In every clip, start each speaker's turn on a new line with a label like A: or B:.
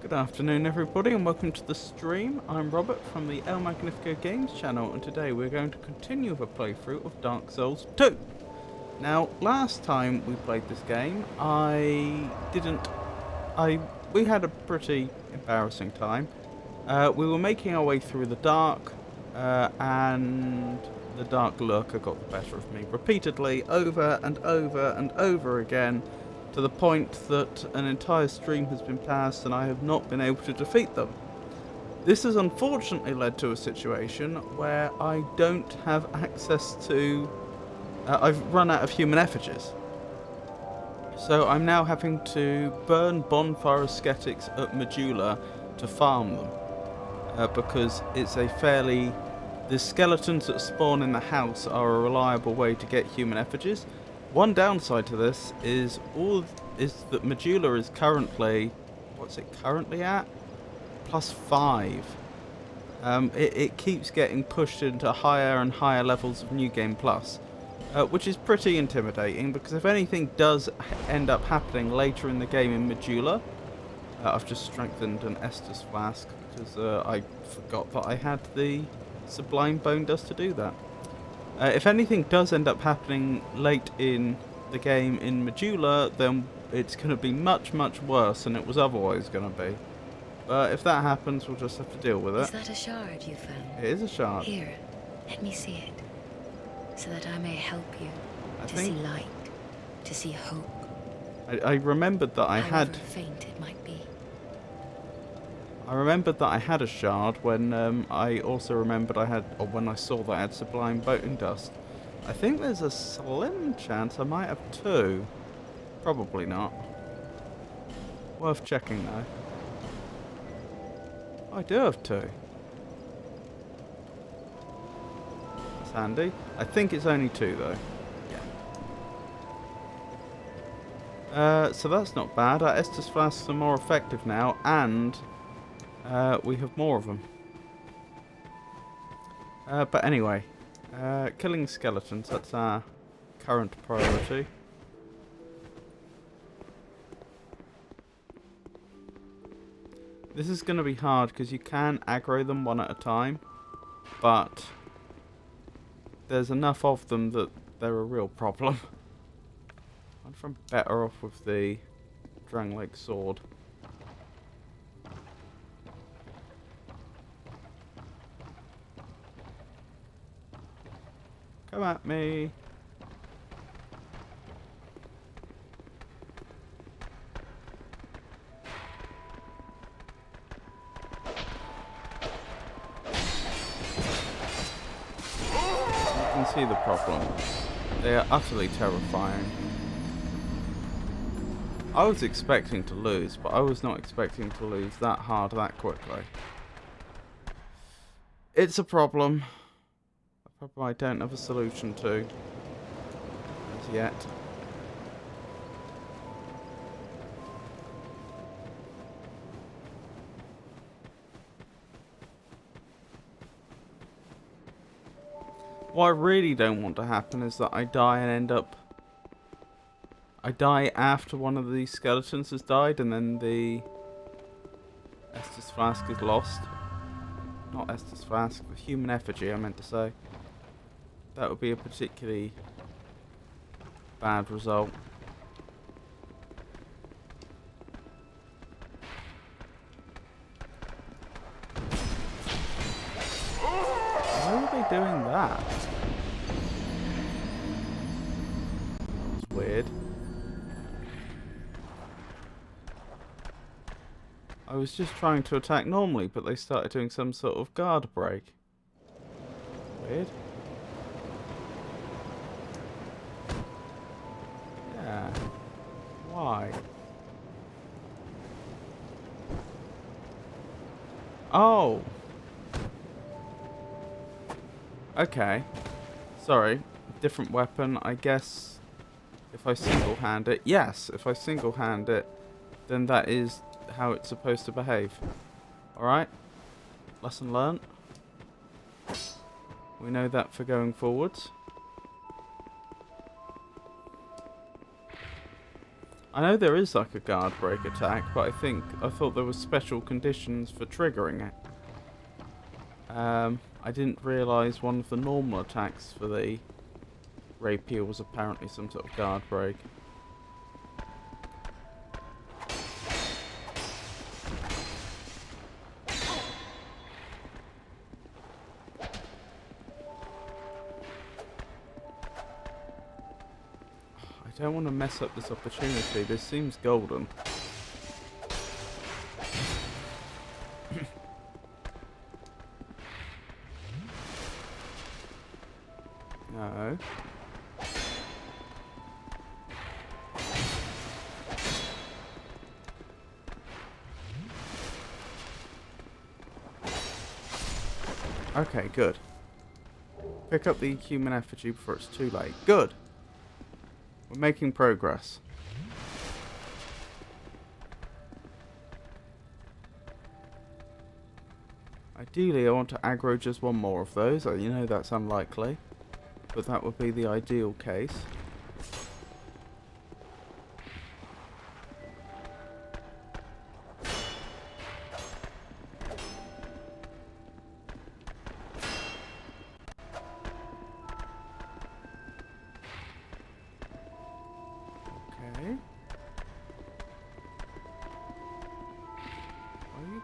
A: Good afternoon everybody and welcome to the stream. I'm Robert from the El Magnifico Games channel, and today we're going to continue the playthrough of Dark Souls 2. Now, last time we played this game, we had a pretty embarrassing time. We were making our way through the dark, and the Dark Lurker got the better of me repeatedly, over and over and over again, to the point that an entire stream has been passed and I have not been able to defeat them. This has unfortunately led to a situation where I don't have access to... I've run out of human effigies. So I'm now having to burn bonfire ascetics at Medulla to farm them. Because it's a fairly... The skeletons that spawn in the house are a reliable way to get human effigies. One downside to this is that Medulla is currently... What's it currently at? +5. It keeps getting pushed into higher and higher levels of New Game Plus. Which is pretty intimidating, because if anything does end up happening later in the game in Medulla... I've just strengthened an Estus flask, because I forgot that I had the Sublime Bone Dust to do that. If anything does end up happening late in the game in Medulla, then it's going to be much, much worse than it was otherwise going to be. But if that happens, we'll just have to deal with
B: Is
A: it.
B: that a shard you found?
A: It is a shard.
B: Here, let me see it, so that I may help you
A: I
B: to
A: think
B: see light, to see hope,
A: I remembered that I
B: however
A: had.
B: faint it might be.
A: I remembered that I had a shard when I also remembered I had, or when I saw that I had sublime boating dust. I think there's a slim chance I might have two. Probably not. Worth checking though. I do have two. That's handy. I think it's only two though. Yeah. So that's not bad. Our Estus flasks are more effective now, and we have more of them. But anyway, killing skeletons, that's our current priority. This is going to be hard because you can aggro them one at a time, but there's enough of them that they're a real problem. I wonder if I'm better off with the Drang-Lake sword. Come at me. You can see the problem. They are utterly terrifying. I was expecting to lose, but I was not expecting to lose that hard that quickly. It's a problem. A problem I don't have a solution to as yet. What I really don't want to happen is that I die and end up... I die after one of these skeletons has died and then the Estus Flask is lost. Not Estus Flask, the human effigy I meant to say. That would be a particularly bad result. Why were they doing that? That was weird. I was just trying to attack normally, but they started doing some sort of guard break. Weird. Yeah. Why? Oh! Okay. Sorry. Different weapon. I guess if I single-hand it... Yes, if I single-hand it, then that is how it's supposed to behave. Alright? Lesson learnt. We know that for going forwards. I know there is like a guard break attack, but I thought there were special conditions for triggering it. I didn't realise one of the normal attacks for the rapier was apparently some sort of guard break. I don't want to mess up this opportunity. This seems golden. No. Okay, good. Pick up the human effigy before it's too late. Good. We're making progress. Ideally, I want to aggro just one more of those. You know that's unlikely, but that would be the ideal case. Okay. Where you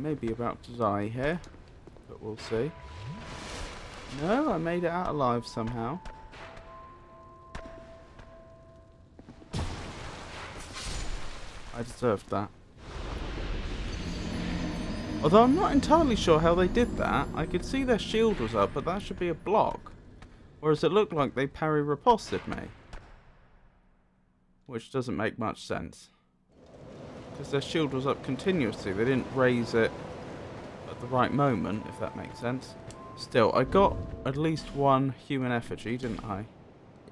A: may be about to die here, but we'll see. No, I made it out alive somehow. I deserved that. Although I'm not entirely sure how they did that. I could see their shield was up, but that should be a block. Whereas it looked like they parry riposted me. Which doesn't make much sense. Because their shield was up continuously. They didn't raise it at the right moment, if that makes sense. Still, I got at least one human effigy, didn't I?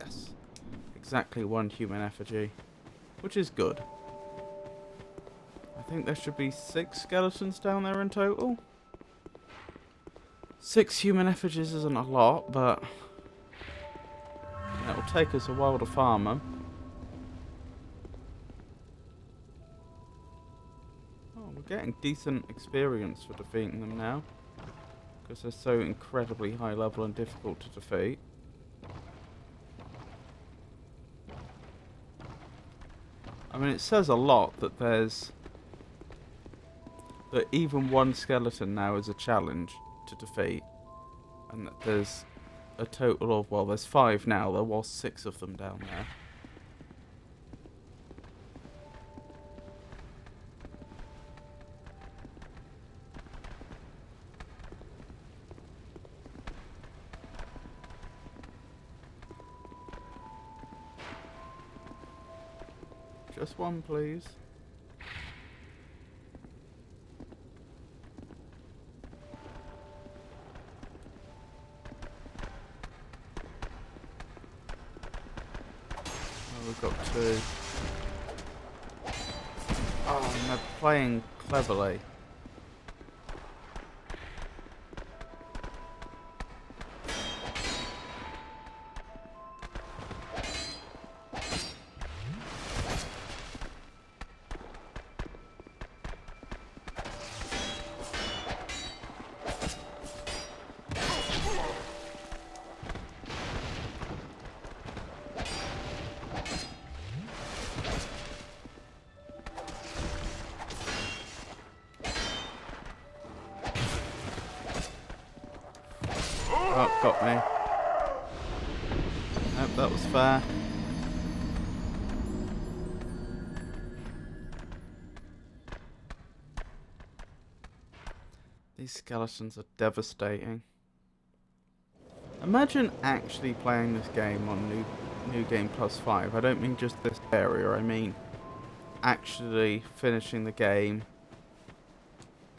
A: Yes. Exactly one human effigy. Which is good. I think there should be 6 skeletons down there in total. 6 human effigies isn't a lot, but it'll take us a while to farm them. Oh, we're getting decent experience for defeating them now. Because they're so incredibly high level and difficult to defeat. I mean, it says a lot that there's... that even one skeleton now is a challenge to defeat. And that there's a total of, well, there's 5 now. There was 6 of them down there. Just one, please. Oh, we've got 2. Oh, and they're playing cleverly. Oh, got me. Nope, that was fair. These skeletons are devastating. Imagine actually playing this game on New Game Plus 5. I don't mean just this area, I mean actually finishing the game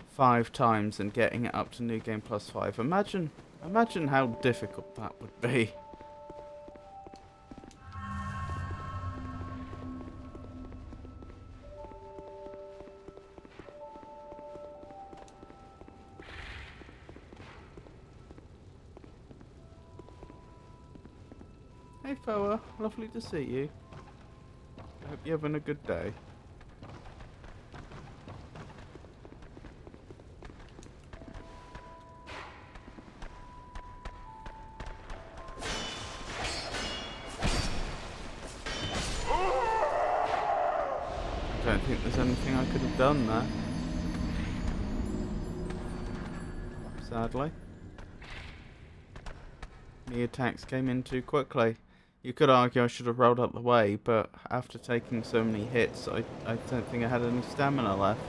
A: 5 times and getting it up to New Game Plus 5. Imagine how difficult that would be. Hey Foa, lovely to see you. I hope you're having a good day. I don't think there's anything I could have done there. Sadly. The attacks came in too quickly. You could argue I should have rolled up the way, but after taking so many hits, I don't think I had any stamina left.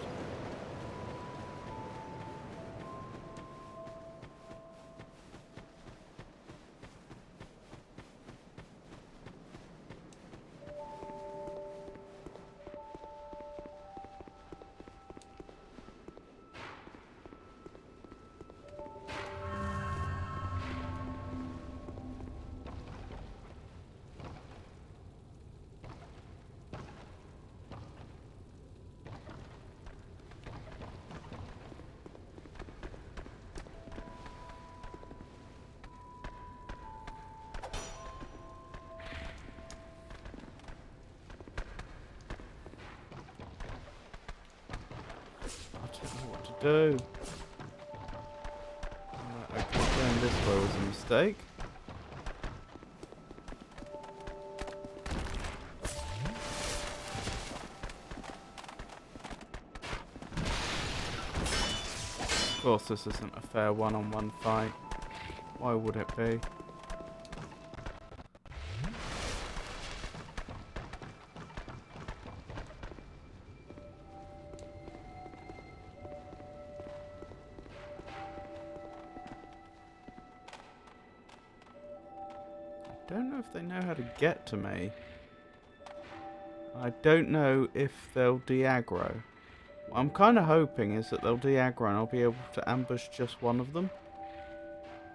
A: Do. Okay, going this way was a mistake. course this isn't a fair one-on-one fight. Why would it be? I don't know if they know how to get to me. I don't know if they'll de-aggro. What I'm kind of hoping is that they'll de-aggro and I'll be able to ambush just one of them.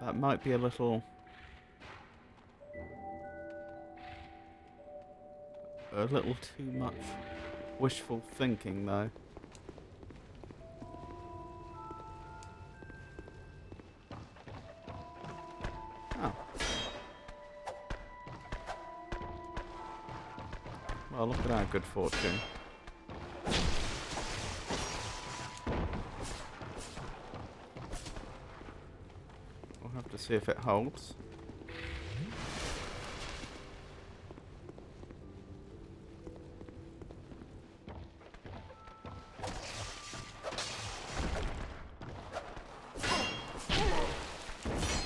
A: That might be a little too much wishful thinking, though. Oh. Well, look at our good fortune. We'll have to see if it holds.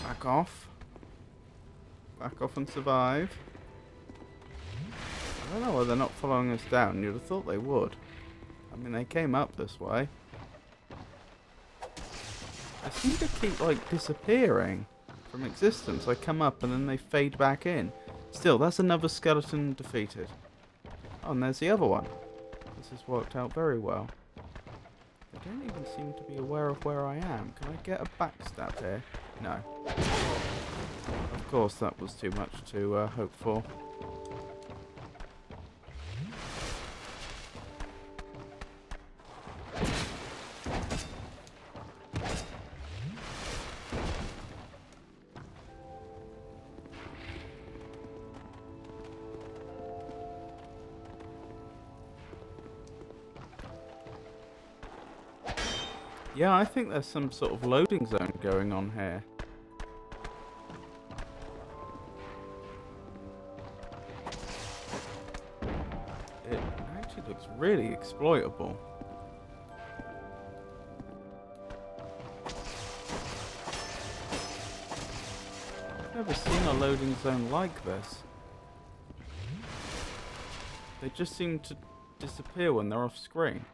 A: Back off. Back off and survive. I don't know why they're not following us down. You'd have thought they would. I mean, they came up this way. They seem to keep, like, disappearing from existence. I come up and then they fade back in. Still, that's another skeleton defeated. Oh, and there's the other one. This has worked out very well. They don't even seem to be aware of where I am. Can I get a backstab here? No. Of course, that was too much to hope for. Yeah, I think there's some sort of loading zone going on here. It actually looks really exploitable. I've never seen a loading zone like this. They just seem to disappear when they're off screen.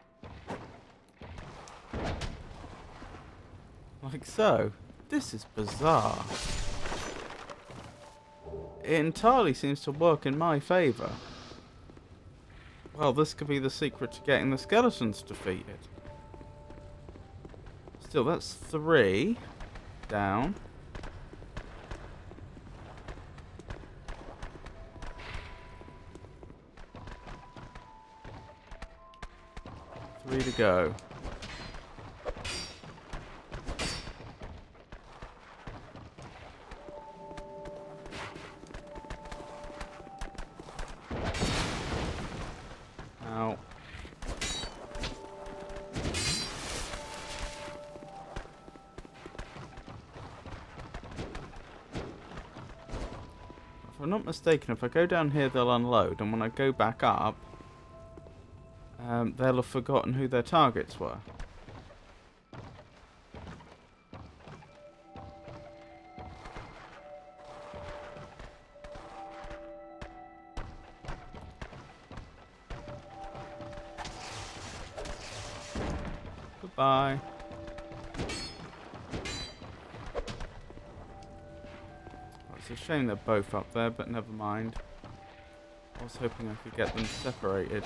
A: Like so. This is bizarre. It entirely seems to work in my favour. Well, this could be the secret to getting the skeletons defeated. Still, that's 3 down. Three to go. Ow. If I'm not mistaken, if I go down here, they'll unload, and when I go back up, they'll have forgotten who their targets were. Goodbye. It's a shame they're both up there, but never mind. I was hoping I could get them separated.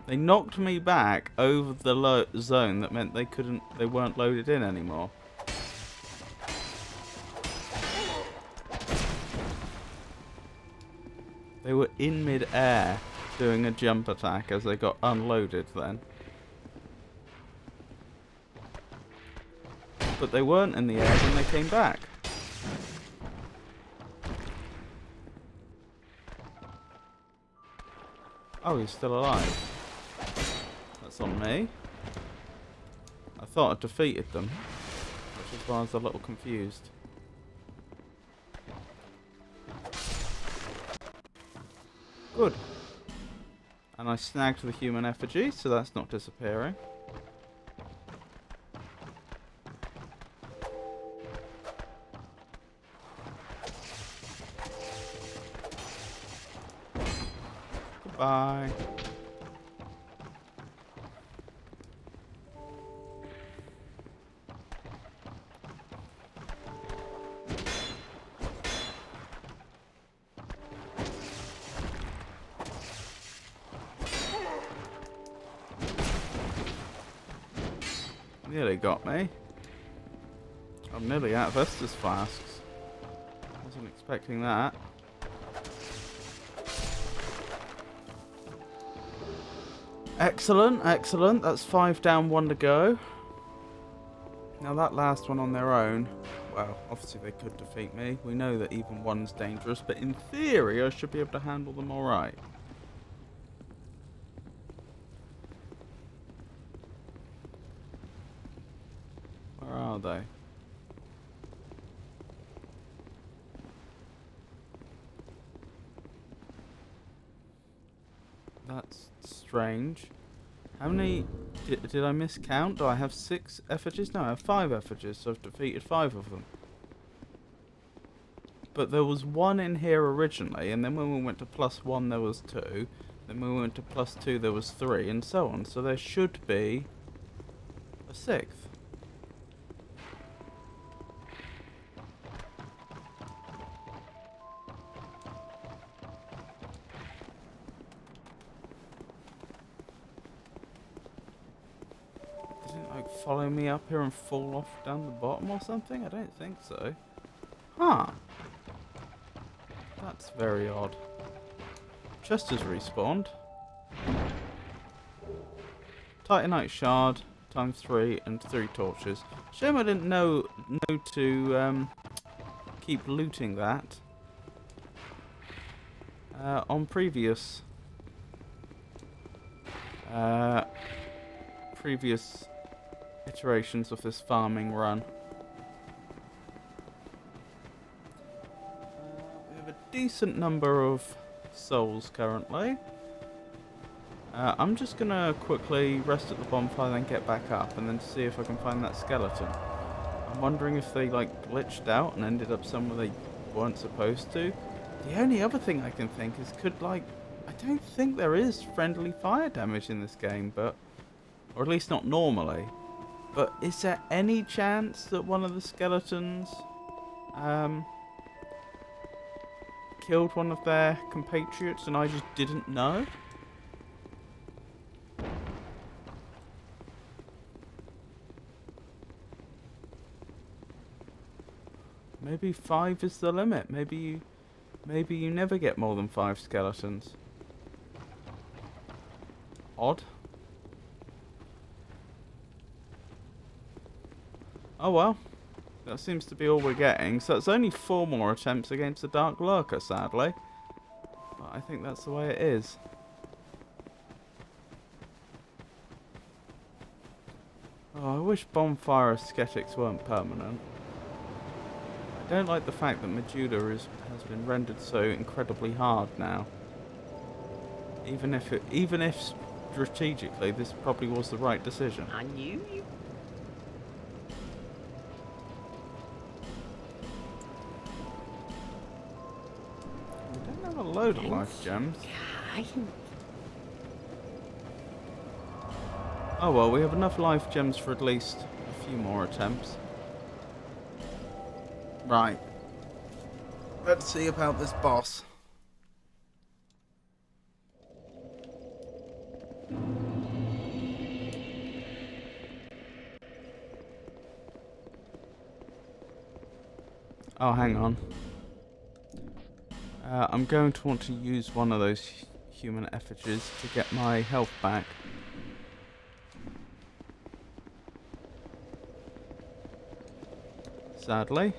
A: They knocked me back over the zone that meant they weren't loaded in anymore. They were in mid-air doing a jump attack as they got unloaded then. But they weren't in the air when they came back. Oh, he's still alive. That's on me. I thought I'd defeated them, which is why I was a little confused. Good. And I snagged the human effigy, so that's not disappearing. Goodbye. Nearly got me. I'm nearly out of Estus flasks. Wasn't expecting that. Excellent, excellent. That's 5 down, 1 to go. Now that last one on their own, well, obviously they could defeat me. We know that even 1's dangerous, but in theory I should be able to handle them alright. Where are they? That's strange. How many... Did I miscount? Do I have 6 effigies? No, I have 5 effigies, so I've defeated 5 of them. But there was 1 in here originally, and then when we went to +1 there was 2. Then when we went to +2 there was 3, and so on. So there should be a 6th. Follow me up here and fall off down the bottom or something? I don't think so. Huh. That's very odd. Chest has respawned. Titanite shard times 3 and 3 torches. Shame I didn't know to keep looting that. On previous iterations of this farming run. We have a decent number of souls currently. I'm just gonna quickly rest at the bonfire, then get back up, and then see if I can find that skeleton. I'm wondering if they like glitched out and ended up somewhere they weren't supposed to. The only other thing I can think is I don't think there is friendly fire damage in this game, but, or at least not normally. But is there any chance that one of the skeletons killed one of their compatriots and I just didn't know? Maybe 5 is the limit. Maybe you never get more than 5 skeletons. Odd. Oh well, that seems to be all we're getting. So it's only 4 more attempts against the Dark Lurker, sadly. But I think that's the way it is. Oh, I wish bonfire aesthetics weren't permanent. I don't like the fact that Medulla has been rendered so incredibly hard now. Even if strategically this probably was the right decision.
C: I knew you.
A: A load of life gems. Oh well, we have enough life gems for at least a few more attempts. Right. Let's see about this boss. Oh, hang on. I'm going to want to use one of those human effigies to get my health back. Sadly.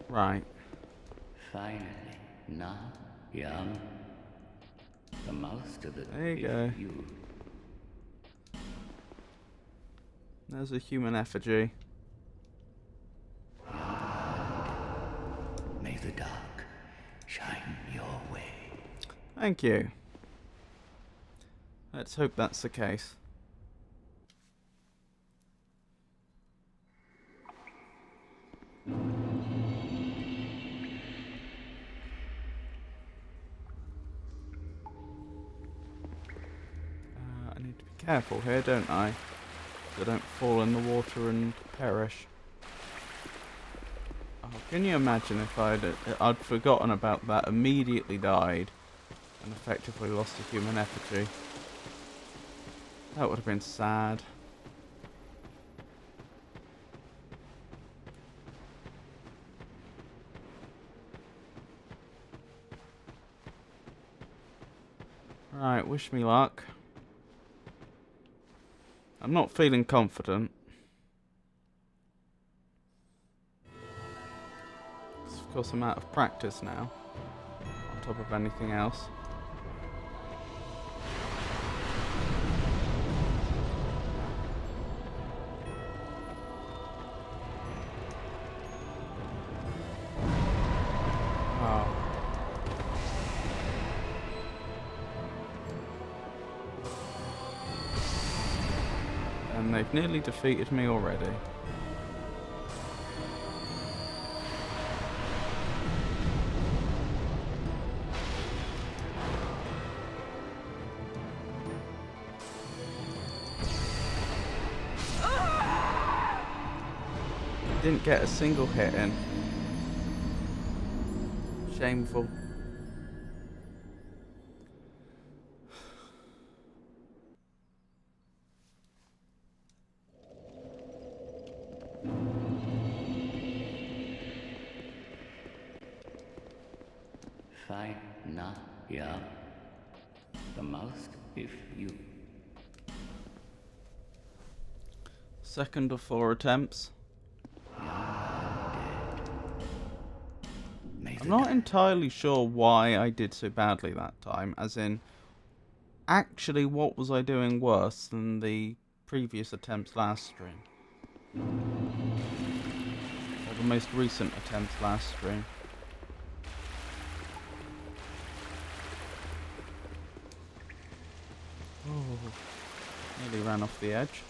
A: Right.
C: Finally, now, young. The master that
A: There you go.
C: you.
A: There's a human effigy.
C: May the dark shine your way.
A: Thank you. Let's hope that's the case. I need to be careful here, don't I? So I don't fall in the water and perish. Oh, can you imagine if I'd forgotten about that, immediately died, and effectively lost a human effigy? That would have been sad. Right, wish me luck. I'm not feeling confident. Of course, I'm out of practice now, on top of anything else. Oh. And they've nearly defeated me already. Didn't get a single hit in. Shameful.
C: Fine, na, ja. The most if you.
A: Second of 4 attempts. I'm not entirely sure why I did so badly that time, as in, actually what was I doing worse than the previous attempts last stream? Or the most recent attempts last stream. Oh, nearly ran off the edge.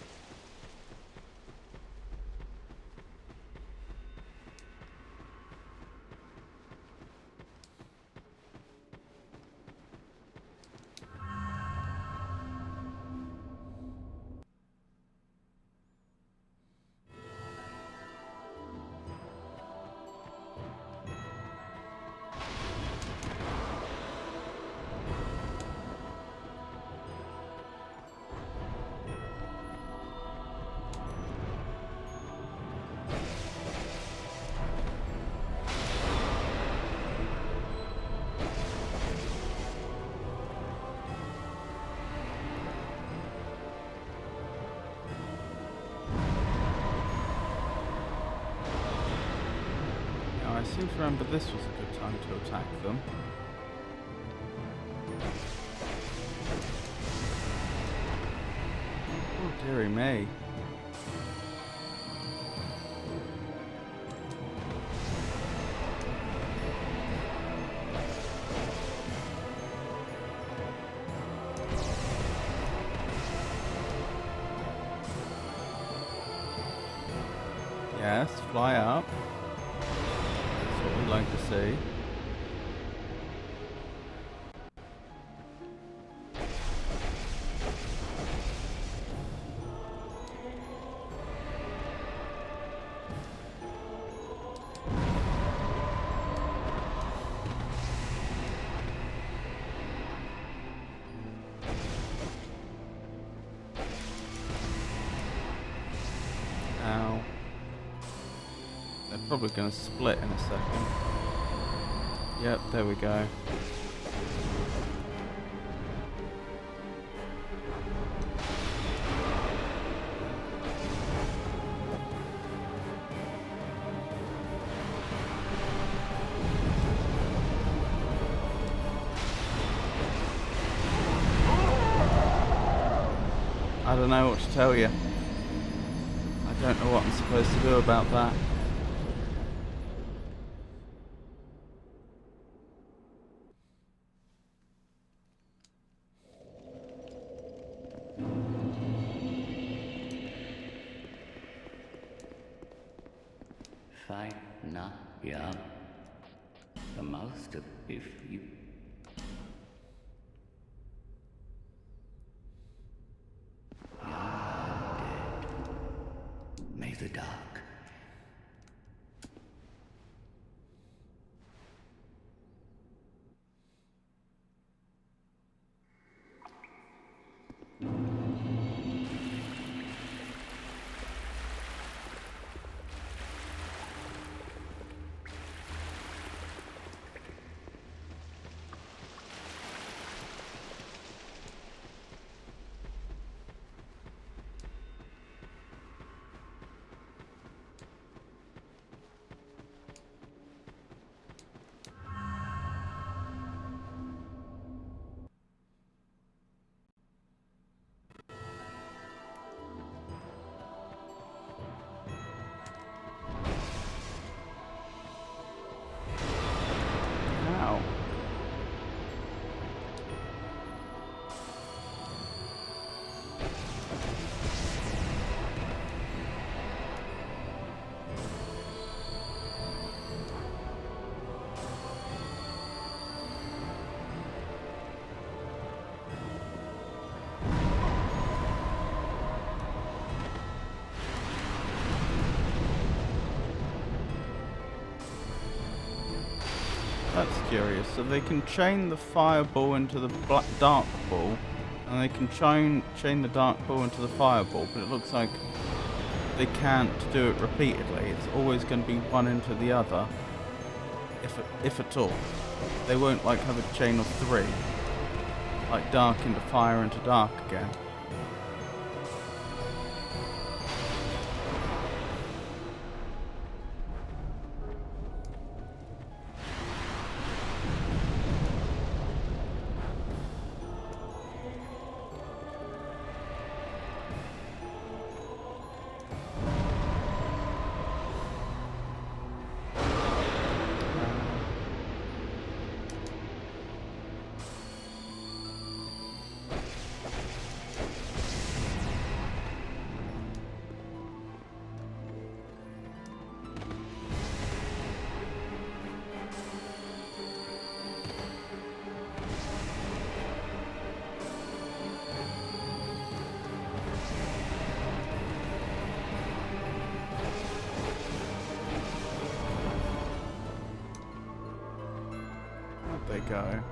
A: I seem to remember this was a good time to attack them. Oh, dearie me. Yes, fly up. That's what we like to see. Ow. They're probably going to split in a second. Yep, there we go. I don't know what to tell you. Don't know what I'm supposed to do about that.
C: Fine, not yeah. The most if you. You're dead. May the dark.
A: Ow. That's curious. So they can chain the fireball into the dark ball, and they can chain the dark ball into the fireball, but it looks like they can't do it repeatedly. It's always going to be one into the other, if at all. They won't like have a chain of 3, like dark into fire into dark again. Where'd they go?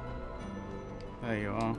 A: There you are.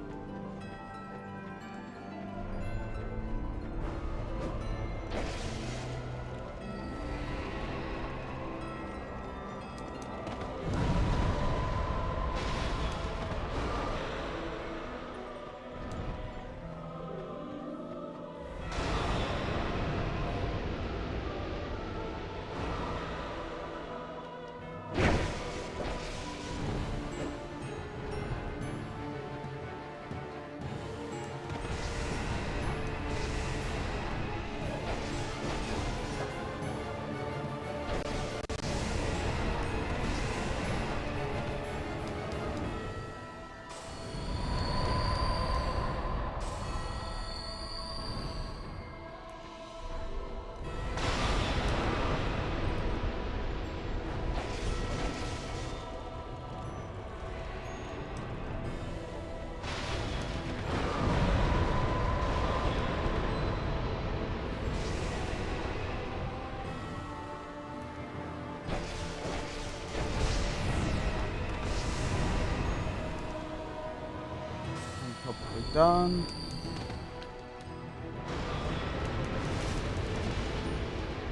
A: Probably done.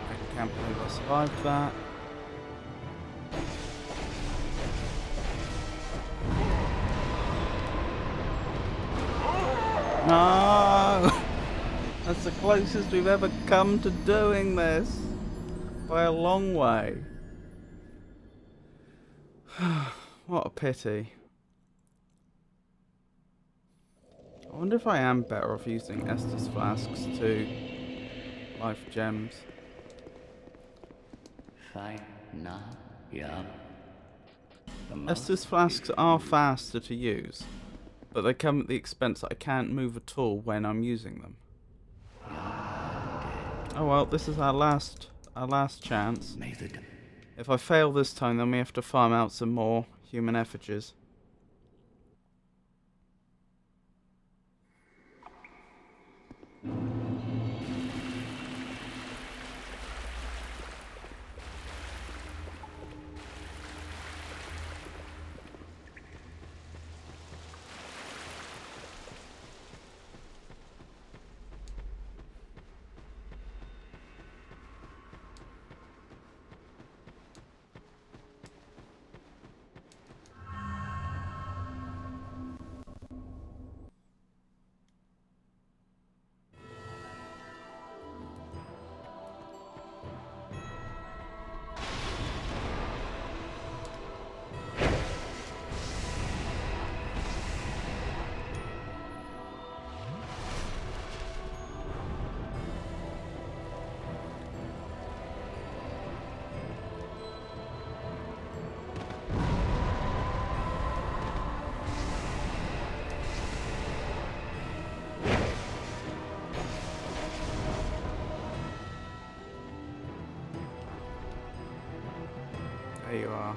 A: I can't believe I survived that. No! That's the closest we've ever come to doing this. By a long way. What a pity. I wonder if I am better off using Estus flasks to life gems.
C: Fine. Now, yeah. The
A: Estus
C: most
A: flasks
C: if
A: are
C: you-
A: faster to use, but they come at the expense that I can't move at all when I'm using them. Oh well, this is our last chance.
C: May the
A: If I fail this time, then we have to farm out some more human effigies. There you are.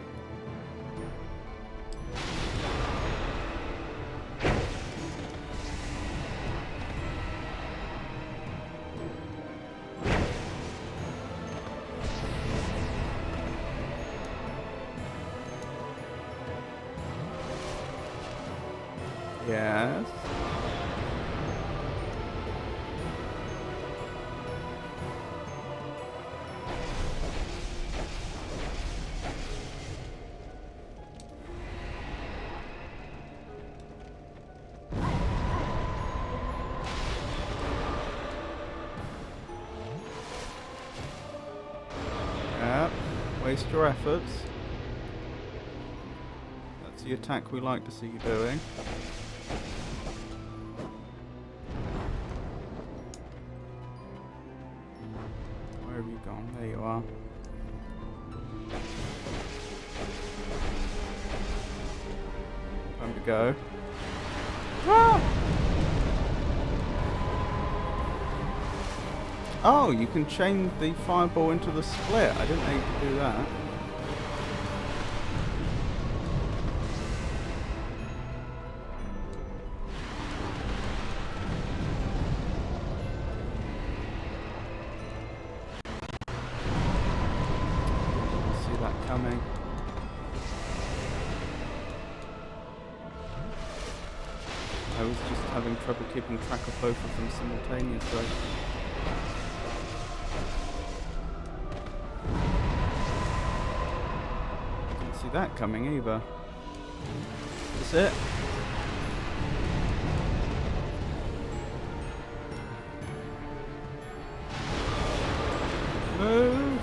A: Yes. Yep. Waste your efforts. That's the attack we like to see you doing. Where have you gone? There you are. Time to go. Ah! Oh, you can chain the fireball into the split. I didn't know you could do that. Didn't see that coming. I was just having trouble keeping track of both of them simultaneously. Didn't see that coming either. That's it. Move!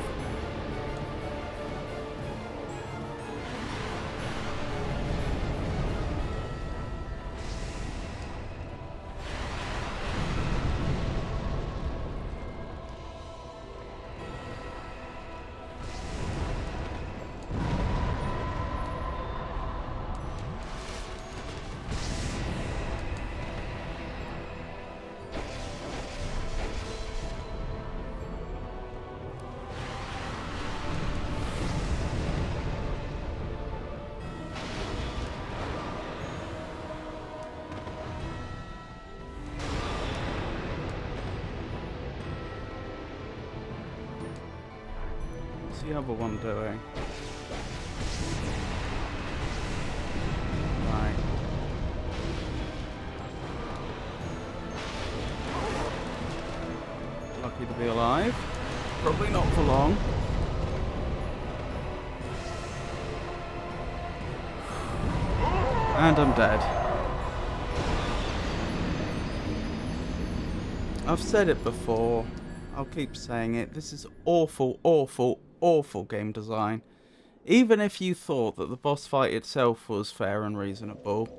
A: What's the other one doing? Right. Lucky to be alive. Probably not for long. And I'm dead. I've said it before. I'll keep saying it. This is awful, awful, awful game design. Even if you thought that the boss fight itself was fair and reasonable,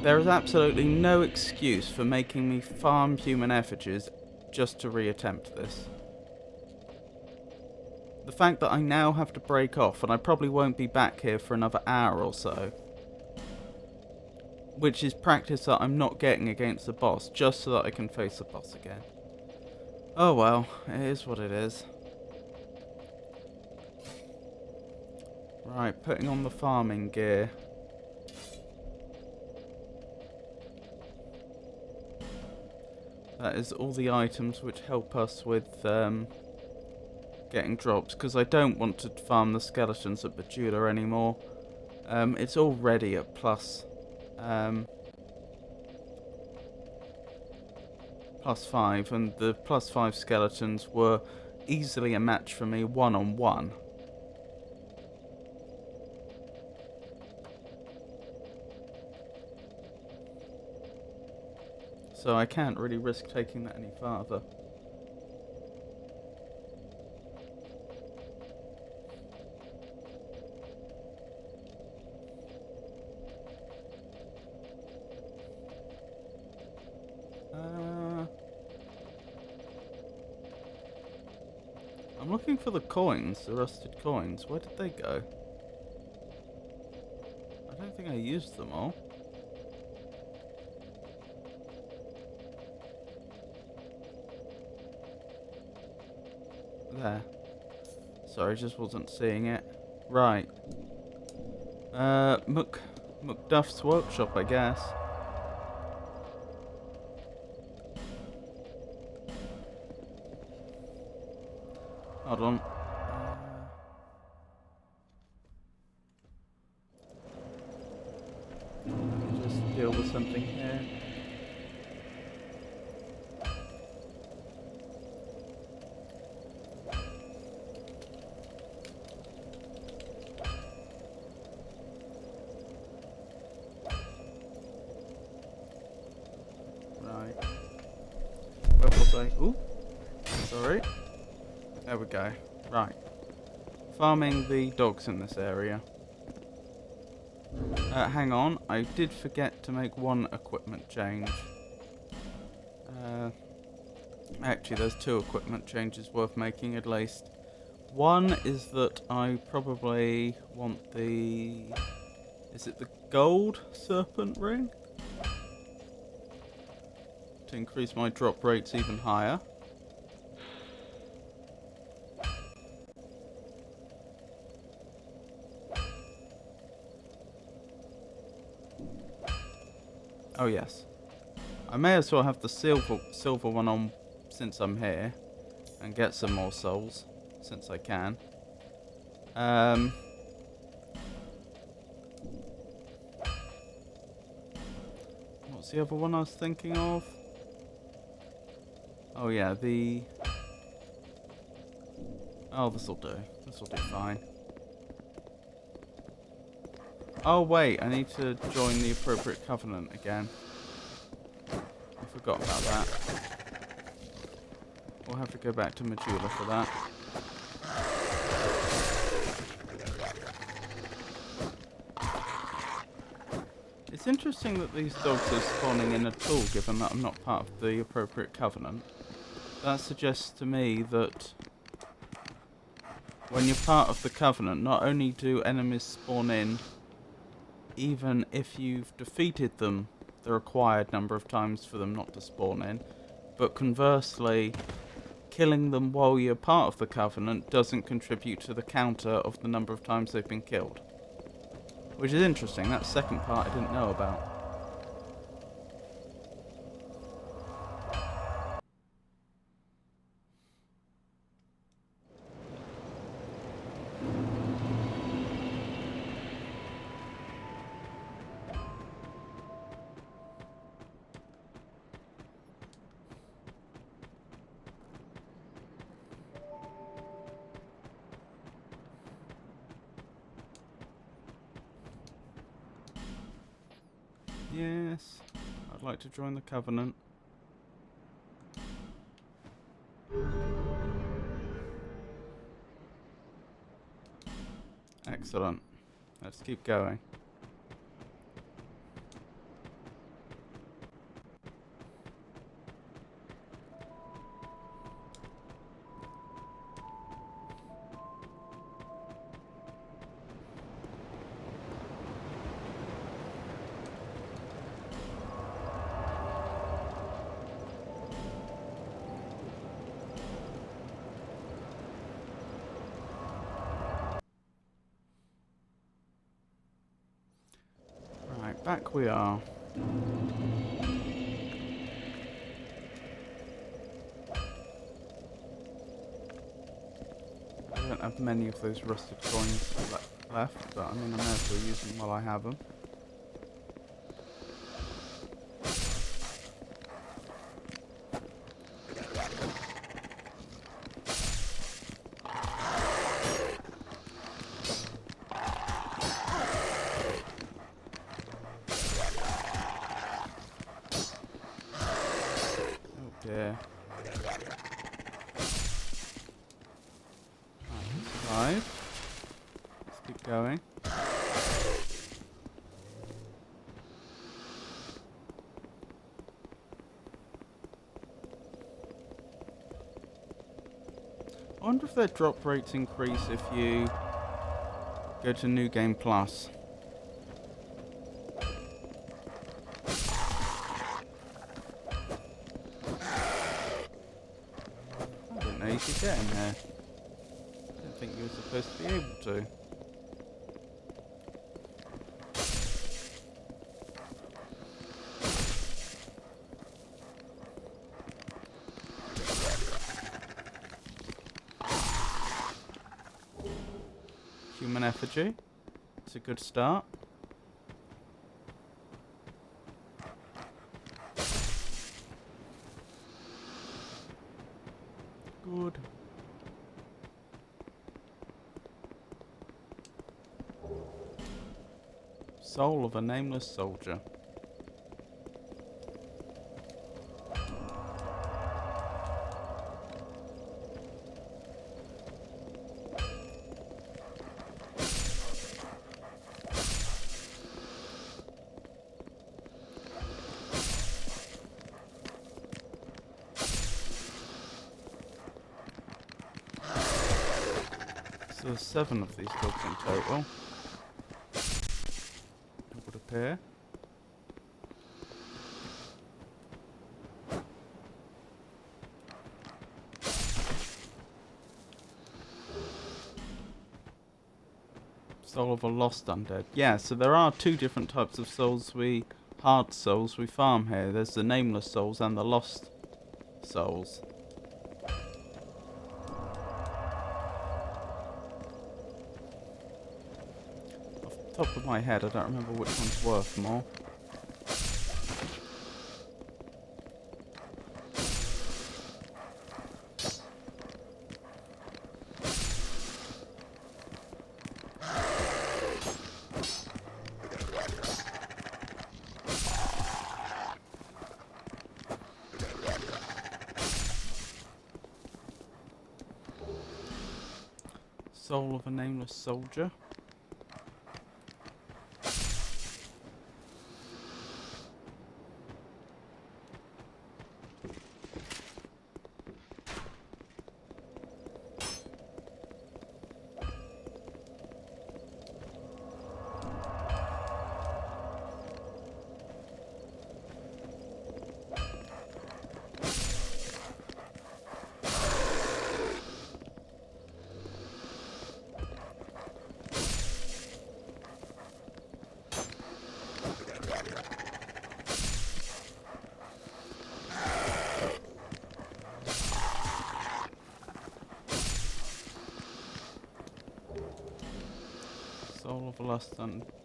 A: there is absolutely no excuse for making me farm human effigies just to reattempt this. the fact that I now have to break off, and I probably won't be back here for another hour or so, which is practice that I'm not getting against the boss, just so that I can face the boss again. Oh well, it is what it is. Right, putting on the farming gear. That is all the items which help us with getting drops, because I don't want to farm the skeletons at Bajula anymore. It's already at plus +5, and the +5 skeletons were easily a match for me one-on-one. So I can't really risk taking that any farther. I'm looking for the coins, the rusted coins. Where did they go? I don't think I used them all. There. Sorry, just wasn't seeing it. Right. McDuff's workshop, I guess. Hold on. Let me just deal with something here. Right. Where was I? Ooh. Sorry. There we go. Right. Farming the dogs in this area. Hang on. I did forget to make one equipment change. Actually, there's 2 equipment changes worth making at least. One is that I probably want the... Is it the gold serpent ring? To increase my drop rates even higher. Oh yes. I may as well have the silver one on since I'm here, and get some more souls since I can. What's the other one I was thinking of? Oh yeah, the... Oh, this'll do. This'll do fine. Oh wait, I need to join the appropriate covenant again. I forgot about that. We'll have to go back to Majula for that. It's interesting that these dogs are spawning in at all, given that I'm not part of the appropriate covenant. That suggests to me that when you're part of the covenant, not only do enemies spawn in even if you've defeated them the required number of times for them not to spawn in, but conversely, killing them while you're part of the covenant doesn't contribute to the counter of the number of times they've been killed. Which is interesting. That second part I didn't know about. Yes, I'd like to join the covenant. Excellent. Let's keep going. Back we are. I don't have many of those rusted coins left, but I mean I may as well use them while I have them. Yeah. Survived. Let's keep going. I wonder if their drop rates increase if you go to New Game Plus. I didn't know you could get in there. I didn't think you were supposed to be able to. Human effigy. It's a good start. Good. Soul of a nameless soldier. So there's 7 of these dogs in total. It would appear. Soul of a lost undead. Yeah, so there are 2 different types of souls hard souls we farm here. There's the nameless souls and the lost souls. Top of my head, I don't remember which one's worth more. Soul of a nameless soldier. Soul of a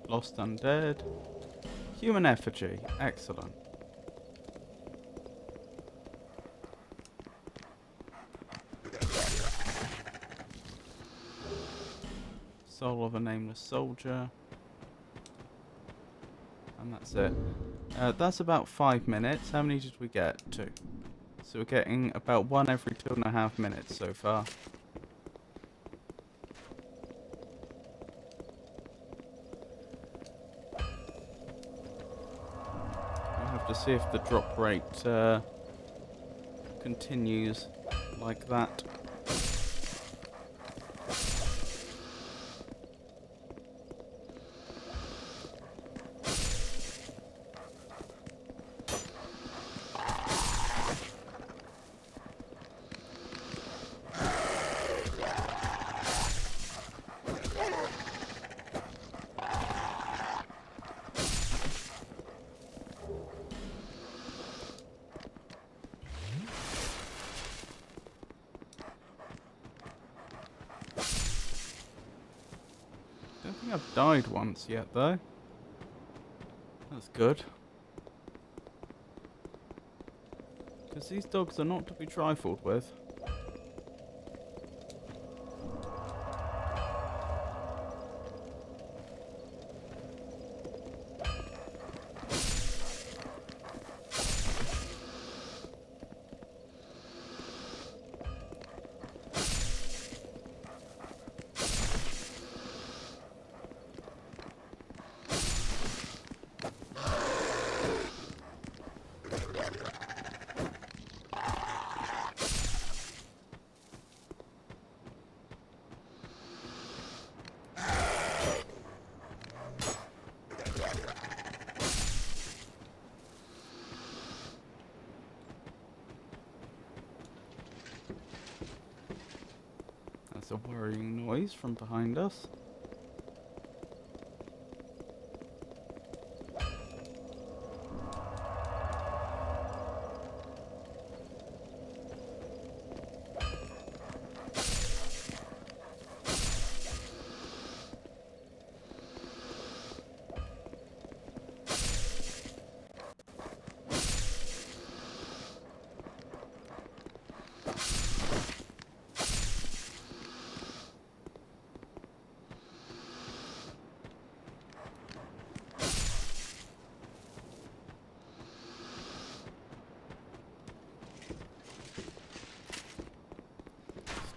A: lost undead. Human effigy. Excellent. Soul of a nameless soldier. And that's it. That's about 5 minutes. How many did we get? 2. So we're getting about 1 every 2.5 minutes so far. To see if the drop rate continues like that. don't think I've died once yet, though. That's good. Because these dogs are not to be trifled with. That's a worrying noise from behind us.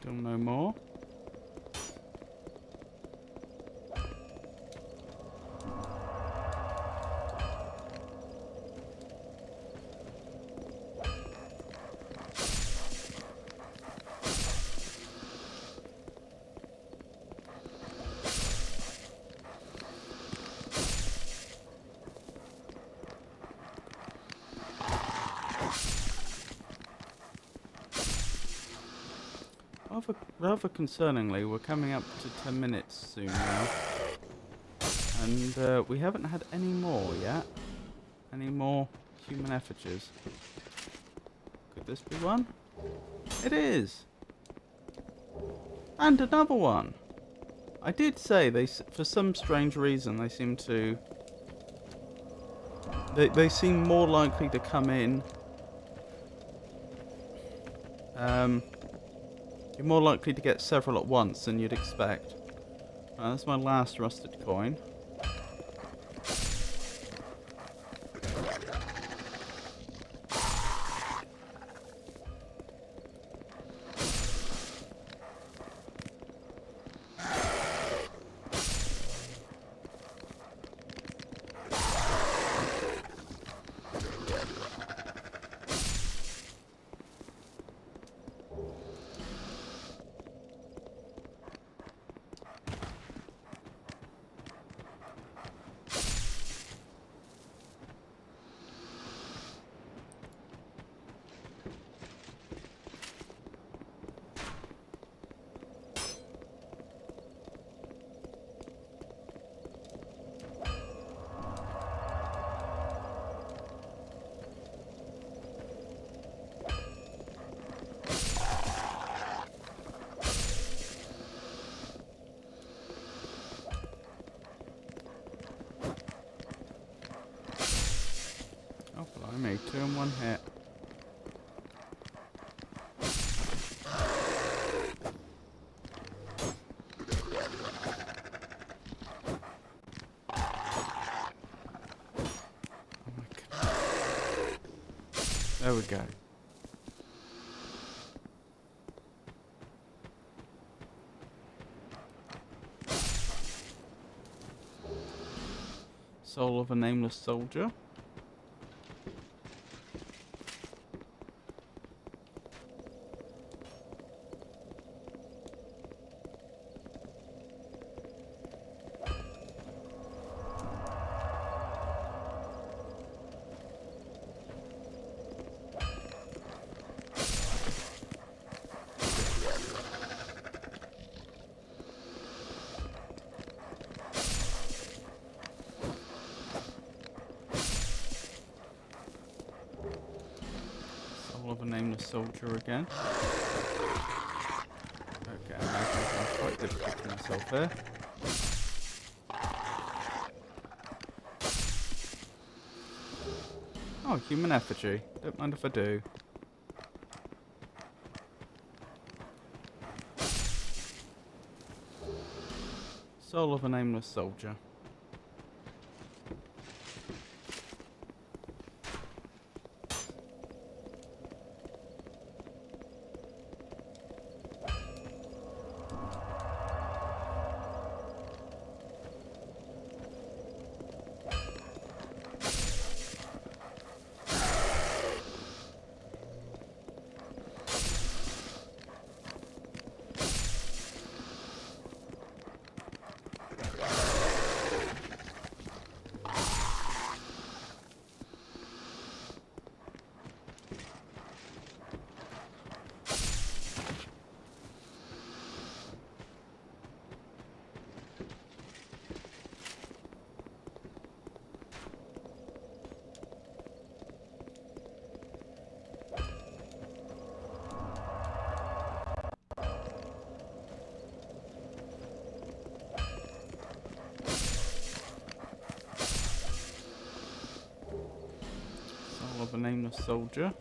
A: Still no more. Rather concerningly, we're coming up to 10 minutes soon now. And we haven't had any more yet. Any more human effigies. Could this be one? It is! And another one! I did say for some strange reason, they seem to... They seem more likely to come in. You're more likely to get several at once than you'd expect. That's my last rusted coin. I made 2 in 1 hit. Oh my god. There we go. Soul of a nameless soldier. Of a nameless soldier again. Okay, I'm making it quite difficult for myself here. Oh, human effigy. Don't mind if I do. Soul of a nameless soldier. Soul of a nameless soldier.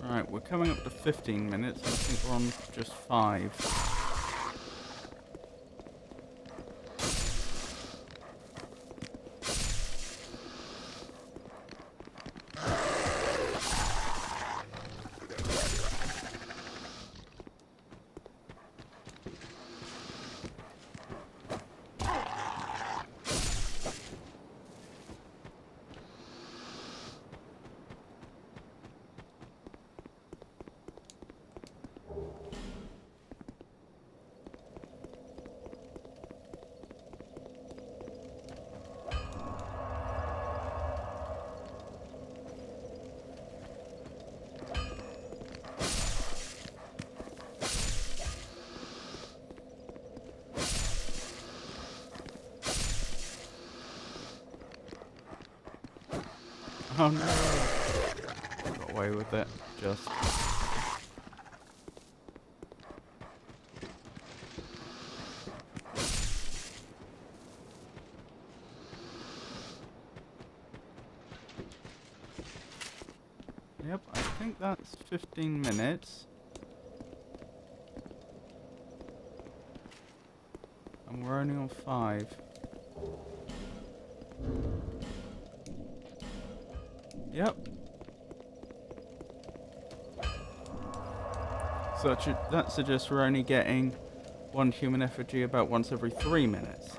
A: Right, we're coming up to 15 minutes. I think we're on just 5. Oh no! Got away with it. Just. Yep, I think that's 15 minutes. And we're only on 5. Yep. So that suggests we're only getting 1 human effigy about once every 3 minutes.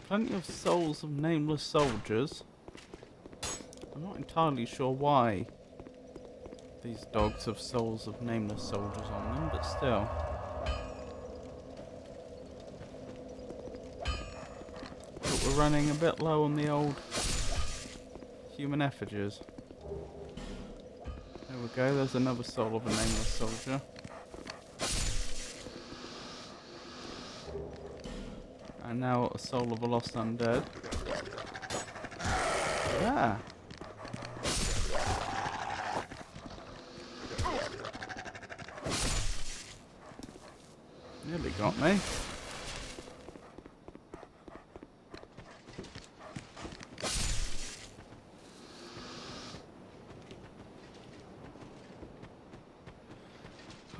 A: Plenty of souls of nameless soldiers. I'm not entirely sure why these dogs have souls of nameless soldiers on them, but still. But we're running a bit low on the old human effigies. There we go, there's another soul of a nameless soldier. And now a soul of a lost undead. Yeah. Nearly got me.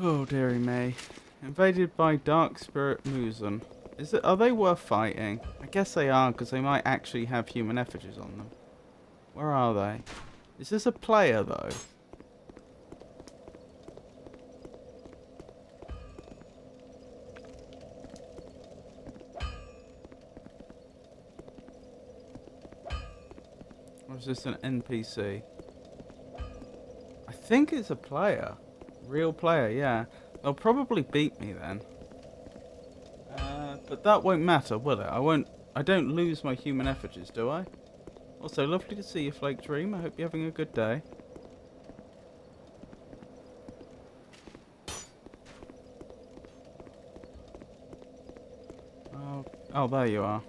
A: Oh, dearie me. Invaded by Dark Spirit Musen. Are they worth fighting? I guess they are, because they might actually have human effigies on them. Where are they? Is this a player, though? Or is this an NPC? I think it's a player. Real player, yeah. They'll probably beat me then. But that won't matter, will it? I don't lose my human effigies, do I? Also, lovely to see you, Flake Dream. I hope you're having a good day. Oh, there you are.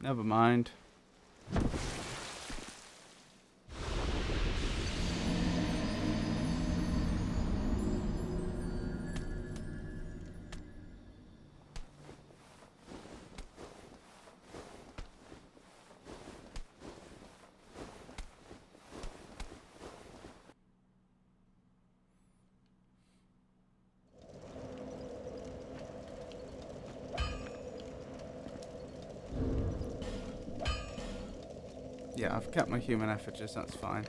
A: Never mind. Yeah, I've kept my human effigies, that's fine.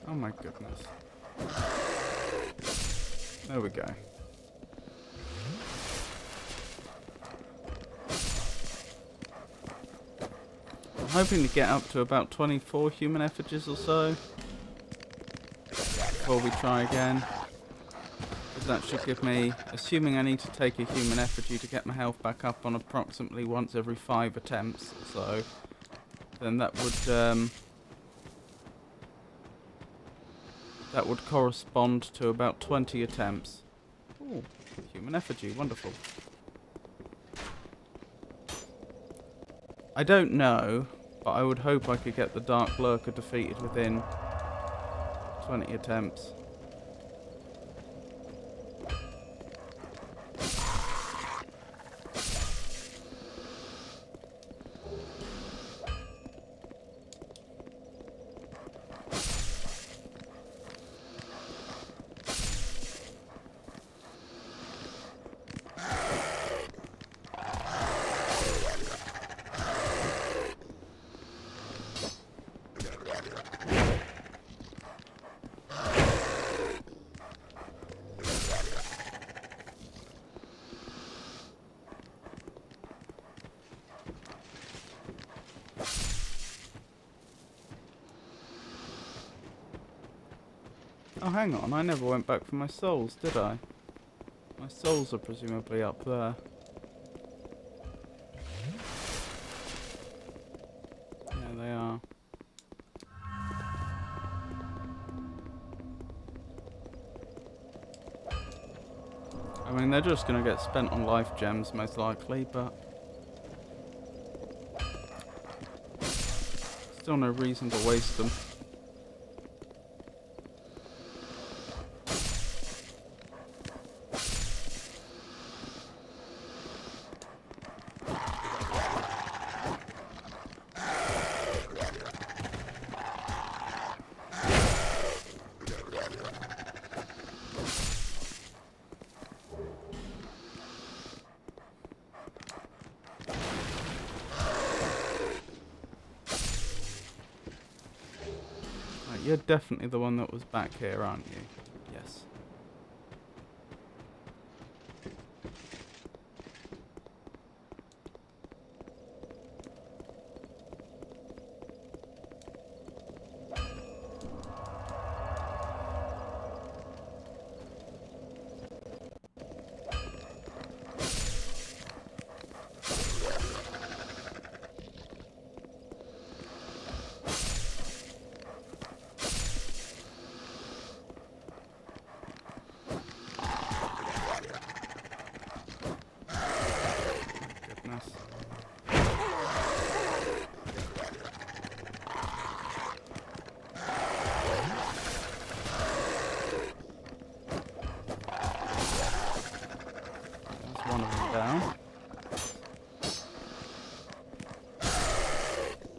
A: Oh my goodness. There we go. I'm hoping to get up to about 24 human effigies or so before we try again. Because that should give me, assuming I need to take a human effigy to get my health back up on approximately once every 5 attempts or so, then that would correspond to about 20 attempts. Ooh, human effigy, wonderful. I don't know, but I would hope I could get the Dark Lurker defeated within 20 attempts. Oh, hang on, I never went back for my souls, did I? My souls are presumably up there. Yeah, they are. I mean, they're just going to get spent on life gems, most likely, but still no reason to waste them. You're definitely the one that was back here, aren't you? Yes.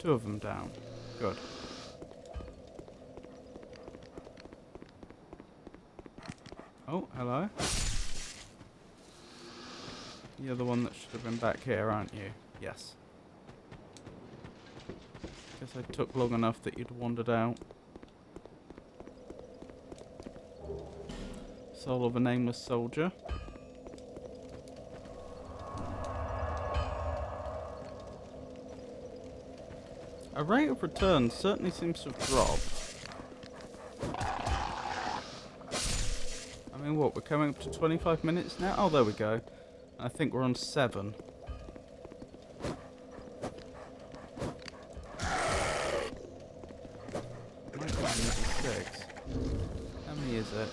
A: 2 of them down. Good. Oh, hello. You're the one that should have been back here, aren't you? Yes. Guess I took long enough that you'd wandered out. Soul of a nameless soldier. Our rate of return certainly seems to have dropped. I mean, what, we're coming up to 25 minutes now? Oh, there we go. I think we're on 7. Might be maybe 6. How many is it?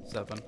A: 7.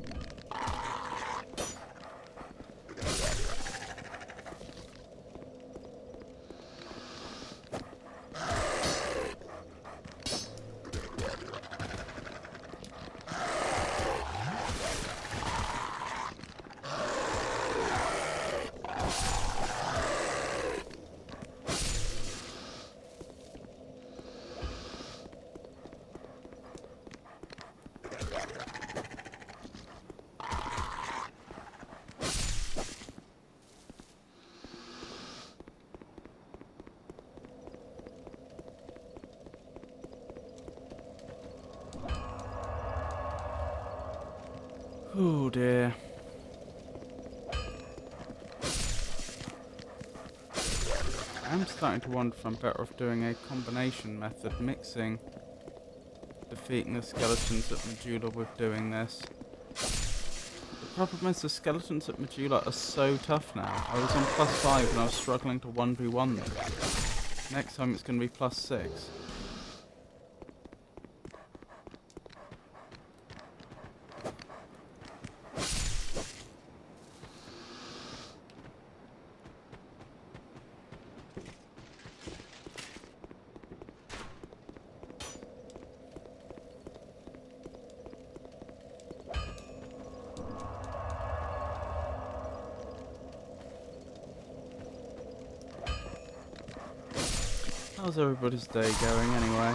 A: Oh dear. I'm starting to wonder if I'm better off doing a combination method, mixing defeating the skeletons at Medulla with doing this. The problem is the skeletons at Medulla are so tough now. I was on +5 and I was struggling to 1v1 them. Next time it's going to be +6. How's everybody's day going anyway?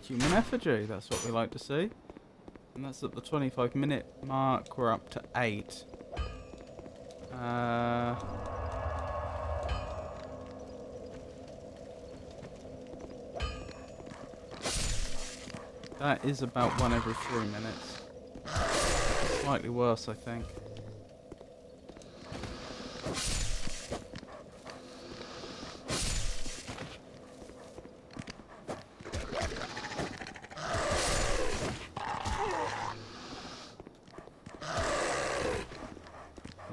A: Human effigy, that's what we like to see. And that's at the 25-minute mark, we're up to 8. That is about 1 every 3 minutes. Slightly worse, I think.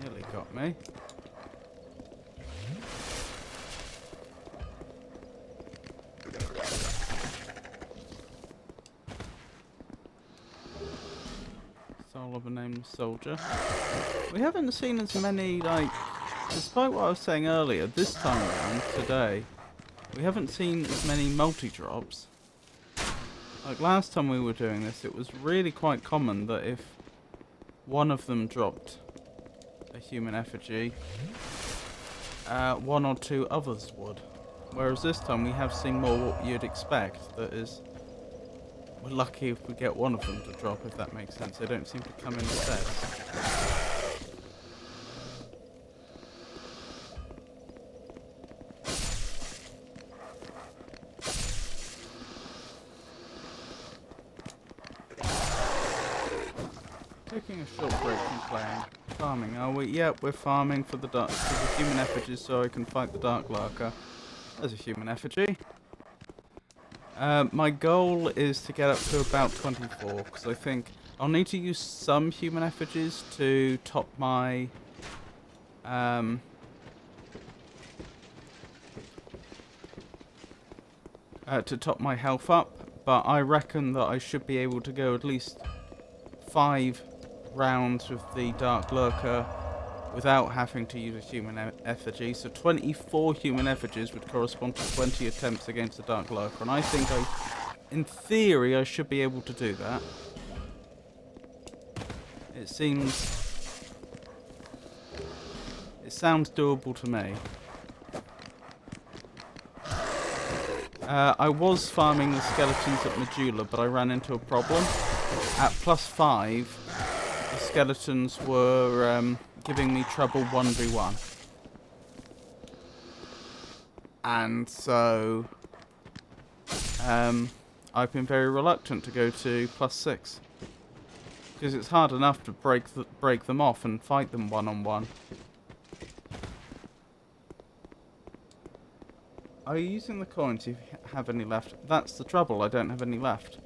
A: Nearly got me. Soul of a nameless soldier. We haven't seen as many, like, despite what I was saying earlier, this time around, today, we haven't seen as many multi-drops. Like last time we were doing this, it was really quite common that if one of them dropped a human effigy, 1 or 2 others would. Whereas this time we have seen more what you'd expect. That is, we're lucky if we get one of them to drop, if that makes sense. They don't seem to come in sets. Taking a short break from playing. Farming, are we? Yep, we're farming for the human effigies so I can fight the Dark Lurker. There's a human effigy. My goal is to get up to about 24, because I think I'll need to use some human effigies to top my to top my health up, but I reckon that I should be able to go at least 5 rounds with the Dark Lurker without having to use a human effigy. So 24 human effigies would correspond to 20 attempts against the Dark Lurker, and I think in theory, I should be able to do that. It sounds doable to me. I was farming the skeletons at Medulla, but I ran into a problem. At +5, the skeletons were giving me trouble 1v1. And so I've been very reluctant to go to +6. Because it's hard enough to break them off and fight them one-on-one. Are you using the coins if you have any left? That's the trouble, I don't have any left.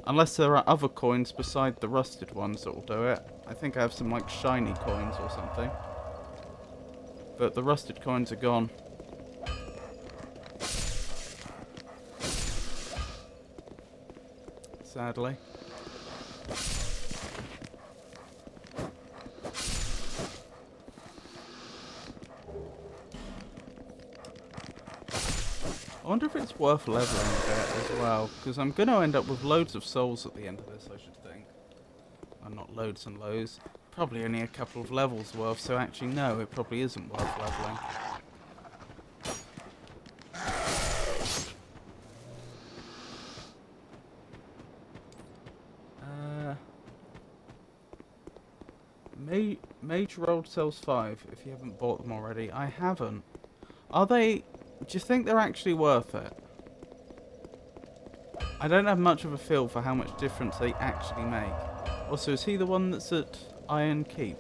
A: Unless there are other coins beside the rusted ones that will do it. I think I have some like shiny coins or something. But the rusted coins are gone. Sadly. I wonder if it's worth leveling a bit as well, because I'm going to end up with loads of souls at the end of this, I should think. Well, not loads and loads. Probably only a couple of levels worth, so actually no, it probably isn't worth leveling. Major Old Cells 5, if you haven't bought them already. I haven't. Are they... Do you think they're actually worth it? I don't have much of a feel for how much difference they actually make. Also, is he the one that's at Iron Keep?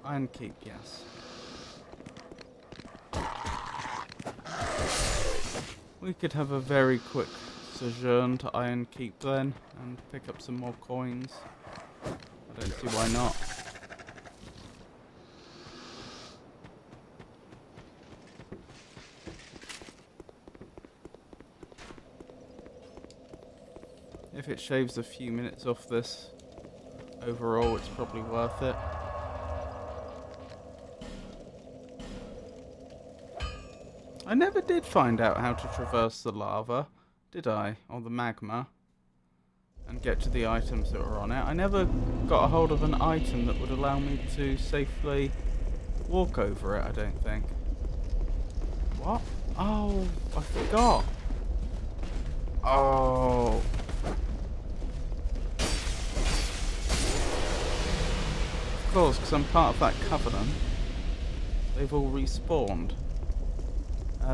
A: Iron Keep, yes. We could have a very quick sojourn to Iron Keep then, and pick up some more coins. I don't see why not. If it shaves a few minutes off this, overall it's probably worth it. I never did find out how to traverse the lava, did I? Or the magma. And get to the items that were on it. I never got a hold of an item that would allow me to safely walk over it, I don't think. What? Oh, I forgot. Oh. Of course, because I'm part of that covenant. They've all respawned.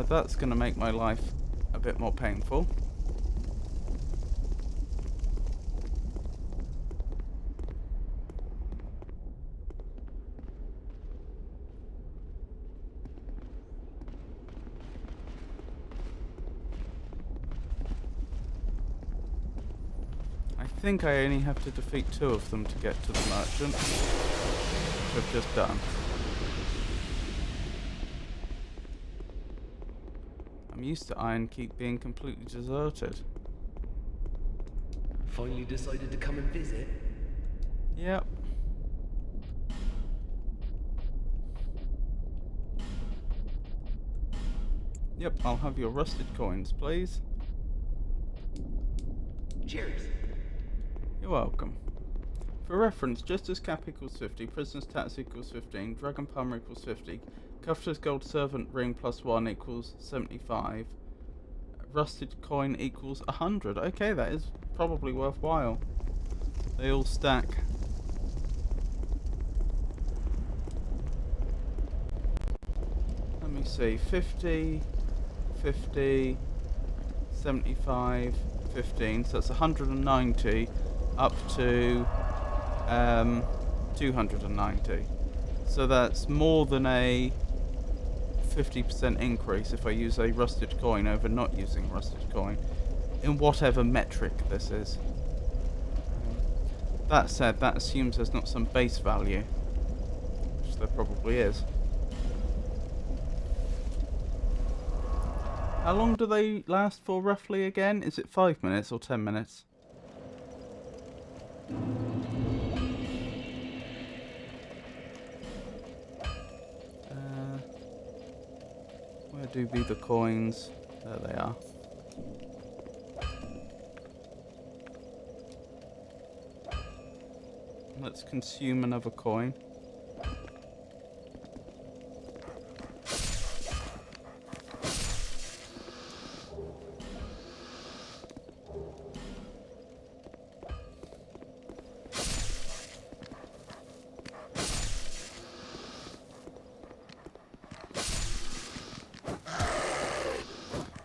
A: That's going to make my life a bit more painful. I think I only have to defeat 2 of them to get to the merchant, which I've just done. I'm used to Iron Keep being completely deserted.
D: Finally decided to come and visit?
A: Yep. Yep, I'll have your rusted coins, please.
D: Cheers.
A: You're welcome. For reference, just as cap equals 50, prisoner's tax equals 15, dragon palmer equals 50, Cuffler's gold servant ring +1 equals 75, rusted coin equals 100. Okay, that is probably worthwhile. They all stack. Let me see, 50, 50, 75, 15, so that's 190 up to 290. So that's more than a 50% increase if I use a rusted coin over not using rusted coin, in whatever metric this is. That said, that assumes there's not some base value, which there probably is. How long do they last for roughly again? Is it 5 minutes or 10 minutes? Where do be the coins? There they are. Let's consume another coin.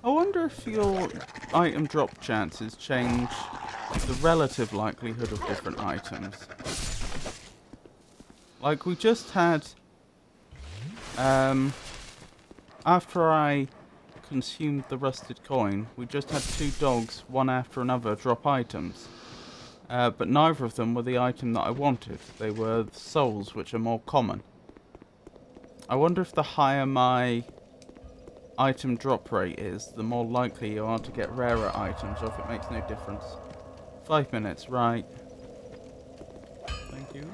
A: I wonder if your item drop chances change the relative likelihood of different items. Like we just had, after I consumed the rusted coin, we just had 2 dogs, one after another, drop items. But neither of them were the item that I wanted. They were souls, which are more common. I wonder if the higher my item drop rate is, the more likely you are to get rarer items, or if it makes no difference. 5 minutes, right. Thank you.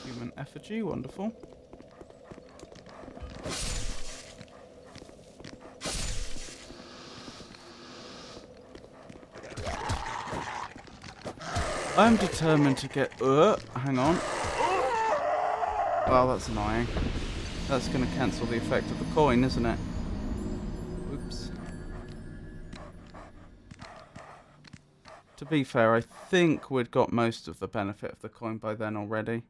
A: Human effigy, wonderful. I'm determined to get... hang on. Well, that's annoying. That's going to cancel the effect of the coin, isn't it? Oops. To be fair, I think we'd got most of the benefit of the coin by then already.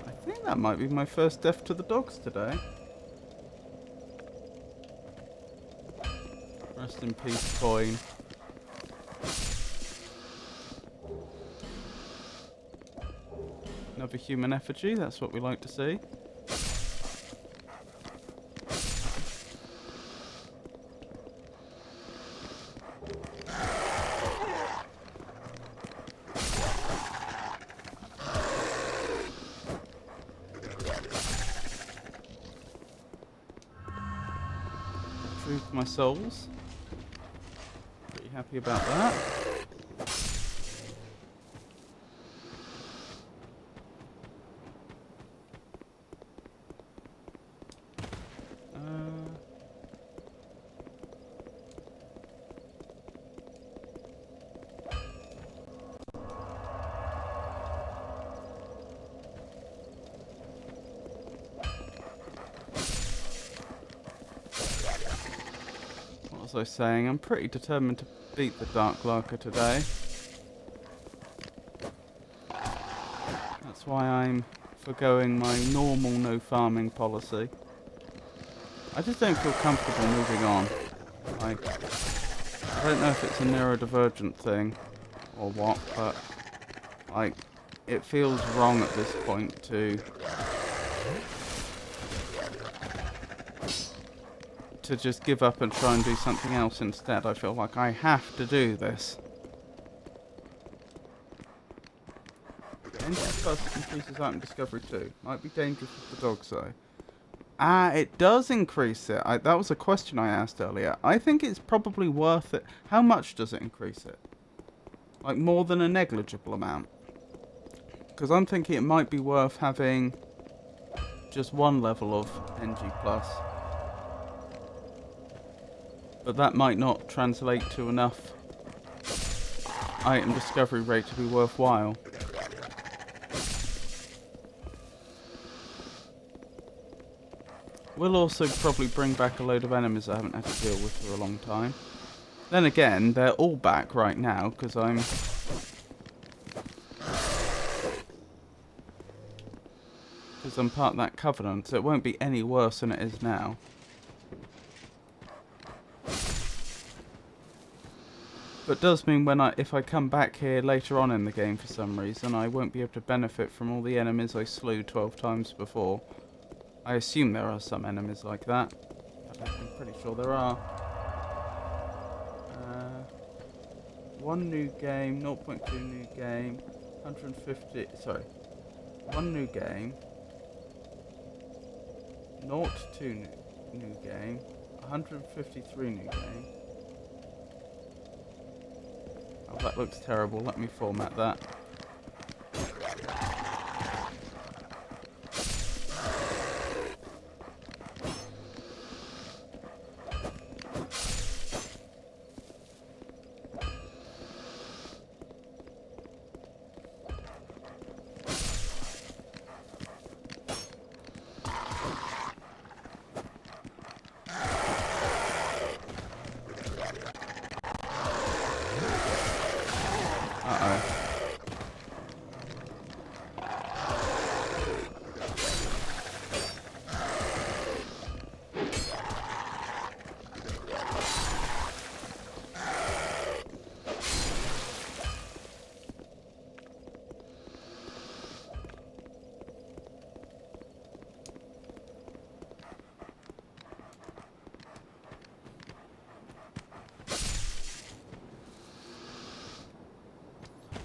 A: I think that might be my first death to the dogs today. Rest in peace, coin. Another human effigy, that's what we like to see. Retrieved my souls. Pretty happy about that. What was I saying? I'm pretty determined to beat the Dark Lurker today. That's why I'm forgoing my normal no farming policy. I just don't feel comfortable moving on. Like, I don't know if it's a neurodivergent thing or what, but like, it feels wrong at this point to just give up and try and do something else instead. I feel like I have to do this. Dangerous plus increases item discovery too. Might be dangerous with the dogs though. Ah, it does increase it. That was a question I asked earlier. I think it's probably worth it. How much does it increase it? Like more than a negligible amount? Because I'm thinking it might be worth having just one level of NG+. But that might not translate to enough item discovery rate to be worthwhile. We'll also probably bring back a load of enemies I haven't had to deal with for a long time. Then again, they're all back right now because I'm part of that covenant, so it won't be any worse than it is now. But does mean if I come back here later on in the game for some reason, I won't be able to benefit from all the enemies I slew 12 times before. I assume there are some enemies like that. I'm pretty sure there are. One new game, 0.2 new game, 150, sorry. One new game, 0.2 new game, 153 new game. Oh, that looks terrible. Let me format that.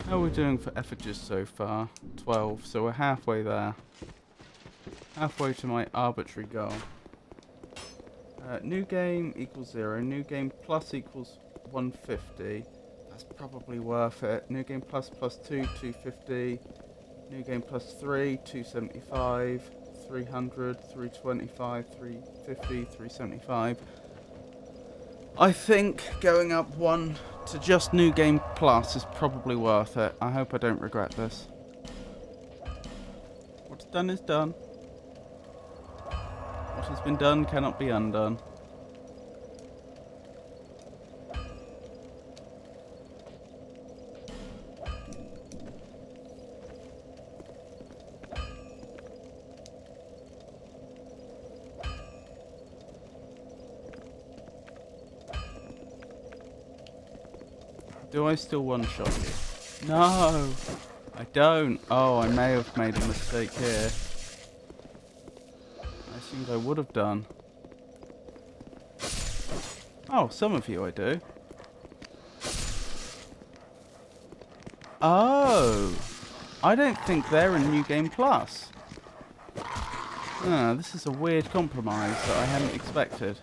A: How are we doing for effigies so far? 12, so we're halfway there. Halfway to my arbitrary goal. New game equals 0, new game plus equals 150. That's probably worth it. New game plus 2, 250. New game plus 3, 275. 300, 325, 350, 375. I think going up 1 to just New Game Plus is probably worth it. I hope I don't regret this. What's done is done. What has been done cannot be undone. Do I still one-shot you? No! I don't. Oh, I may have made a mistake here. I assumed I would have done. Oh, some of you I do. Oh! I don't think they're in New Game Plus. This is a weird compromise that I hadn't expected.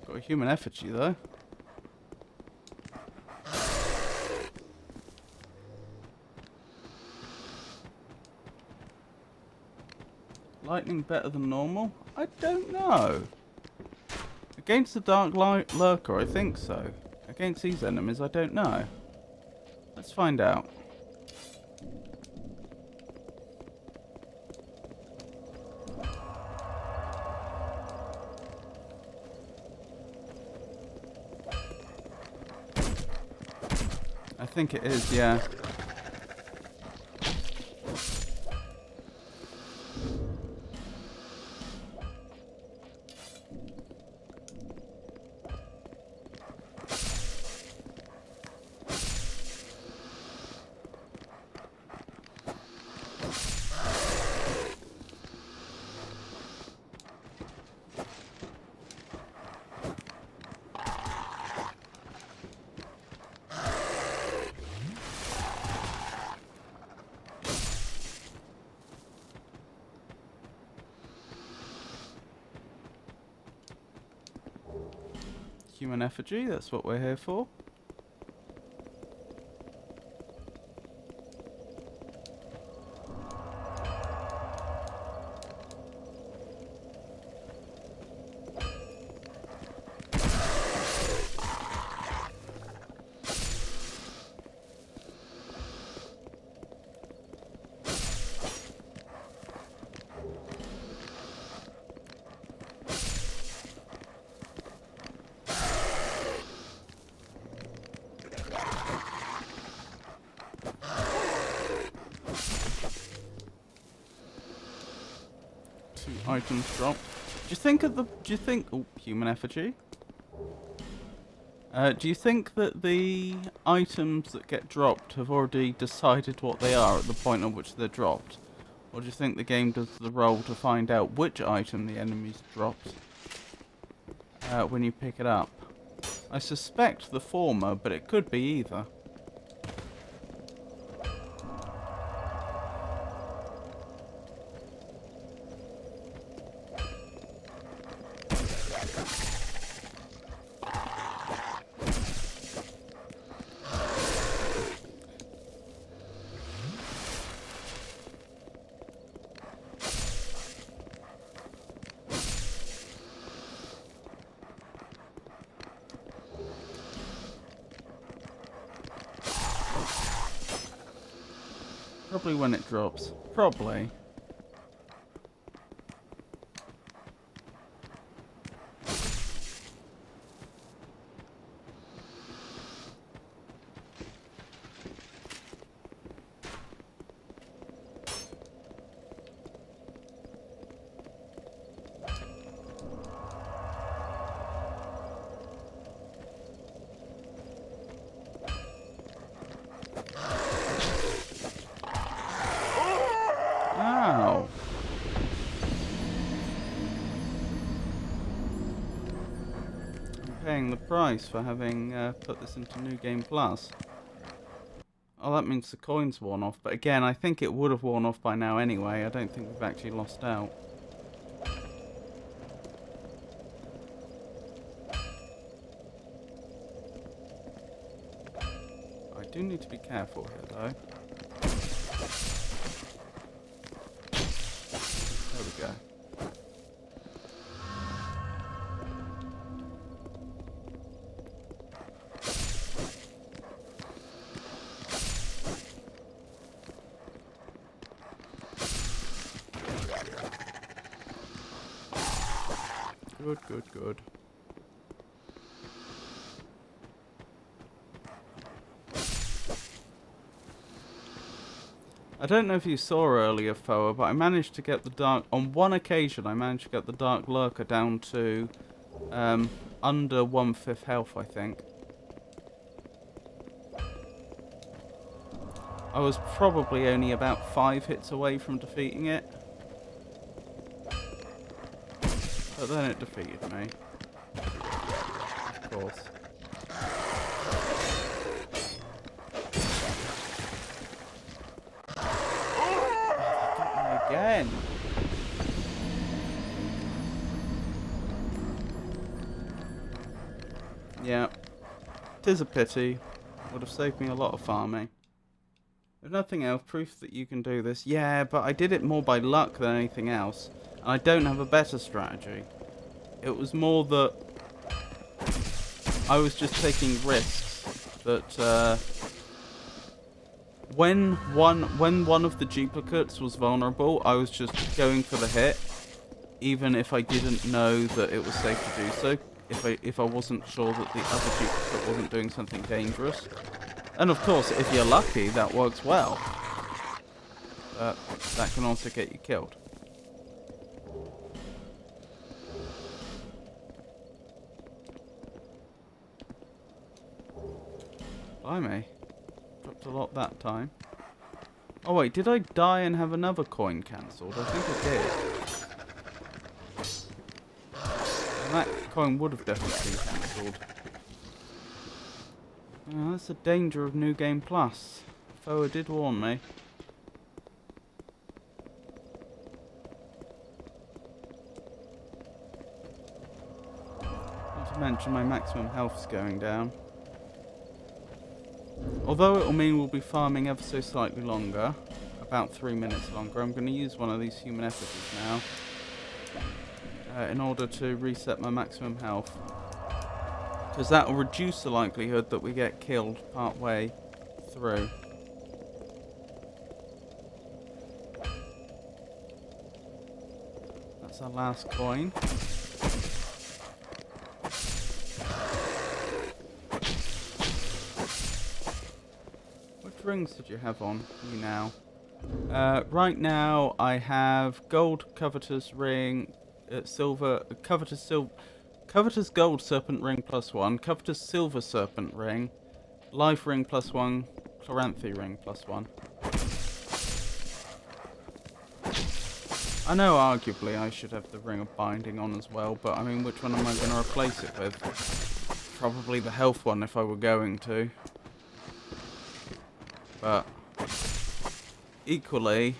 A: Got a human effigy though. Lightning better than normal? I don't know. Against the Dark Lurker, I think so. Against these enemies, I don't know. Let's find out. I think it is, yeah. human effigy, that's what we're here for. Items dropped. Oh, human effigy. Do you think that the items that get dropped have already decided what they are at the point at which they're dropped? Or do you think the game does the roll to find out which item the enemy's dropped when you pick it up? I suspect the former, but it could be either. Probably when it drops. Probably. Ow. I'm paying the price for having put this into New Game Plus. Oh, that means the coin's worn off. But again, I think it would have worn off by now anyway. I don't think we've actually lost out. I do need to be careful here, though. There we go. Good, good, good. I don't know if you saw earlier, Foa, but I managed to get the dark... On one occasion, I managed to get the Dark Lurker down to under 1/5 health, I think. I was probably only about 5 hits away from defeating it. But then it defeated me. Of course. Again. Yeah. Tis a pity. Would have saved me a lot of farming. If nothing else, proof that you can do this. Yeah, but I did it more by luck than anything else. And I don't have a better strategy. It was more that I was just taking risks. That when one of the duplicates was vulnerable, I was just going for the hit, even if I didn't know that it was safe to do so. If I wasn't sure that the other duplicate wasn't doing something dangerous. And of course, if you're lucky, that works well. But that can also get you killed. Blimey. Dropped a lot that time. Oh wait, did I die and have another coin cancelled? I think I did. And that coin would have definitely been cancelled. That's the danger of New Game Plus. Foa did warn me. Not to mention my maximum health's going down. Although it will mean we'll be farming ever so slightly longer, about 3 minutes longer, I'm going to use one of these human effigies now in order to reset my maximum health. Because that will reduce the likelihood that we get killed part way through. That's our last coin. What rings did you have on you now? Right now I have gold covetous ring, silver covetous gold serpent ring +1, covetous silver serpent ring, life ring +1, chloranthy ring +1. I know arguably I should have the ring of binding on as well, but I mean, which one am I going to replace it with? Probably the health one if I were going to. But equally,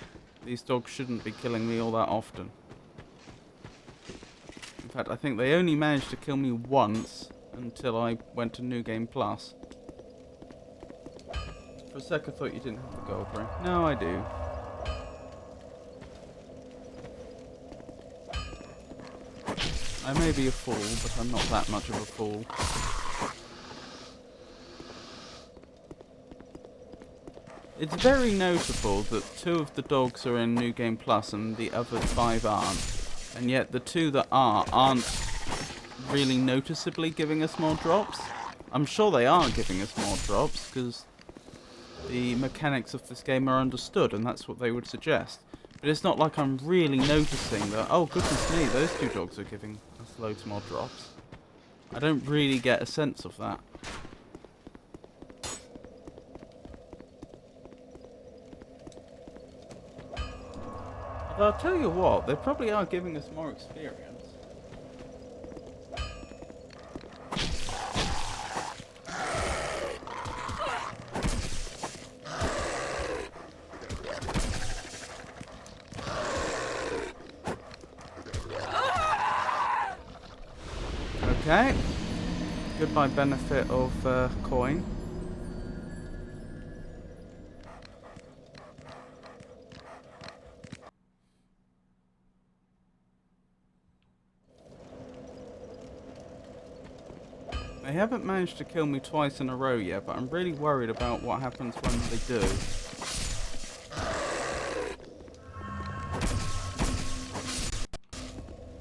A: these dogs shouldn't be killing me all that often. In fact, I think they only managed to kill me once until I went to New Game Plus. For a sec I thought you didn't have the gold ring. No, I do. I may be a fool, but I'm not that much of a fool. It's very notable that 2 of the dogs are in New Game Plus and the other 5 aren't. And yet the 2 that aren't really noticeably giving us more drops. I'm sure they are giving us more drops because the mechanics of this game are understood and that's what they would suggest. But it's not like I'm really noticing that, oh goodness me, those 2 dogs are giving us loads more drops. I don't really get a sense of that. But I'll tell you what, they probably are giving us more experience. Okay. Goodbye benefit of coin. They haven't managed to kill me twice in a row yet, but I'm really worried about what happens when they do.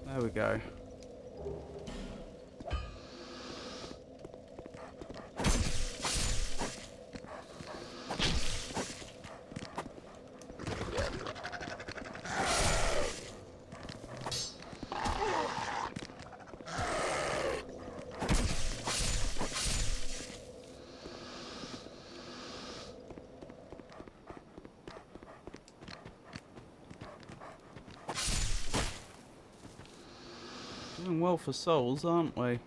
A: There we go. Doing well for souls, aren't we?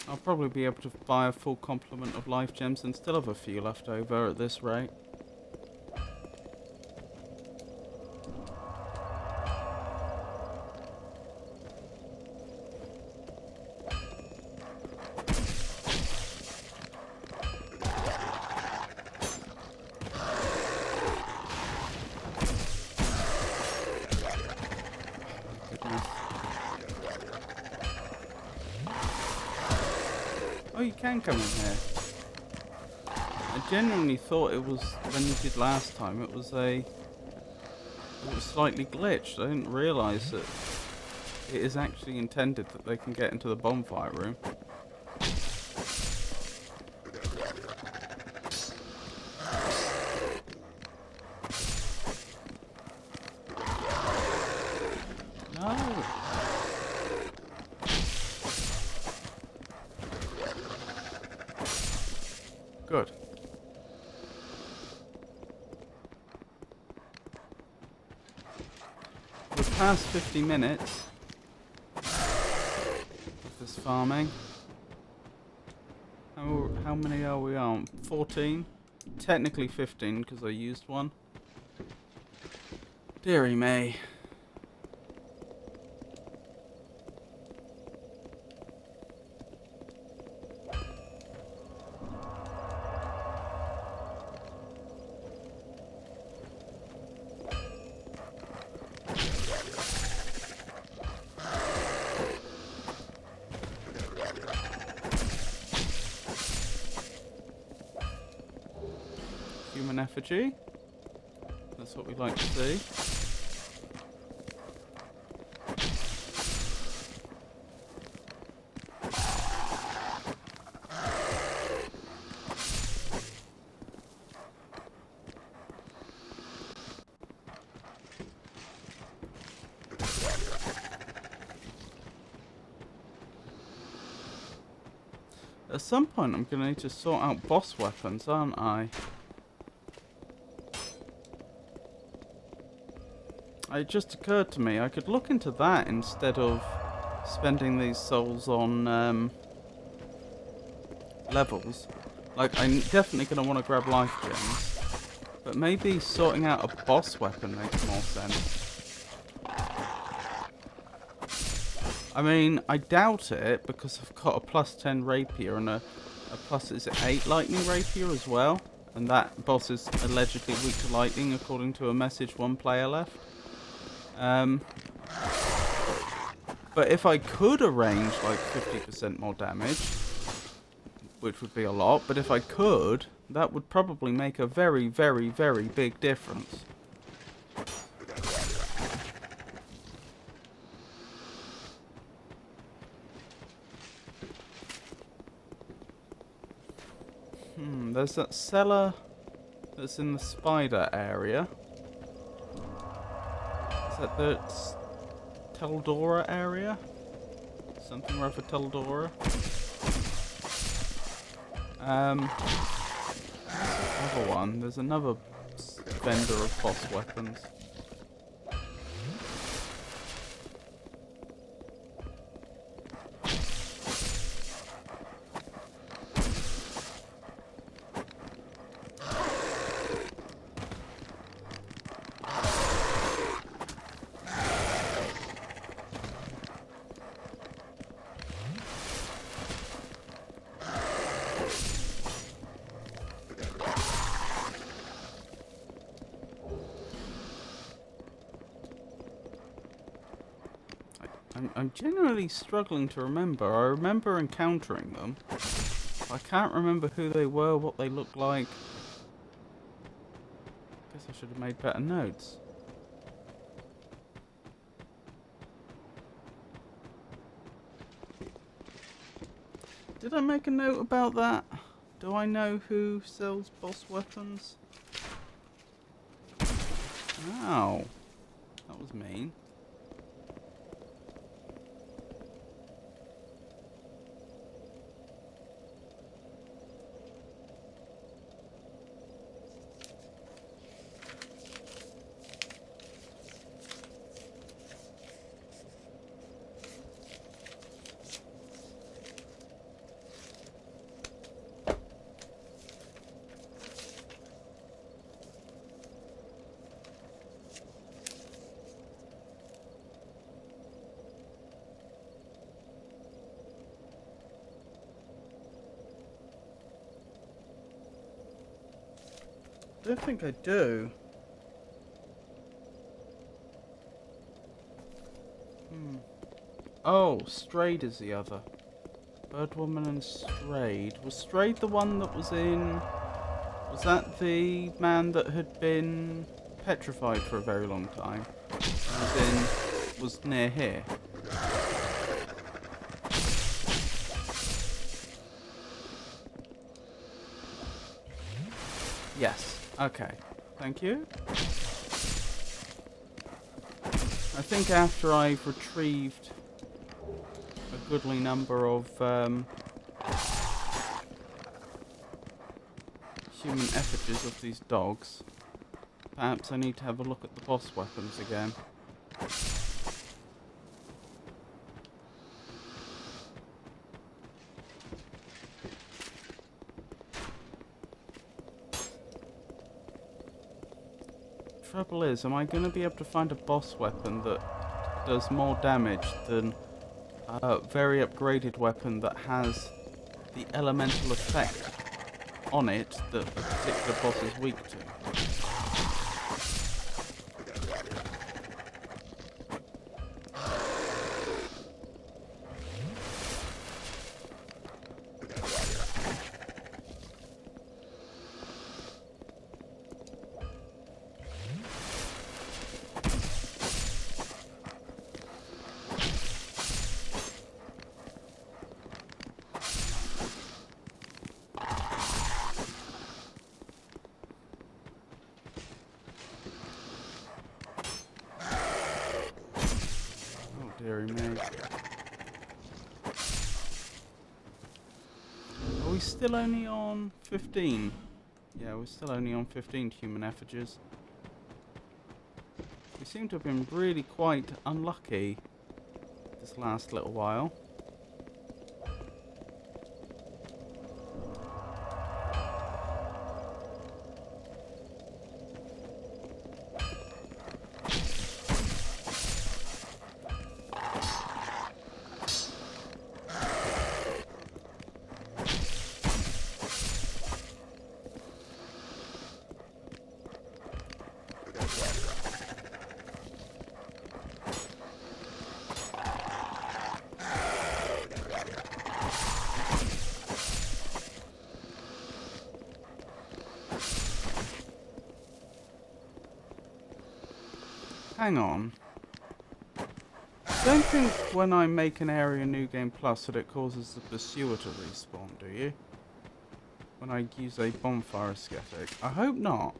A: I'll probably be able to buy a full complement of life gems and still have a few left over at this rate. Oh, you can come in here. I genuinely thought it was, when you did last time, it was slightly glitched. I didn't realise that it is actually intended that they can get into the bonfire room. No! Good. We're past 50 minutes of this farming. How many are we on? 14? Technically 15 because I used one. Dearie me. in effigy. That's what we like to see. At some point, I'm going to need to sort out boss weapons, aren't I? It just occurred to me I could look into that instead of spending these souls on levels. Like, I'm definitely going to want to grab life gems, but maybe sorting out a boss weapon makes more sense. I mean, I doubt it because I've got a plus 10 rapier and a plus, is it 8 lightning rapier as well? And that boss is allegedly weak to lightning according to a message one player left. But if I could arrange like 50% more damage, which would be a lot, but if I could, that would probably make a very, very, very big difference. There's that cellar that's in the spider area. Is that the Teldora area? Something rather Teldora. Another one. There's another vendor of boss weapons. I'm genuinely struggling to remember. I remember encountering them. I can't remember who they were, what they looked like. Guess I should have made better notes. Did I make a note about that? Do I know who sells boss weapons? Ow. That was mean. I don't think I do. Oh, Strayed is the other. Birdwoman and Strayed. Was Strayed the one that was in... Was that the man that had been petrified for a very long time? Was near here. Yes. Okay. Thank you. I think after I've retrieved a goodly number of human effigies of these dogs, perhaps I need to have a look at the boss weapons again. Trouble is, am I going to be able to find a boss weapon that does more damage than a very upgraded weapon that has the elemental effect on it that a particular boss is weak to? Are we still only on 15? Yeah, we're still only on 15 human effigies. We seem to have been really quite unlucky this last little while. Hang on. Don't think when I make an area New Game Plus that it causes the pursuer to respawn, do you? When I use a bonfire aesthetic. I hope not.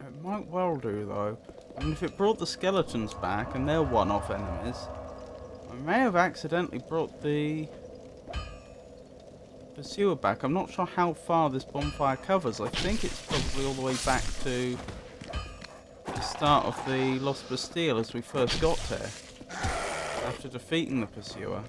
A: It might well do though. I mean, if it brought the skeletons back and they're one-off enemies, I may have accidentally brought the pursuer back. I'm not sure how far this bonfire covers. I think it's probably all the way back to the start of the Lost Bastille as we first got there, after defeating the pursuer.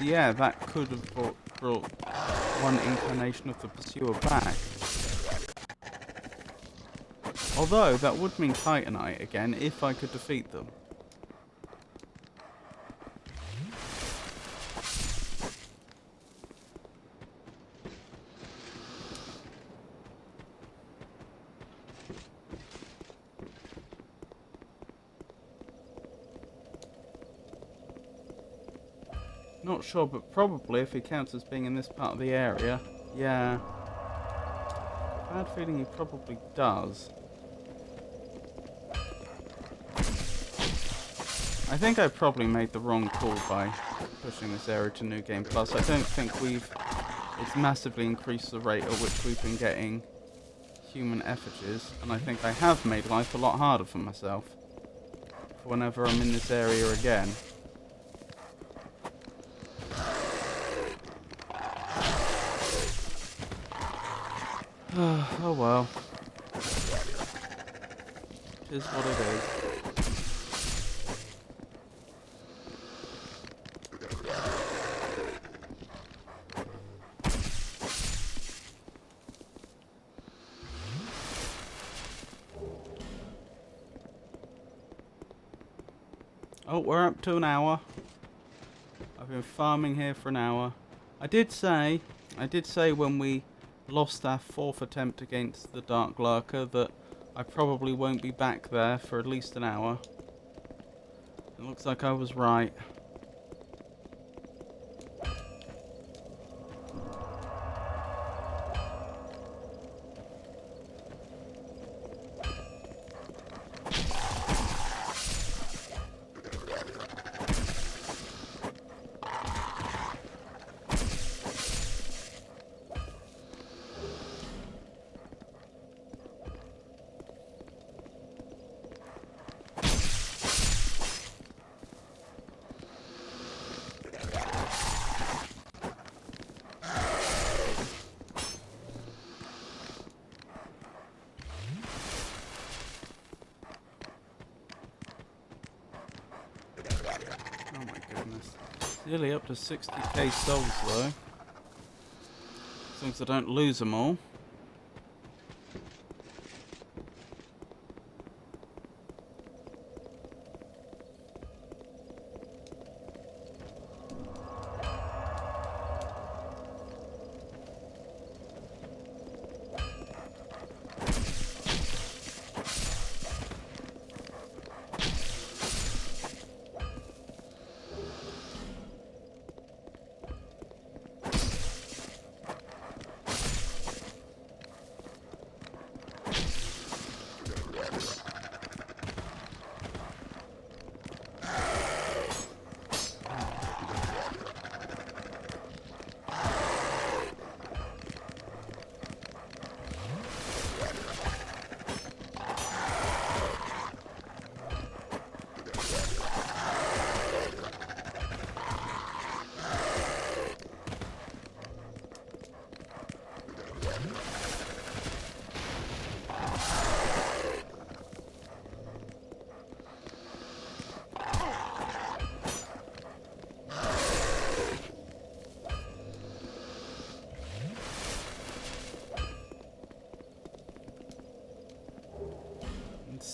A: Yeah, that could have brought one incarnation of the pursuer back. Although, that would mean Titanite again, if I could defeat them. Not sure, but probably if he counts as being in this part of the area. Yeah. Bad feeling he probably does. I think I probably made the wrong call by pushing this area to New Game Plus. I don't think it's massively increased the rate at which we've been getting human effigies, and I think I have made life a lot harder for myself for whenever I'm in this area again. Oh well. It is what it is. Oh, we're up to an hour. I've been farming here for an hour. I did say when we lost our 4th attempt against the Dark Lurker that I probably won't be back there for at least an hour. It looks like I was right. Oh my goodness. Nearly up to 60k souls though. As long as I don't lose them all.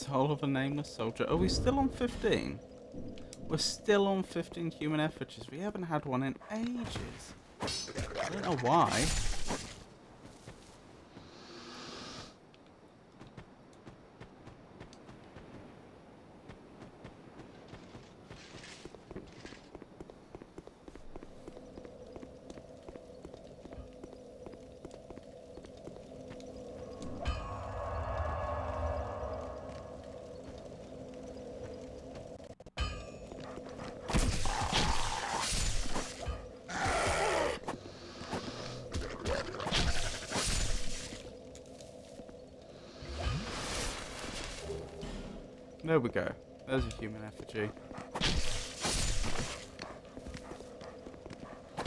A: Soul of a nameless soldier. Are we still on 15? We're still on 15 human effigies. We haven't had one in ages. I don't know why. There we go. There's a human effigy.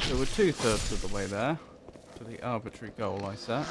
A: So we're 2/3 of the way there to the arbitrary goal I set.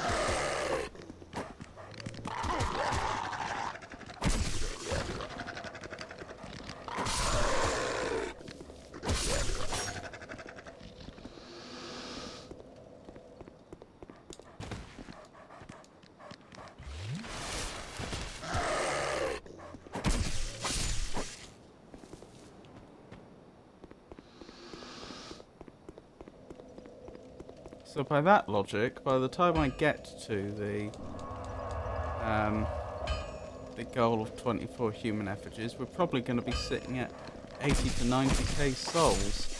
A: So by that logic, by the time I get to the goal of 24 human effigies, we're probably going to be sitting at 80 to 90k souls.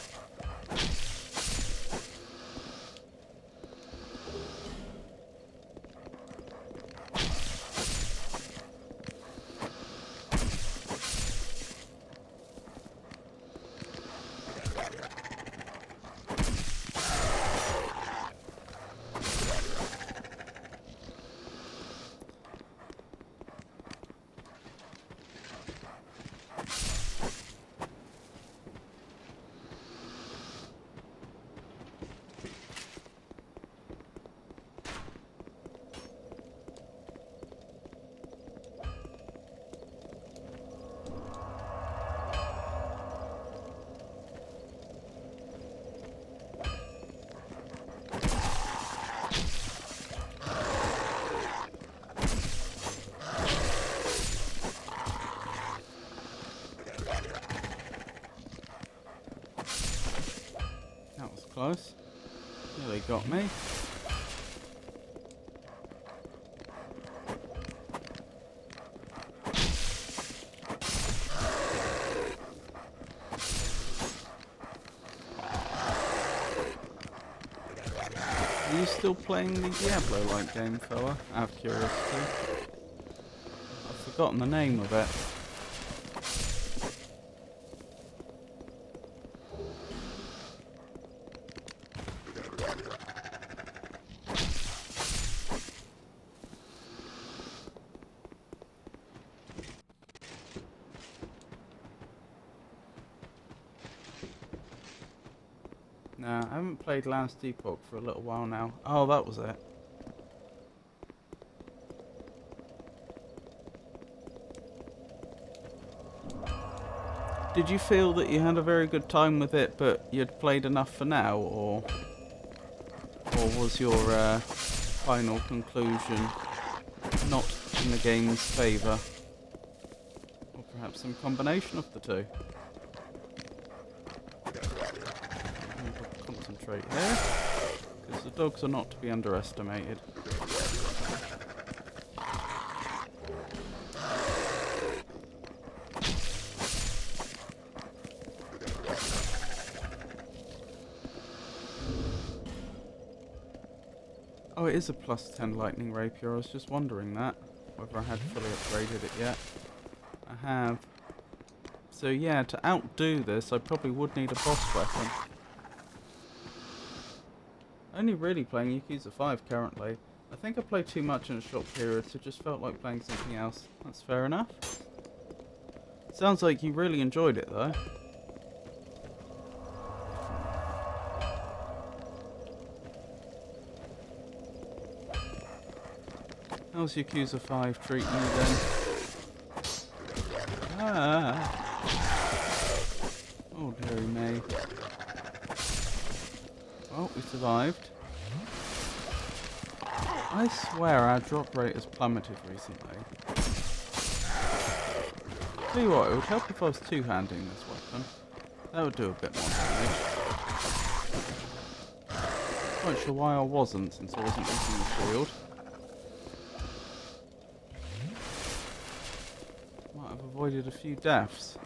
A: Close. Yeah, they got me. Are you still playing the Diablo-like game, fella? Out of curiosity. I've forgotten the name of it. No, I haven't played Last Epoch for a little while now. Oh, that was it. Did you feel that you had a very good time with it, but you'd played enough for now, or was your final conclusion not in the game's favour? Or perhaps some combination of the two? Concentrate here, because the dogs are not to be underestimated. Oh, it is a +10 lightning rapier. I was just wondering that, whether I had fully upgraded it yet. I have. So yeah, to outdo this, I probably would need a boss weapon. Only really playing Yakuza 5 currently. I think I played too much in a short period, so just felt like playing something else. That's fair enough. Sounds like you really enjoyed it though. How's Yakuza 5 treating you then? Ah! Oh dearie me. Well, we survived. I swear our drop rate has plummeted recently. Tell you what, it would help if I was two-handing this weapon. That would do a bit more damage. Not sure why I wasn't, since I wasn't using the shield. Might have avoided a few deaths.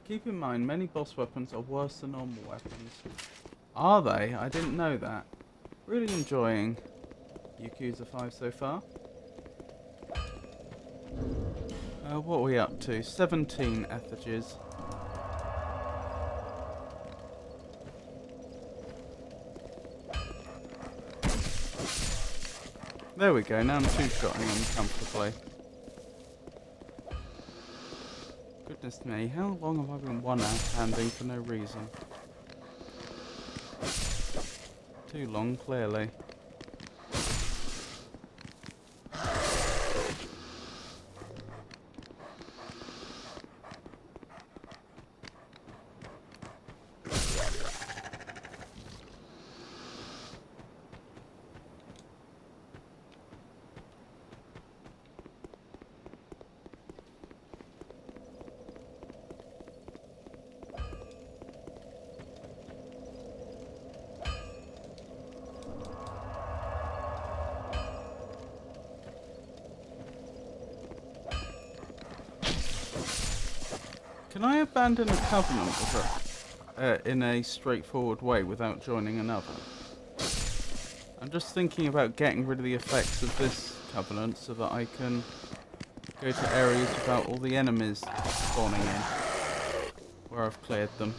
A: Keep in mind, many boss weapons are worse than normal weapons. Are they? I didn't know that. Really enjoying Yakuza 5 so far. What are we up to? 17 effigies. There we go, now I'm two-shotting them comfortably. Goodness me, how long have I been one-handing for no reason? Too long, clearly. Can I abandon a covenant in a straightforward way without joining another? I'm just thinking about getting rid of the effects of this covenant so that I can go to areas without all the enemies spawning in, where I've cleared them.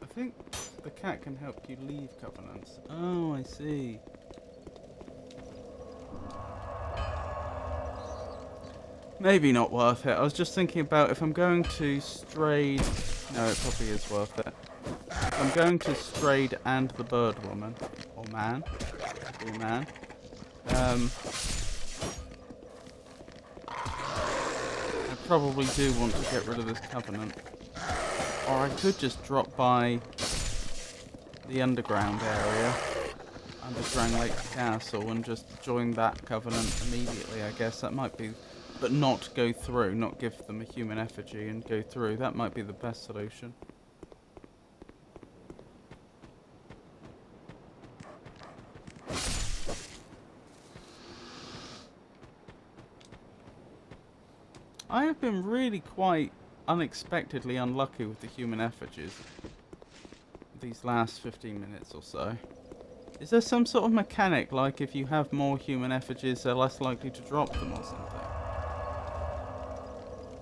A: I think the cat can help you leave covenants. Oh, I see. Maybe not worth it. I was just thinking about if I'm going to Strayed... No, it probably is worth it. If I'm going to Strayed and the Bird Woman, or man, could be a man, I probably do want to get rid of this covenant. Or I could just drop by the underground area, underground Lake Castle, and just join that covenant immediately, I guess. That might be... But not go through, not give them a human effigy and go through. That might be the best solution. I have been really quite unexpectedly unlucky with the human effigies these last 15 minutes or so. Is there some sort of mechanic, like if you have more human effigies, they're less likely to drop them or something?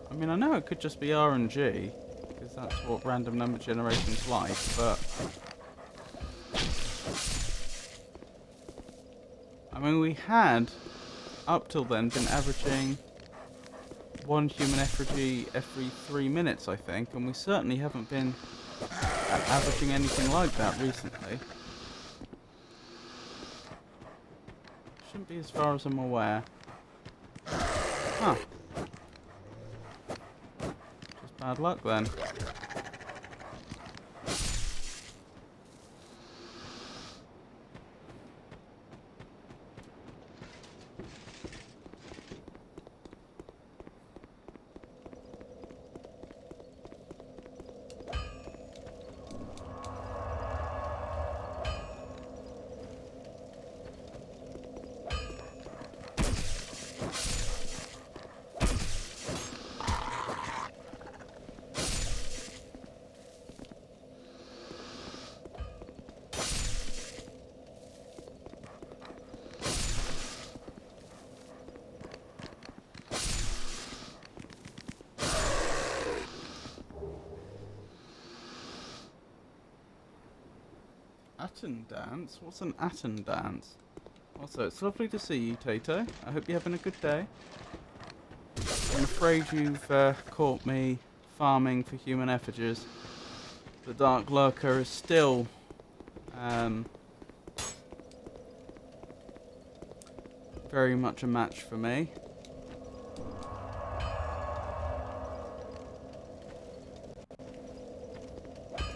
A: I mean, I know it could just be RNG, because that's what random number generation's like, but... I mean, we had, up till then, been averaging one human effigy every 3 minutes, I think, and we certainly haven't been averaging anything like that recently. Shouldn't be as far as I'm aware. Huh. Just bad luck then. Atten dance? What's an Atten dance? Also, it's lovely to see you, Tato. I hope you're having a good day. I'm afraid you've caught me farming for human effigies, the Dark Lurker is still very much a match for me.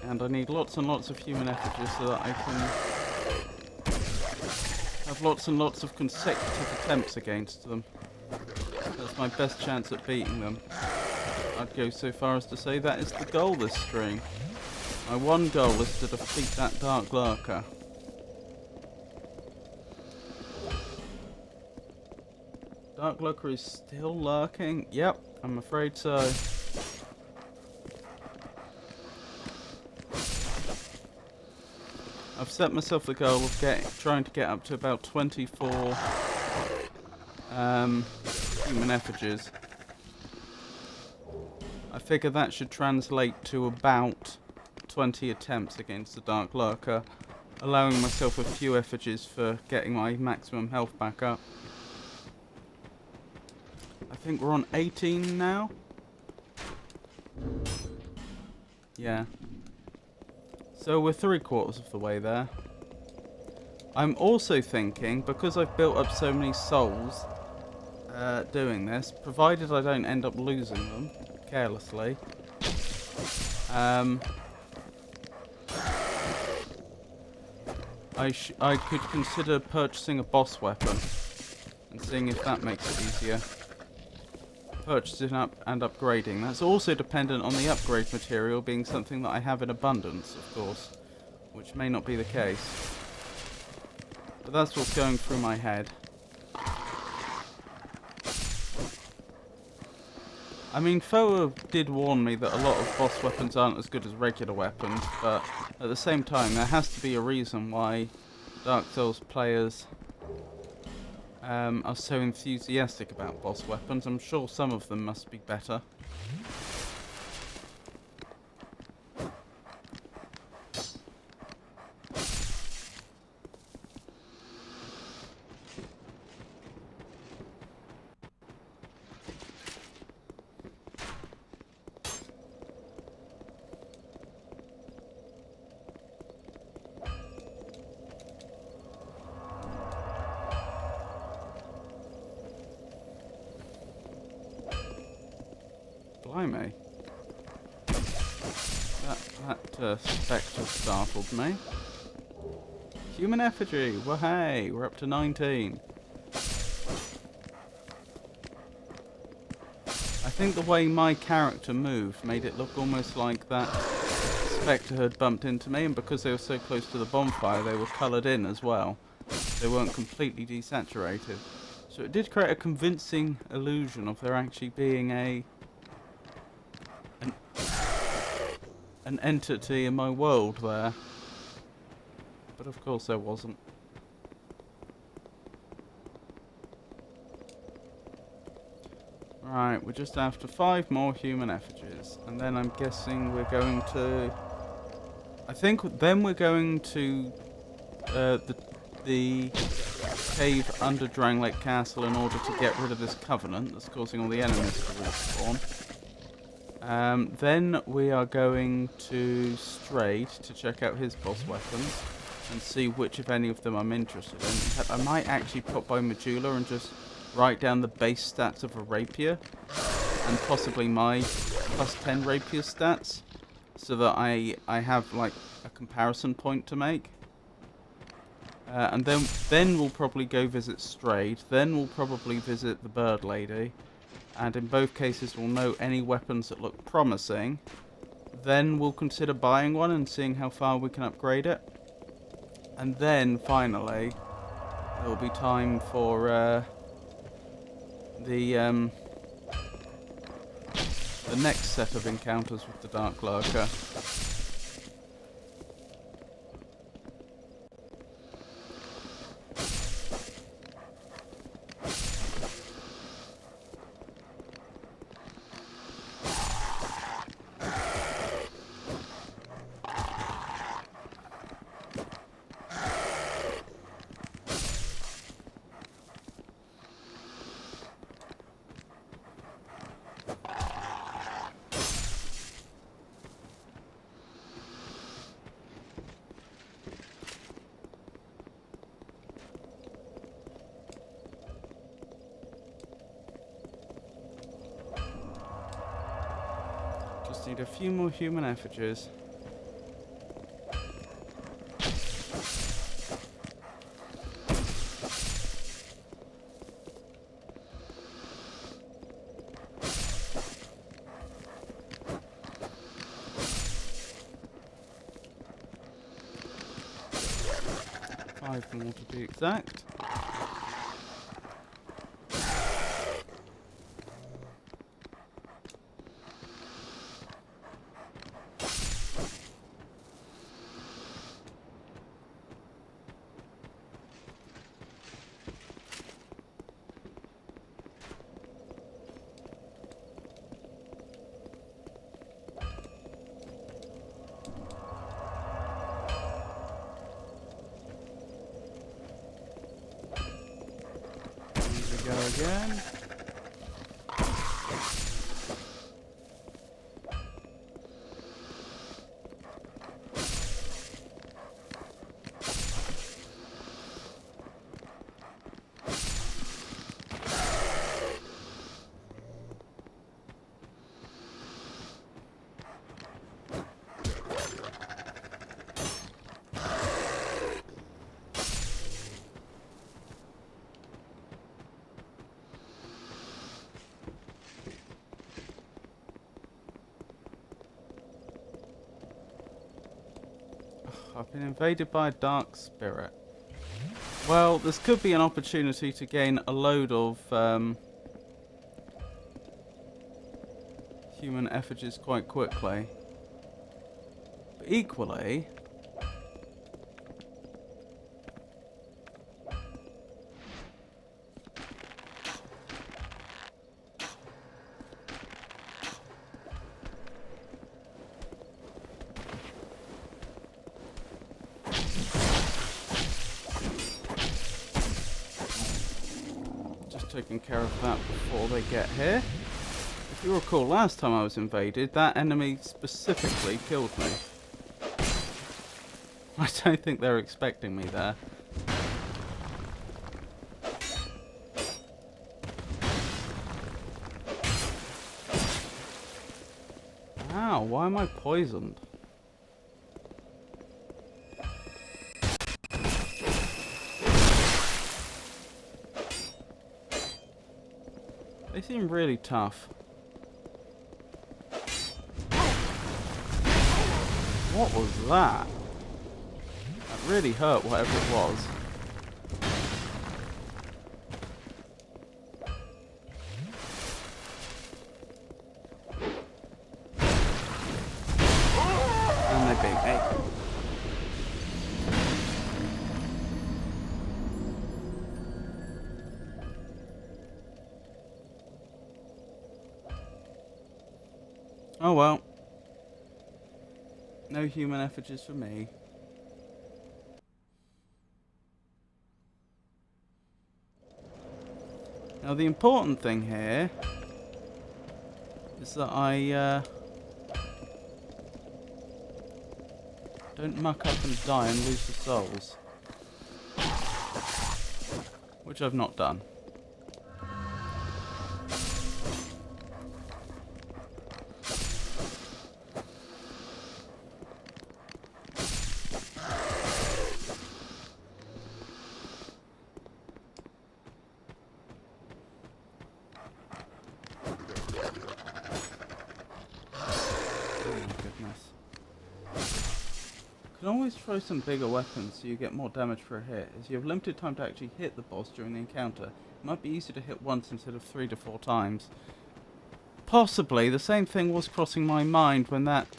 A: And I need lots and lots of human effigies so that I can have lots and lots of consecutive attempts against them. That's my best chance at beating them. I'd go so far as to say that is the goal this stream. My one goal is to defeat that Dark Lurker. Dark Lurker is still lurking? Yep, I'm afraid so. I've set myself the goal of trying to get up to about 24 human effigies. I figure that should translate to about 20 attempts against the Dark Lurker, allowing myself a few effigies for getting my maximum health back up. I think we're on 18 now? Yeah. So we're 3/4 of the way there. I'm also thinking, because I've built up so many souls doing this, provided I don't end up losing them carelessly, I could consider purchasing a boss weapon and seeing if that makes it easier. Purchasing up and upgrading. That's also dependent on the upgrade material being something that I have in abundance, of course, which may not be the case. But that's what's going through my head. I mean, Foa did warn me that a lot of boss weapons aren't as good as regular weapons, but at the same time, there has to be a reason why Dark Souls players are so enthusiastic about boss weapons. I'm sure some of them must be better. Blimey. That spectre startled me. Human effigy! Well, hey, we're up to 19. I think the way my character moved made it look almost like that spectre had bumped into me, and because they were so close to the bonfire, they were coloured in as well. They weren't completely desaturated. So it did create a convincing illusion of there actually being an entity in my world there. But of course there wasn't. Right, we're just after 5 more human effigies. And then I'm guessing we're going to... I think then we're going to the cave under Drangleic Castle in order to get rid of this covenant that's causing all the enemies to respawn. Then we are going to Straight to check out his boss weapons and see which, if any of them, I'm interested in. In fact, I might actually pop by Medulla and just write down the base stats of a rapier and possibly my plus 10 rapier stats so that I have like a comparison point to make. And then we'll probably go visit Straight. Then we'll probably visit the Bird Lady. And in both cases we'll know any weapons that look promising. Then we'll consider buying one and seeing how far we can upgrade it. And then finally it'll be time for the next set of encounters with the Dark Lurker. Just need a few more human effigies. Five more to be exact. Go again. I've been invaded by a dark spirit. Well, this could be an opportunity to gain a load of human effigies quite quickly. But equally, taking care of that before they get here. If you recall, last time I was invaded, that enemy specifically killed me. I don't think they're expecting me there. Ow, why am I poisoned? They seem really tough. What was that? That really hurt, whatever it was. And they beat me. Oh well. No human effigies for me. Now the important thing here is that I don't muck up and die and lose the souls. Which I've not done. You can always throw some bigger weapons so you get more damage per hit. As you have limited time to actually hit the boss during the encounter, it might be easier to hit once instead of 3 to 4 times. Possibly. The same thing was crossing my mind when that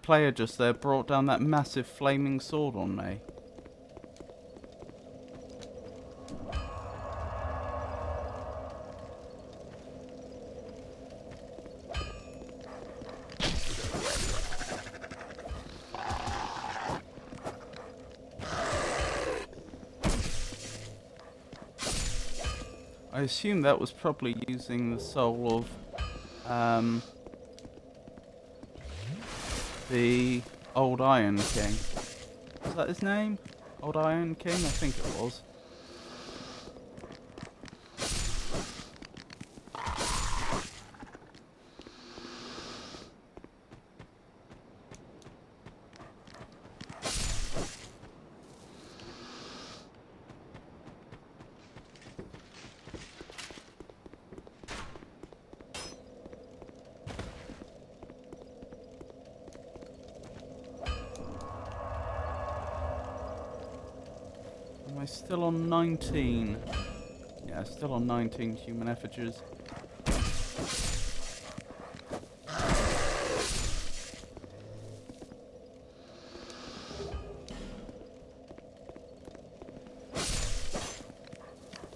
A: player just there brought down that massive flaming sword on me. I assume that was probably using the soul of the Old Iron King. Was that his name? Old Iron King? I think it was. still on 19. Yeah, still on 19 human effigies.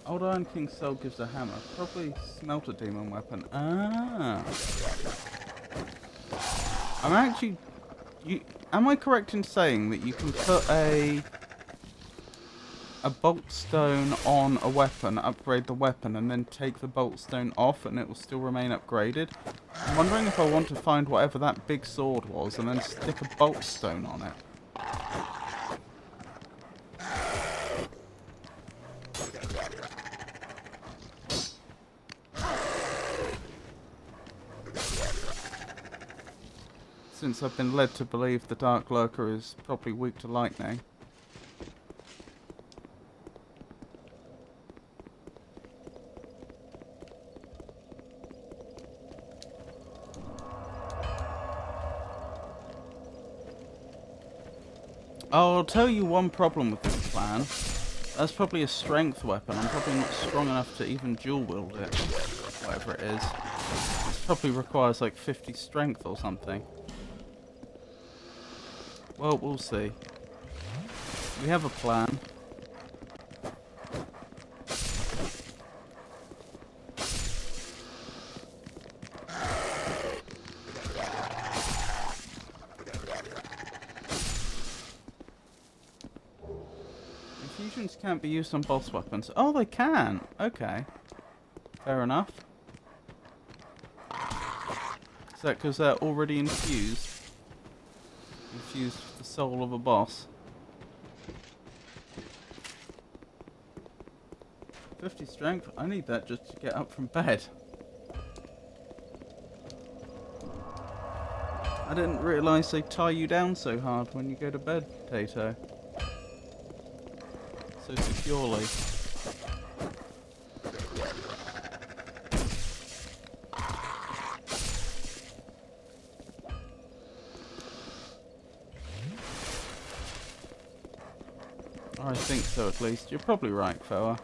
A: Old Iron King's soul gives a hammer. Probably smelter demon weapon. Ah. I'm actually... am I correct in saying that you can put a bolt stone on a weapon, upgrade the weapon, and then take the bolt stone off and it will still remain upgraded? I'm wondering if I want to find whatever that big sword was and then stick a bolt stone on it. Since I've been led to believe the Dark Lurker is probably weak to lightning. I'll tell you one problem with this plan. That's probably a strength weapon. I'm probably not strong enough to even dual wield it. Whatever it is. This probably requires like 50 strength or something. Well, we'll see. We have a plan. Infusions can't be used on boss weapons. Oh, they can. Okay. Fair enough. Is that because they're already infused? Infused with the soul of a boss. 50 strength? I need that just to get up from bed. I didn't realise they tie you down so hard when you go to bed, Tato. So securely. I think so, at least. You're probably right, Foa.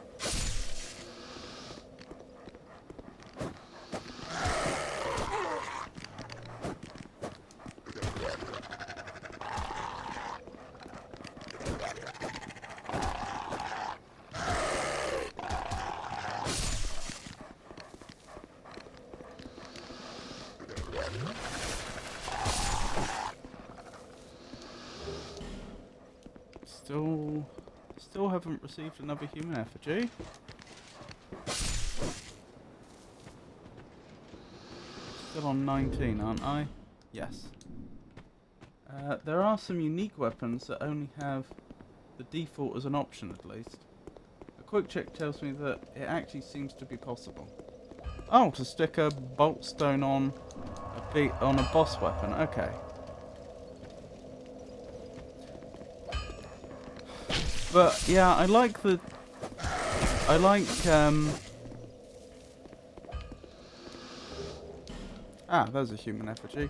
A: Still haven't received another human effigy. Still on 19, aren't I? Yes. There are some unique weapons that only have the default as an option, at least. A quick check tells me that it actually seems to be possible. Oh, to stick a bolt stone on a boss weapon. Okay. But yeah, I like there's a human effigy.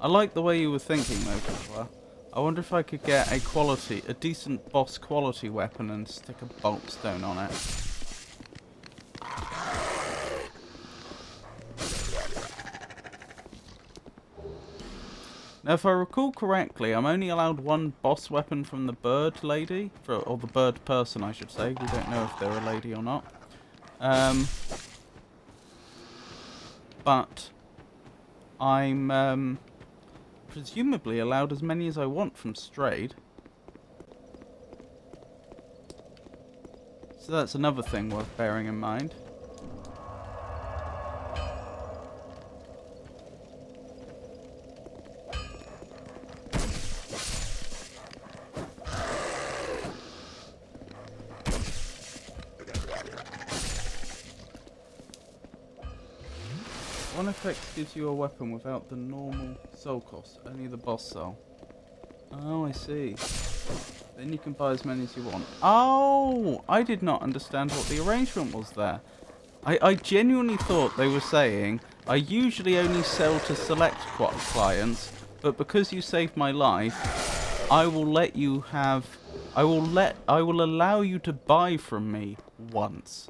A: I like the way you were thinking though, Kevlar. I wonder if I could get a decent boss quality weapon and stick a bolt stone on it. Now, if I recall correctly, I'm only allowed one boss weapon from the bird lady, or the bird person, I should say. We don't know if they're a lady or not. But I'm presumably allowed as many as I want from Strayed. So that's another thing worth bearing in mind. One effect gives you a weapon without the normal soul cost, only the boss soul. Oh, I see. Then you can buy as many as you want. Oh, I did not understand what the arrangement was there. I genuinely thought they were saying, I usually only sell to select clients, but because you saved my life, I will let you have I will allow you to buy from me once.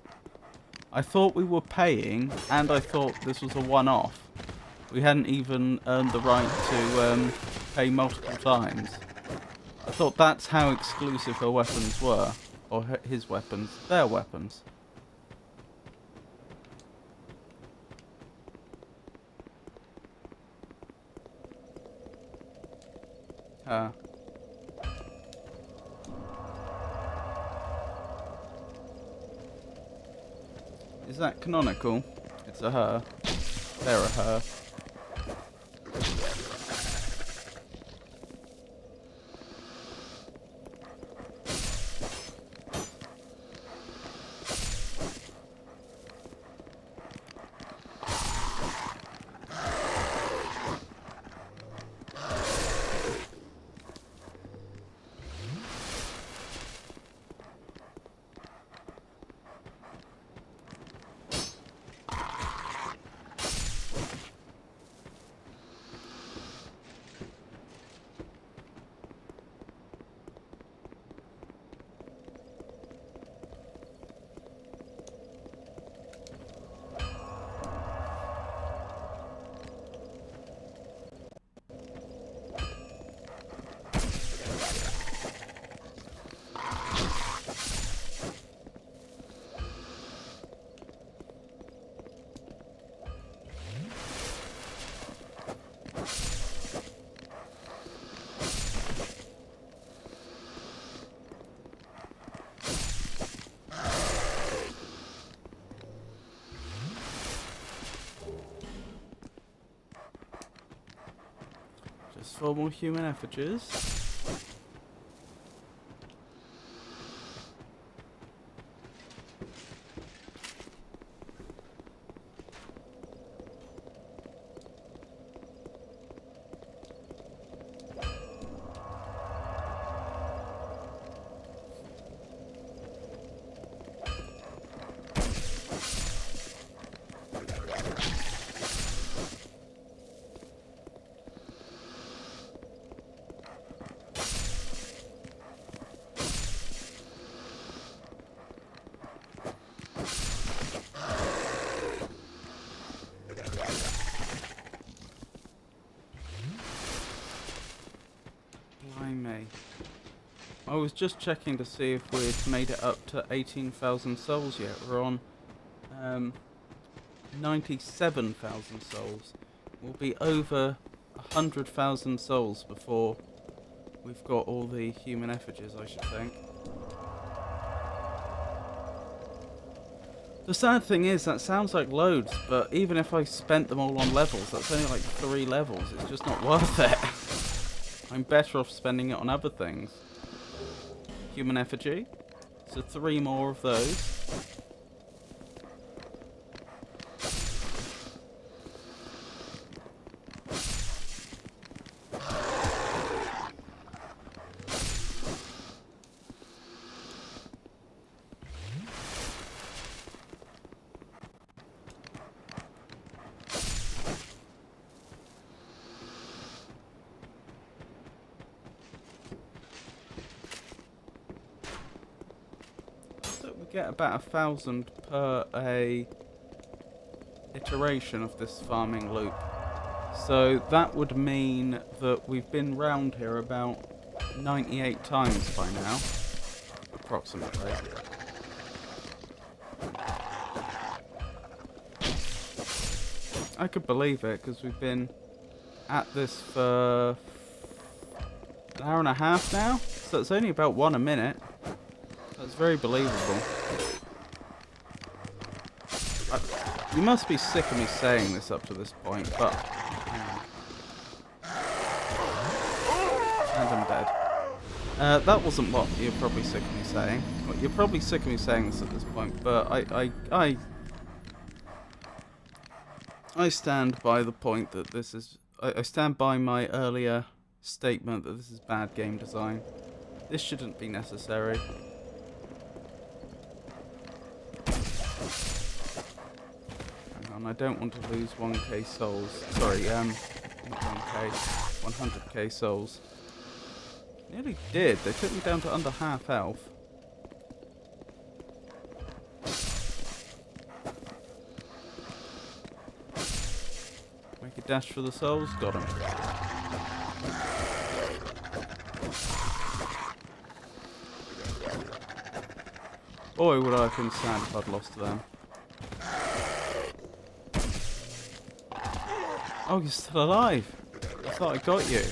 A: I thought we were paying, and I thought this was a one-off. We hadn't even earned the right to pay multiple times. I thought that's how exclusive her weapons were. Or his weapons. Their weapons. Is that canonical? It's a her. They're a her. Just 4 more human effigies. Blimey. I was just checking to see if we'd made it up to 18,000 souls yet. We're on 97,000 souls. We'll be over 100,000 souls before we've got all the human effigies, I should think. The sad thing is, that sounds like loads, but even if I spent them all on levels, that's only like 3 levels. It's just not worth it. I'm better off spending it on other things. Human effigy. So 3 more of those. Get about 1,000 per a iteration of this farming loop. So that would mean that we've been round here about 98 times by now, approximately. I could believe it, because we've been at this for an hour and a half now, so it's only about 1 a minute. That's very believable. You must be sick of me saying this up to this point, but... And I'm dead. That wasn't what you're probably sick of me saying. Well, you're probably sick of me saying this at this point, but I stand by the point that this is... I stand by my earlier statement that this is bad game design. This shouldn't be necessary. I don't want to lose 1k souls. Sorry, not 1k, 100k souls. Nearly did. They took me down to under half health. Make a dash for the souls. Got him. Boy, would I have been sad if I'd lost to them. Oh, you're still alive. I thought I got you.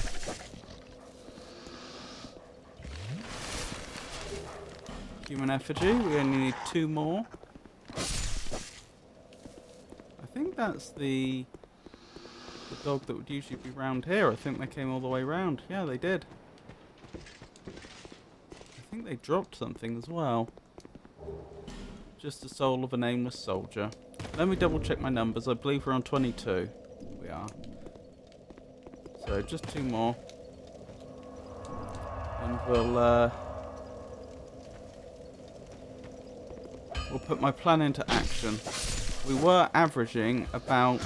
A: Human effigy. We only need 2 more. I think that's the dog that would usually be round here. I think they came all the way round. Yeah, they did. I think they dropped something as well. Just the soul of a nameless soldier. Let me double check my numbers. I believe we're on 22. We are. So just 2 more. And we'll put my plan into action. We were averaging about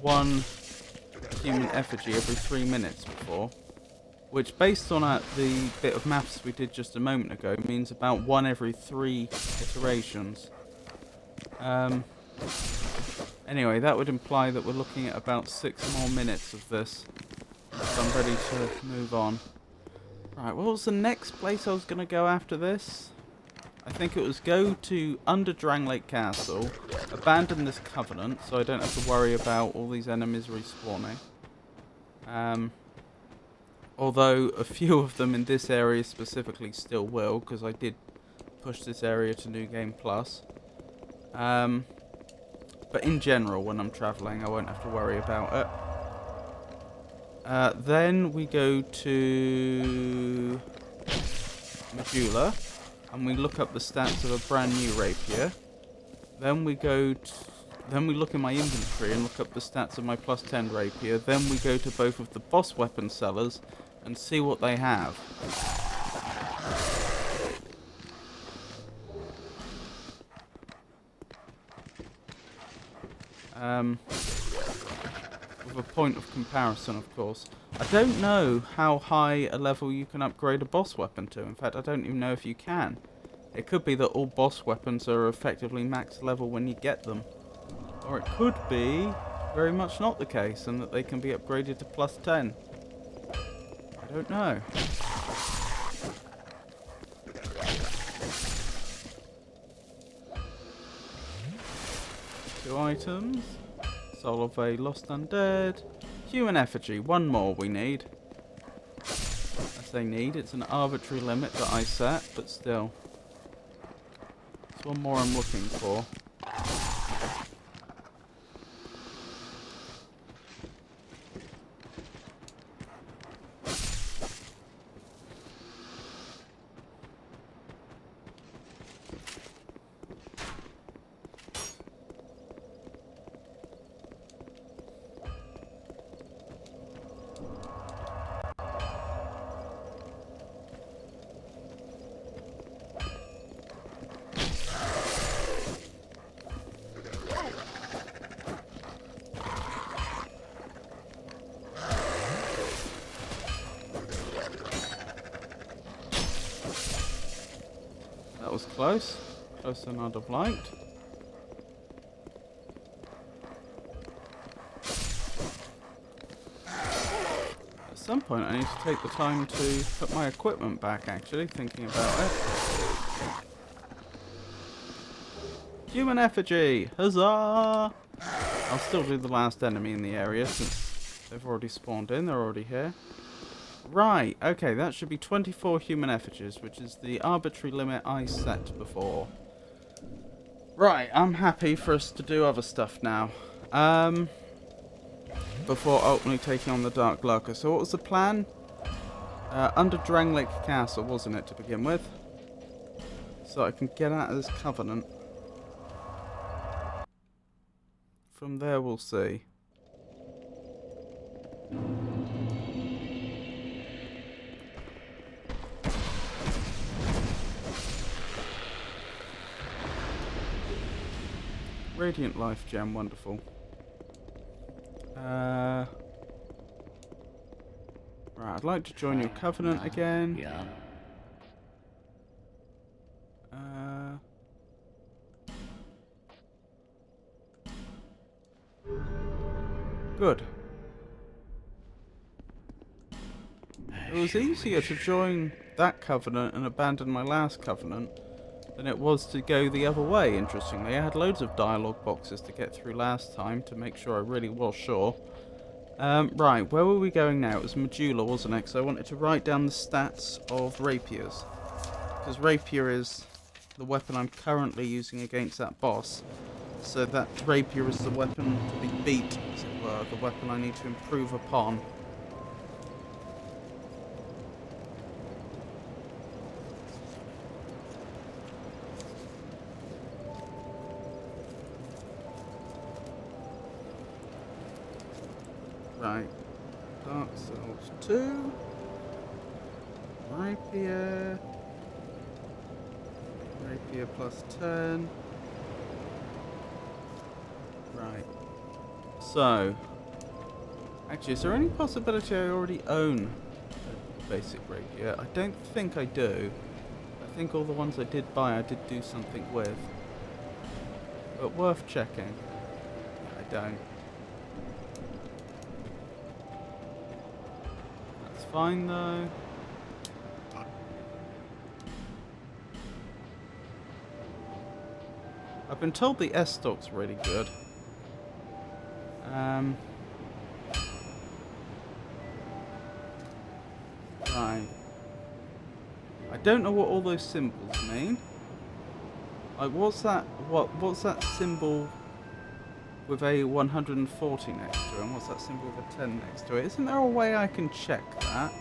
A: 1 human effigy every 3 minutes before, which based on the bit of maths we did just a moment ago means about 1 every 3 iterations. Anyway, that would imply that we're looking at about 6 more minutes of this. So I'm ready to move on. Right, what was the next place I was going to go after this? I think it was go to under Drangleic Castle, abandon this covenant so I don't have to worry about all these enemies respawning. Although a few of them in this area specifically still will, because I did push this area to New Game Plus. But in general, when I'm travelling, I won't have to worry about it. Then we go to Medulla, and we look up the stats of a brand new rapier. Then we go then we look in my inventory and look up the stats of my plus 10 rapier. Then we go to both of the boss weapon sellers and see what they have. With a point of comparison, of course. I don't know how high a level you can upgrade a boss weapon to. In fact, I don't even know if you can. It could be that all boss weapons are effectively max level when you get them. Or it could be very much not the case and that they can be upgraded to plus 10. I don't know. Two items. Soul of a lost undead. Human effigy. 1 more we need. I say need. It's an arbitrary limit that I set, but still. There's 1 more I'm looking for. That was close. Closer than I'd have liked. At some point I need to take the time to put my equipment back, actually, thinking about it. Human effigy! Huzzah! I'll still do the last enemy in the area since they've already spawned in, they're already here. Right, okay, that should be 24 human effigies, which is the arbitrary limit I set before. Right, I'm happy for us to do other stuff now. Before ultimately taking on the Dark Lurker. So what was the plan? Under Drangleic Castle, wasn't it, to begin with? So I can get out of this covenant. From there we'll see. Radiant Life Gem, wonderful. Right, I'd like to join your covenant again.
C: Yeah.
A: Good. It was easier to join that covenant and abandon my last covenant than it was to go the other way, interestingly. I had loads of dialogue boxes to get through last time to make sure I really was sure. Right, where were we going now? It was Medulla, wasn't it? Because I wanted to write down the stats of rapiers. Because rapier is the weapon I'm currently using against that boss. So that rapier is the weapon to be beat, as it were. The weapon I need to improve upon. Right. Dark Souls 2. Rapier. Rapier plus 10. Right. So. Actually, is there any possibility I already own a basic rapier? I don't think I do. I think all the ones I did buy, I did do something with. But worth checking. I don't. That's fine though. I've been told the S stock's really good. Right. I don't know what all those symbols mean. Like, what's that? What's that symbol with a 140 next to it? And what's that symbol with a 10 next to it? Isn't there a way I can check that?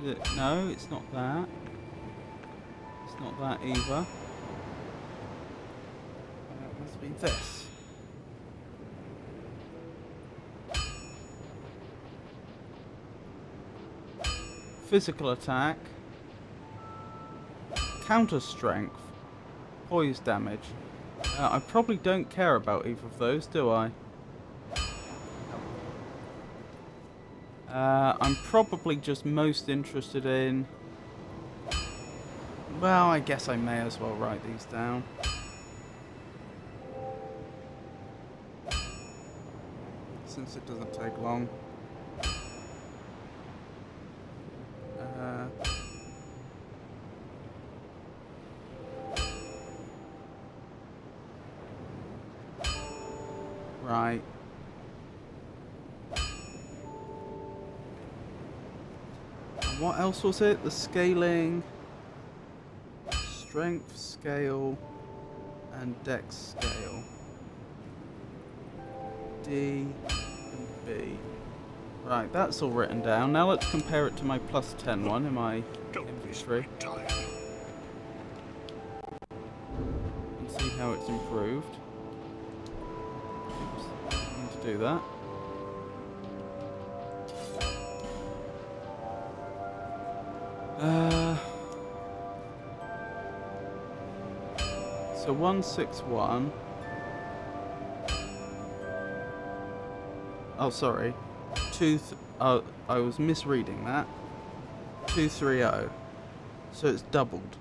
A: Is it? No, it's not that. It's not that either. It must be this. Physical attack, counter strength, poise damage. I probably don't care about either of those, do I? I'm probably just most interested in... Well, I guess I may as well write these down. Since it doesn't take long. Right. And what else was it? The scaling, strength scale, and dex scale. D and B. Right, that's all written down. Now let's compare it to my plus 10 one in my inventory. And see how it's improved. Oops, I need to do that. So 161. Oh, sorry. I was misreading that. 230. So it's doubled.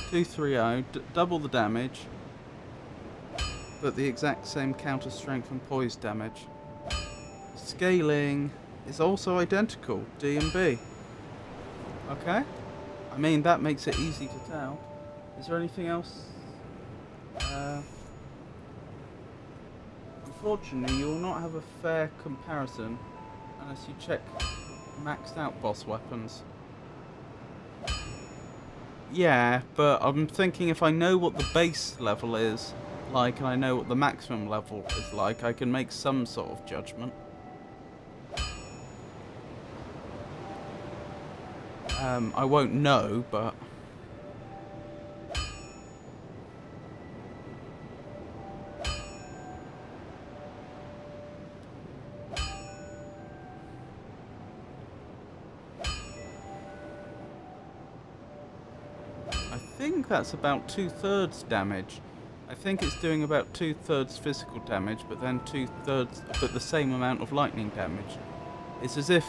A: 230, double the damage, but the exact same counter strength and poise damage. Scaling is also identical, D and B. Okay. I mean, that makes it easy to tell. Is there anything else? Unfortunately, you will not have a fair comparison unless you check maxed out boss weapons. Yeah, but I'm thinking if I know what the base level is like and I know what the maximum level is like, I can make some sort of judgment. I won't know, but... I think that's about 2/3 damage. I think it's doing about 2/3 physical damage, but then 2/3, but the same amount of lightning damage. It's as if,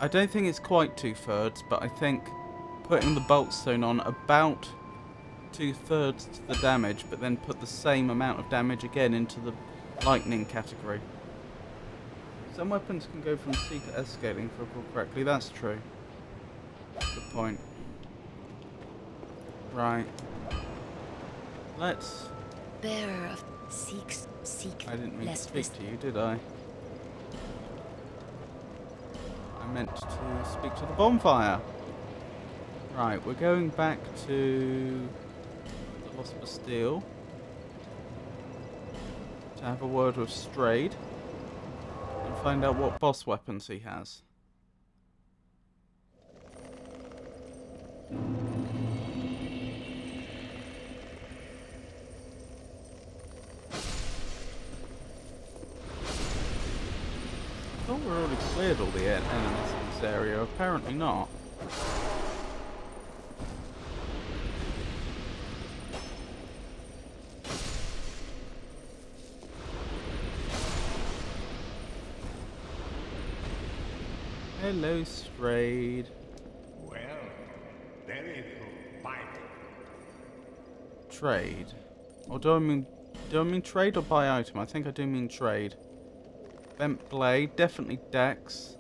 A: I don't think it's quite 2/3, but I think putting the bolt stone on about 2/3 to the damage, but then put the same amount of damage again into the lightning category. Some weapons can go from C to S scaling, if I recall correctly. That's true. Good point. Right. Let's...
B: Bearer of seek
A: I didn't mean to
B: less
A: speak to you, did I? I meant to speak to the bonfire. Right, we're going back to the Lost Bastille to have a word with Strayed and find out what boss weapons he has. I thought we already cleared all the enemies in this area. Apparently not. Hello, Strayed.
E: Well, very good bite.
A: Trade. Or do I mean trade or buy item? I think I do mean trade. Bent blade, definitely dex.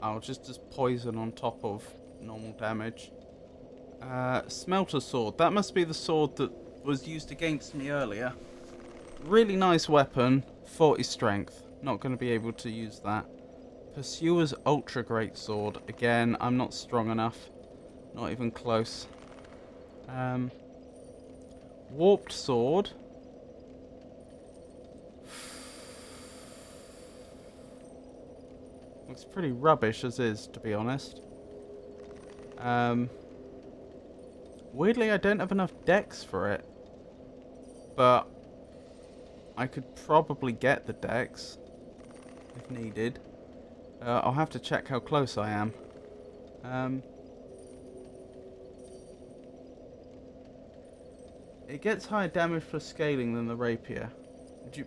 A: Oh, just as poison on top of normal damage. Smelter sword. That must be the sword that was used against me earlier. Really nice weapon. 40 strength. Not going to be able to use that. Pursuer's ultra great sword. Again, I'm not strong enough. Not even close. Warped sword. Looks pretty rubbish as is, to be honest. Weirdly, I don't have enough dex for it. But I could probably get the dex if needed. I'll have to check how close I am. It gets higher damage for scaling than the rapier.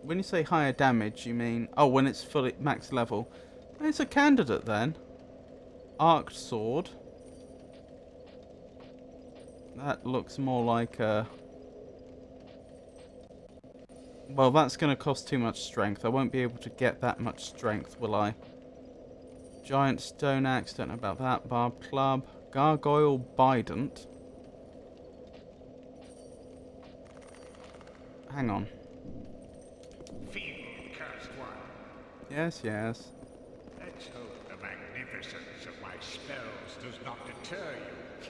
A: When you say higher damage, you mean... Oh, when it's fully max level. It's a candidate then. Arced sword. That looks more like a... Well, that's going to cost too much strength. I won't be able to get that much strength, will I? Giant stone axe, don't know about that. Barbed club. Gargoyle bident. Hang on.
E: Feeble, cursed one.
A: Yes, yes.
E: Let's hope the magnificence of my spells does not deter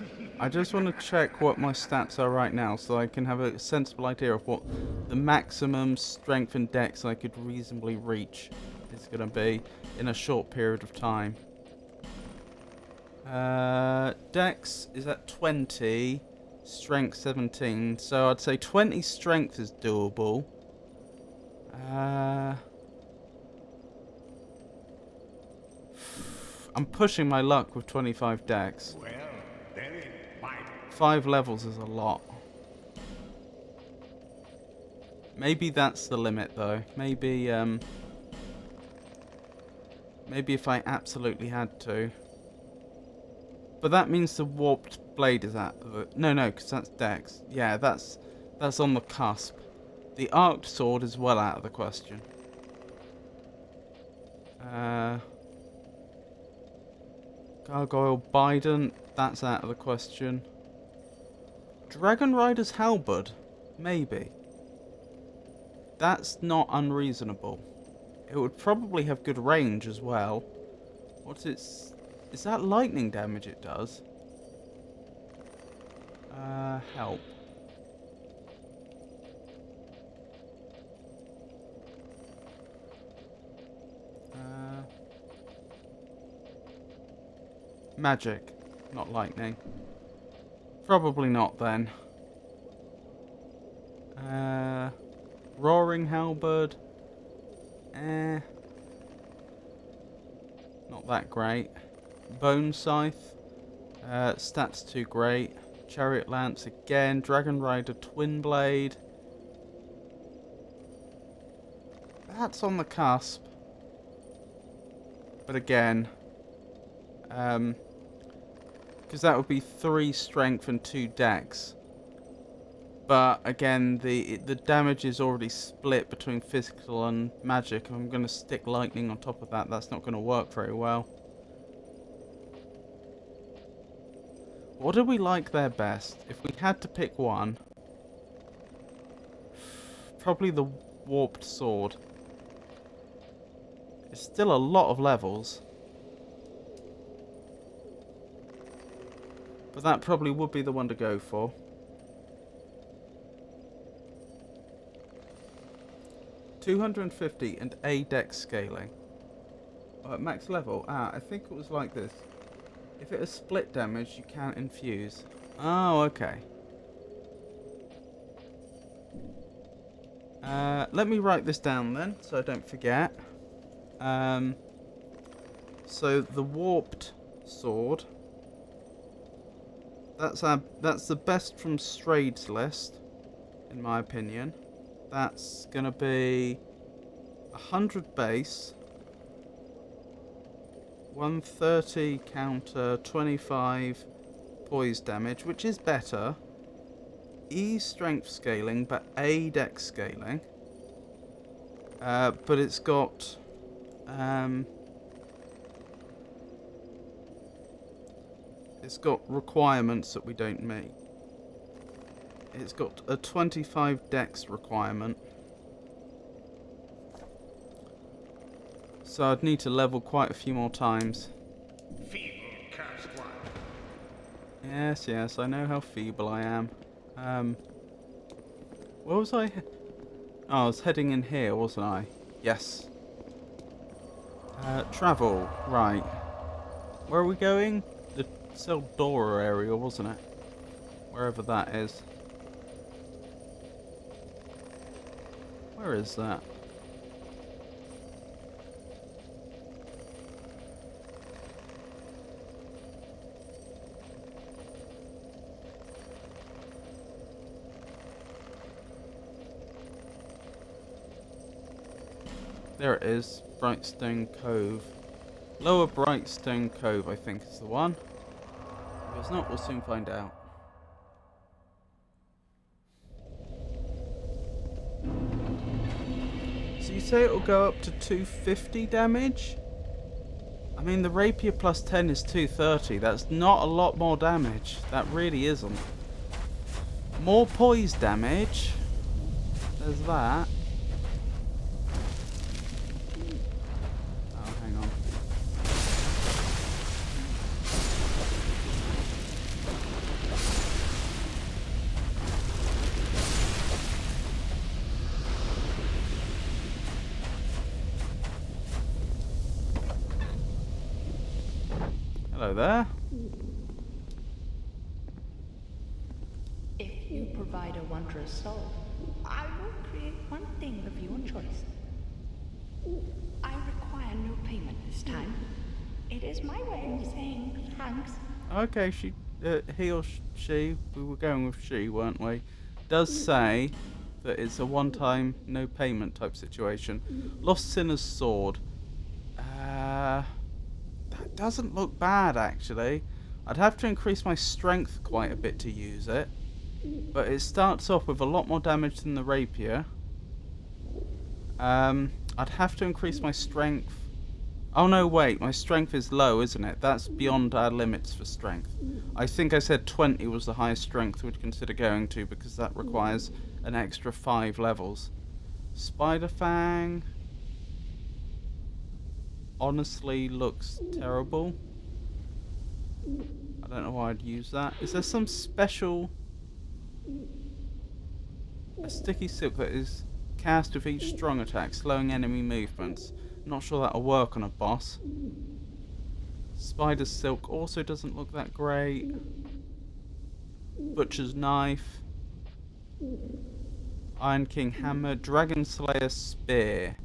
E: you.
A: I just want to check what my stats are right now so I can have a sensible idea of what the maximum strength and dex I could reasonably reach is going to be in a short period of time. Dex is at 20, strength 17, so I'd say 20 strength is doable. I'm pushing my luck with 25 dex.
E: Well, very vital.
A: 5 levels is a lot. Maybe that's the limit though. Maybe if I absolutely had to. But that means the warped blade is at the... No, because that's dex. Yeah, that's on the cusp. The arced sword is well out of the question. Gargoyle bident, that's out of the question. Dragon Rider's halberd, maybe. That's not unreasonable. It would probably have good range as well. What's its... Is that lightning damage it does? Help. Magic, not lightning. Probably not then. Roaring halberd. Not that great. Bone scythe. Stats too great. Chariot Lance again. Dragon Rider Twin Blade. That's on the cusp. But again, because that would be 3 strength and 2 dex. But again, the damage is already split between physical and magic. If I'm going to stick lightning on top of that, that's not going to work very well. What do we like there best? If we had to pick one, probably the Warped Sword. It's still a lot of levels. But that probably would be the one to go for. $250 and A dex scaling. Oh, at max level? I think it was like this. If it is split damage, you can't infuse. Oh, okay. Let me write this down then, so I don't forget. So the Warped Sword. That's the best from Strade's list, in my opinion. That's gonna be 100 base, 130 counter, 25 poise damage, which is better. E strength scaling, but A dex scaling. But it's got requirements that we don't meet. It's got a 25 dex requirement. So I'd need to level quite a few more times.
E: Feeble cursed one.
A: Yes, I know how feeble I am. Where was I? Oh, I was heading in here, wasn't I? Yes. Travel, right. Where are we going? The Seldora area, wasn't it? Wherever that is. Where is that? There it is, Brightstone Cove. Lower Brightstone Cove, I think is the one. If it's not, we'll soon find out. So you say it'll go up to 250 damage? I mean, the Rapier plus 10 is 230. That's not a lot more damage. That really isn't. More poise damage. There's that. Oh, hang on. Hello there.
F: If you provide a wondrous soul, I will create one thing of your choice. I require no payment this time. It is my way of saying thanks.
A: Okay, he or she, we were going with she, weren't we? Does say that it's a one-time, no payment type situation. Lost Sinner's Sword. That doesn't look bad, actually. I'd have to increase my strength quite a bit to use it. But it starts off with a lot more damage than the Rapier. I'd have to increase my strength. Oh no, wait, my strength is low, isn't it? That's beyond our limits for strength. I think I said 20 was the highest strength we'd consider going to, because that requires an extra 5 levels. Spider Fang honestly looks terrible. I don't know why I'd use that. Is there some special... A sticky silk that is cast with each strong attack, slowing enemy movements. Not sure that'll work on a boss. Spider Silk also doesn't look that great. Butcher's Knife. Iron King Hammer. Dragon Slayer Spear.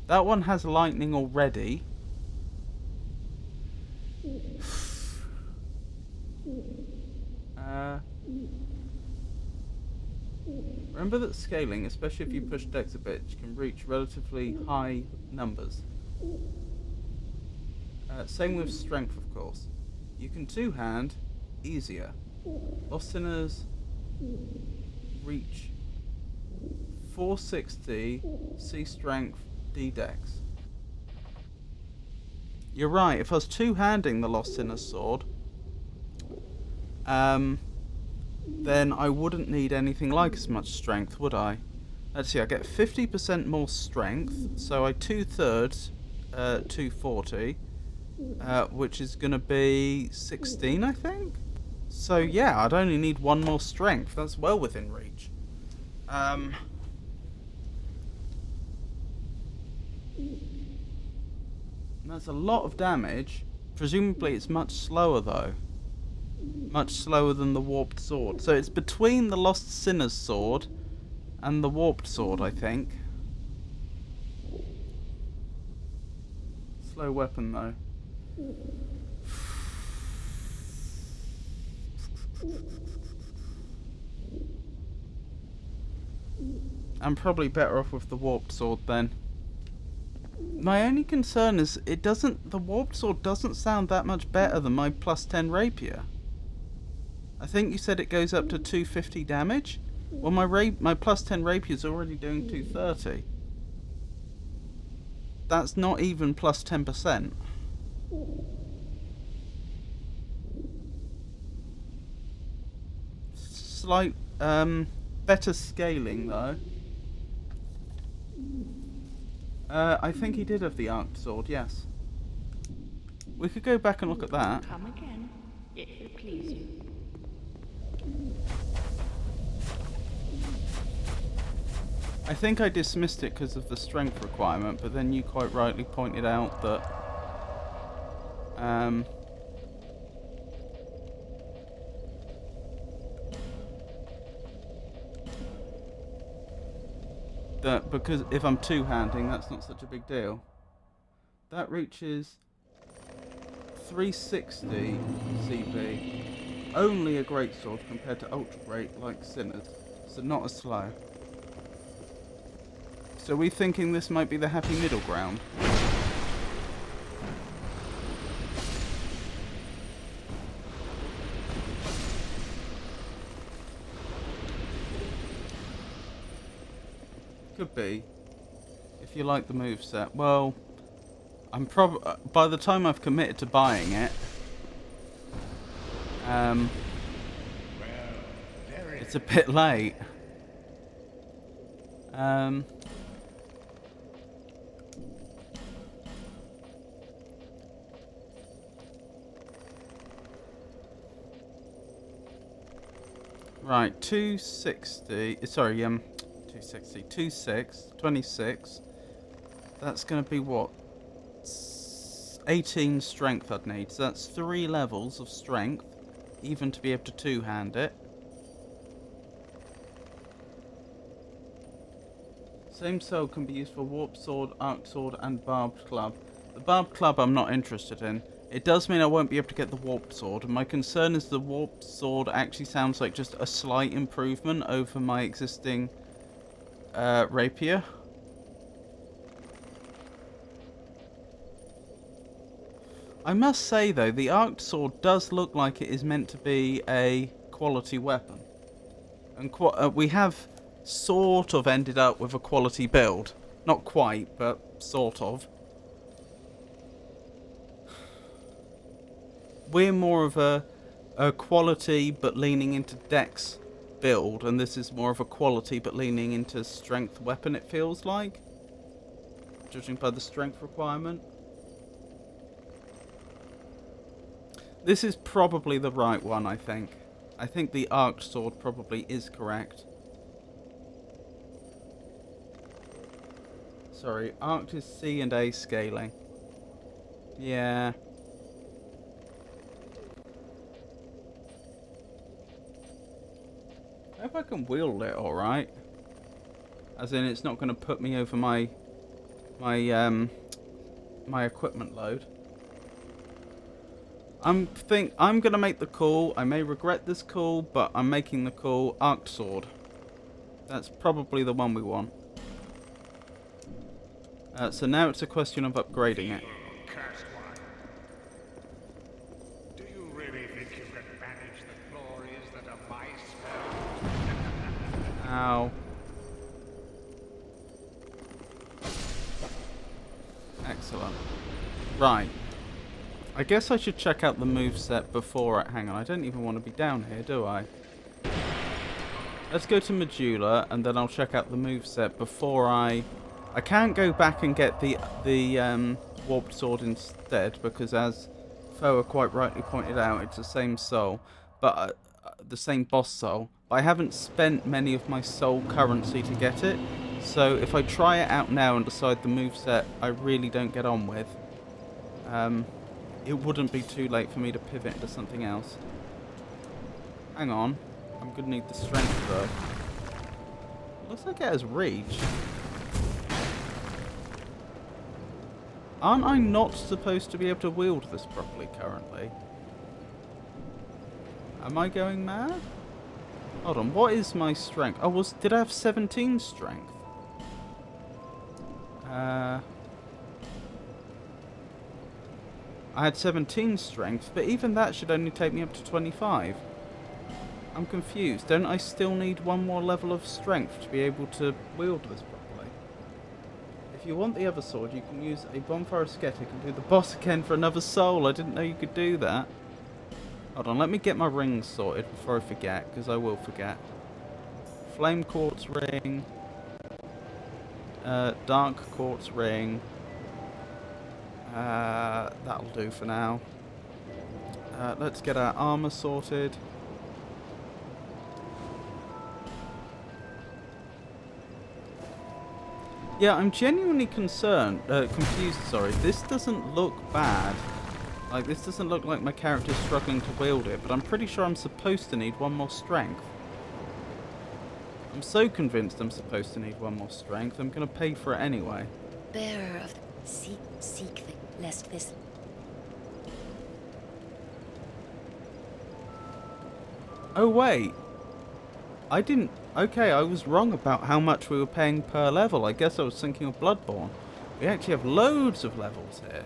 A: That one has lightning already. Remember that scaling, especially if you push dex a bit, can reach relatively high numbers. Same with strength, of course. You can two-hand easier. Lost Sinners reach 460 C strength, D dex. You're right, if I was two-handing the Lost Sinner's sword, then I wouldn't need anything like as much strength, would I? Let's see, I get 50% more strength, so I 2/3 240, which is going to be 16, I think? So yeah, I'd only need one more strength. That's well within reach. That's a lot of damage. Presumably it's much slower though. Much slower than the warped sword. So it's between the Lost Sinner's sword and the warped sword, I think. Slow weapon though. I'm probably better off with the warped sword then. My only concern is the warped sword doesn't sound that much better than my +10 rapier. I think you said it goes up to 250 damage? Well, my +10 rapier's already doing 230. That's not even plus 10%. Slight, better scaling though. I think he did have the arced sword, yes. We could go back and look at that.
F: Come again, if it please you.
A: I think I dismissed it because of the strength requirement, but then you quite rightly pointed out that because if I'm two-handing, that's not such a big deal. That reaches 360 CP. Only a greatsword compared to ultra great like Sinners, so not as slow. So we thinking this might be the happy middle ground? Could be, if you like the moveset. Well, I'm by the time I've committed to buying it, it's a bit late. Right, 260. Sorry, 260. 26. That's going to be what? 18 strength I'd need. So that's 3 levels of strength, even to be able to two-hand it. Same cell can be used for warp sword, arc sword, and barbed club. The barbed club I'm not interested in. It does mean I won't be able to get the warped sword, and my concern is the warped sword actually sounds like just a slight improvement over my existing rapier. I must say though, the arced sword does look like it is meant to be a quality weapon. And we have sort of ended up with a quality build. Not quite, but sort of. We're more of a quality but leaning into dex build, and this is more of a quality but leaning into strength weapon, it feels like, judging by the strength requirement. This is probably the right one, I think. I think the arced sword probably is correct. Sorry, arced is C and A scaling. Yeah. I hope I can wield it alright. As in, it's not going to put me over my equipment load. I'm going to make the call. I may regret this call, but I'm making the call. Arced sword. That's probably the one we want. So now it's a question of upgrading it.
E: Cursed one. Do you really think you can manage the glories that are my spell?
A: Ow. Excellent. Right. I guess I should check out the moveset before hang on, I don't even want to be down here, do I? Let's go to Medulla, and then I'll check out the moveset before I can't go back and get the warped sword instead, because as Foa quite rightly pointed out, it's the same soul, but the same boss soul. But I haven't spent many of my soul currency to get it, so if I try it out now and decide the moveset I really don't get on with, it wouldn't be too late for me to pivot into something else. Hang on. I'm going to need the strength, though. Looks like it has reach. Aren't I not supposed to be able to wield this properly currently? Am I going mad? Hold on, what is my strength? Oh, did I have 17 strength? I had 17 strength, but even that should only take me up to 25. I'm confused. Don't I still need one more level of strength to be able to wield this properly? If you want the other sword, you can use a bonfire ascetic and do the boss again for another soul. I didn't know you could do that. Hold on, let me get my rings sorted before I forget, because I will forget. Flame quartz ring. Dark quartz ring. That'll do for now. Let's get our armor sorted. Yeah, I'm genuinely confused, sorry. This doesn't look bad. Like, this doesn't look like my character's struggling to wield it, but I'm pretty sure I'm supposed to need one more strength. I'm so convinced I'm supposed to need one more strength, I'm going to pay for it anyway.
B: Bearer of the seek lest this.
A: Oh, wait. I didn't... Okay, I was wrong about how much we were paying per level. I guess I was thinking of Bloodborne. We actually have loads of levels here.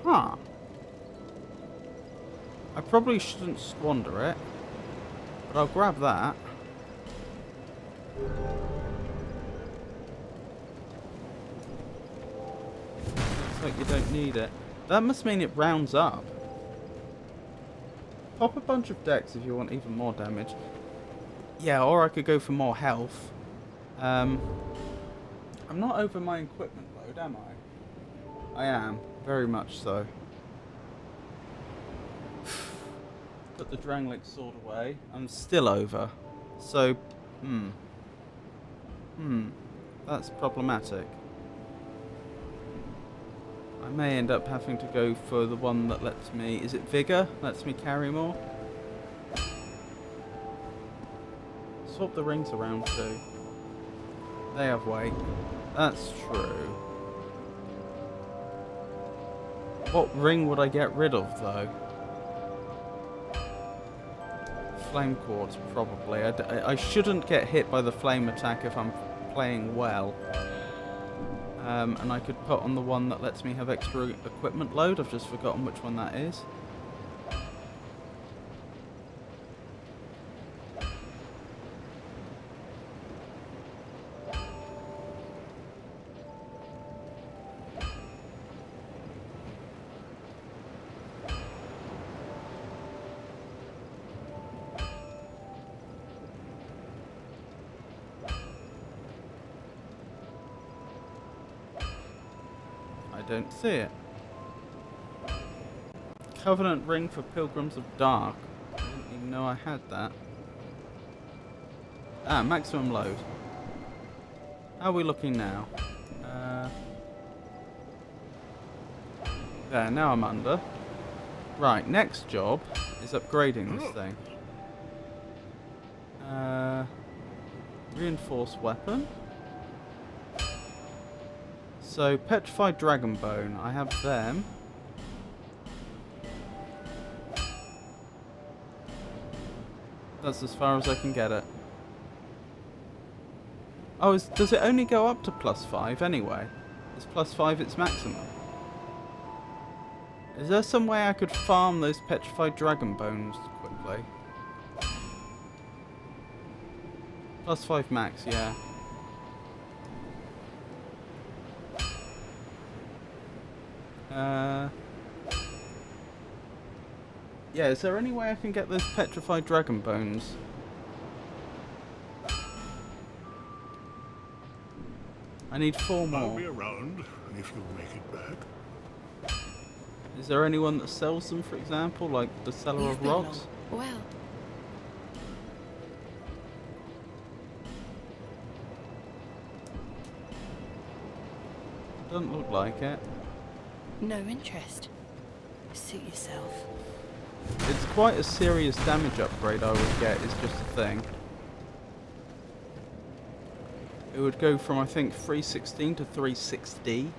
A: Huh. I probably shouldn't squander it. But I'll grab that. Looks like you don't need it. That must mean it rounds up. Pop a bunch of decks if you want even more damage. Yeah, or I could go for more health. I'm not over my equipment load, am I? I am, very much so. Put the Drangleic sword away. I'm still over. So, that's problematic. I may end up having to go for the one that lets me... Is it Vigor? Lets me carry more? Swap the rings around too. They have weight. That's true. What ring would I get rid of, though? Flame quartz, probably. I shouldn't get hit by the flame attack if I'm playing well. And I could put on the one that lets me have extra equipment load. I've just forgotten which one that is. I don't see it. Covenant ring for Pilgrims of Dark. I didn't even know I had that. Ah, maximum load. How are we looking now? There, now I'm under. Right, next job is upgrading this thing. Reinforced weapon. So, Petrified Dragon Bone, I have them. That's as far as I can get it. Oh, does it only go up to +5 anyway? Is +5 its maximum? Is there some way I could farm those petrified dragon bones quickly? +5 max, yeah. Yeah, is there any way I can get those petrified dragon bones? I need 4
E: I'll
A: more.
E: be around if you make it back.
A: Is there anyone that sells them, for example, like the seller
B: You've
A: of
B: been
A: rocks?
B: long. Well,
A: Doesn't look like it.
B: no interest. Suit yourself.
A: It's quite a serious damage upgrade I would get, is just the thing. It would go from, I think, 316 to 360.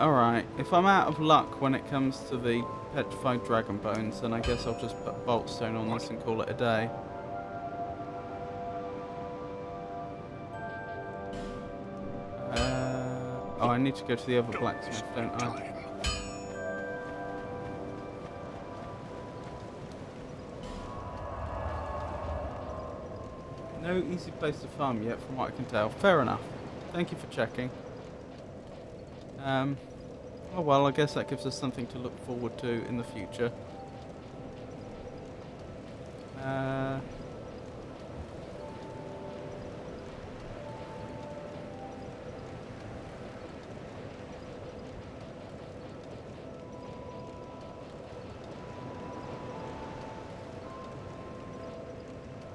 A: Alright, if I'm out of luck when it comes to the petrified dragon bones, then I guess I'll just put boltstone on this and call it a day. Oh, I need to go to the other blacksmith, don't I?
E: Time.
A: No easy place to farm yet, from what I can tell. Fair enough. Thank you for checking. Oh well, I guess that gives us something to look forward to in the future.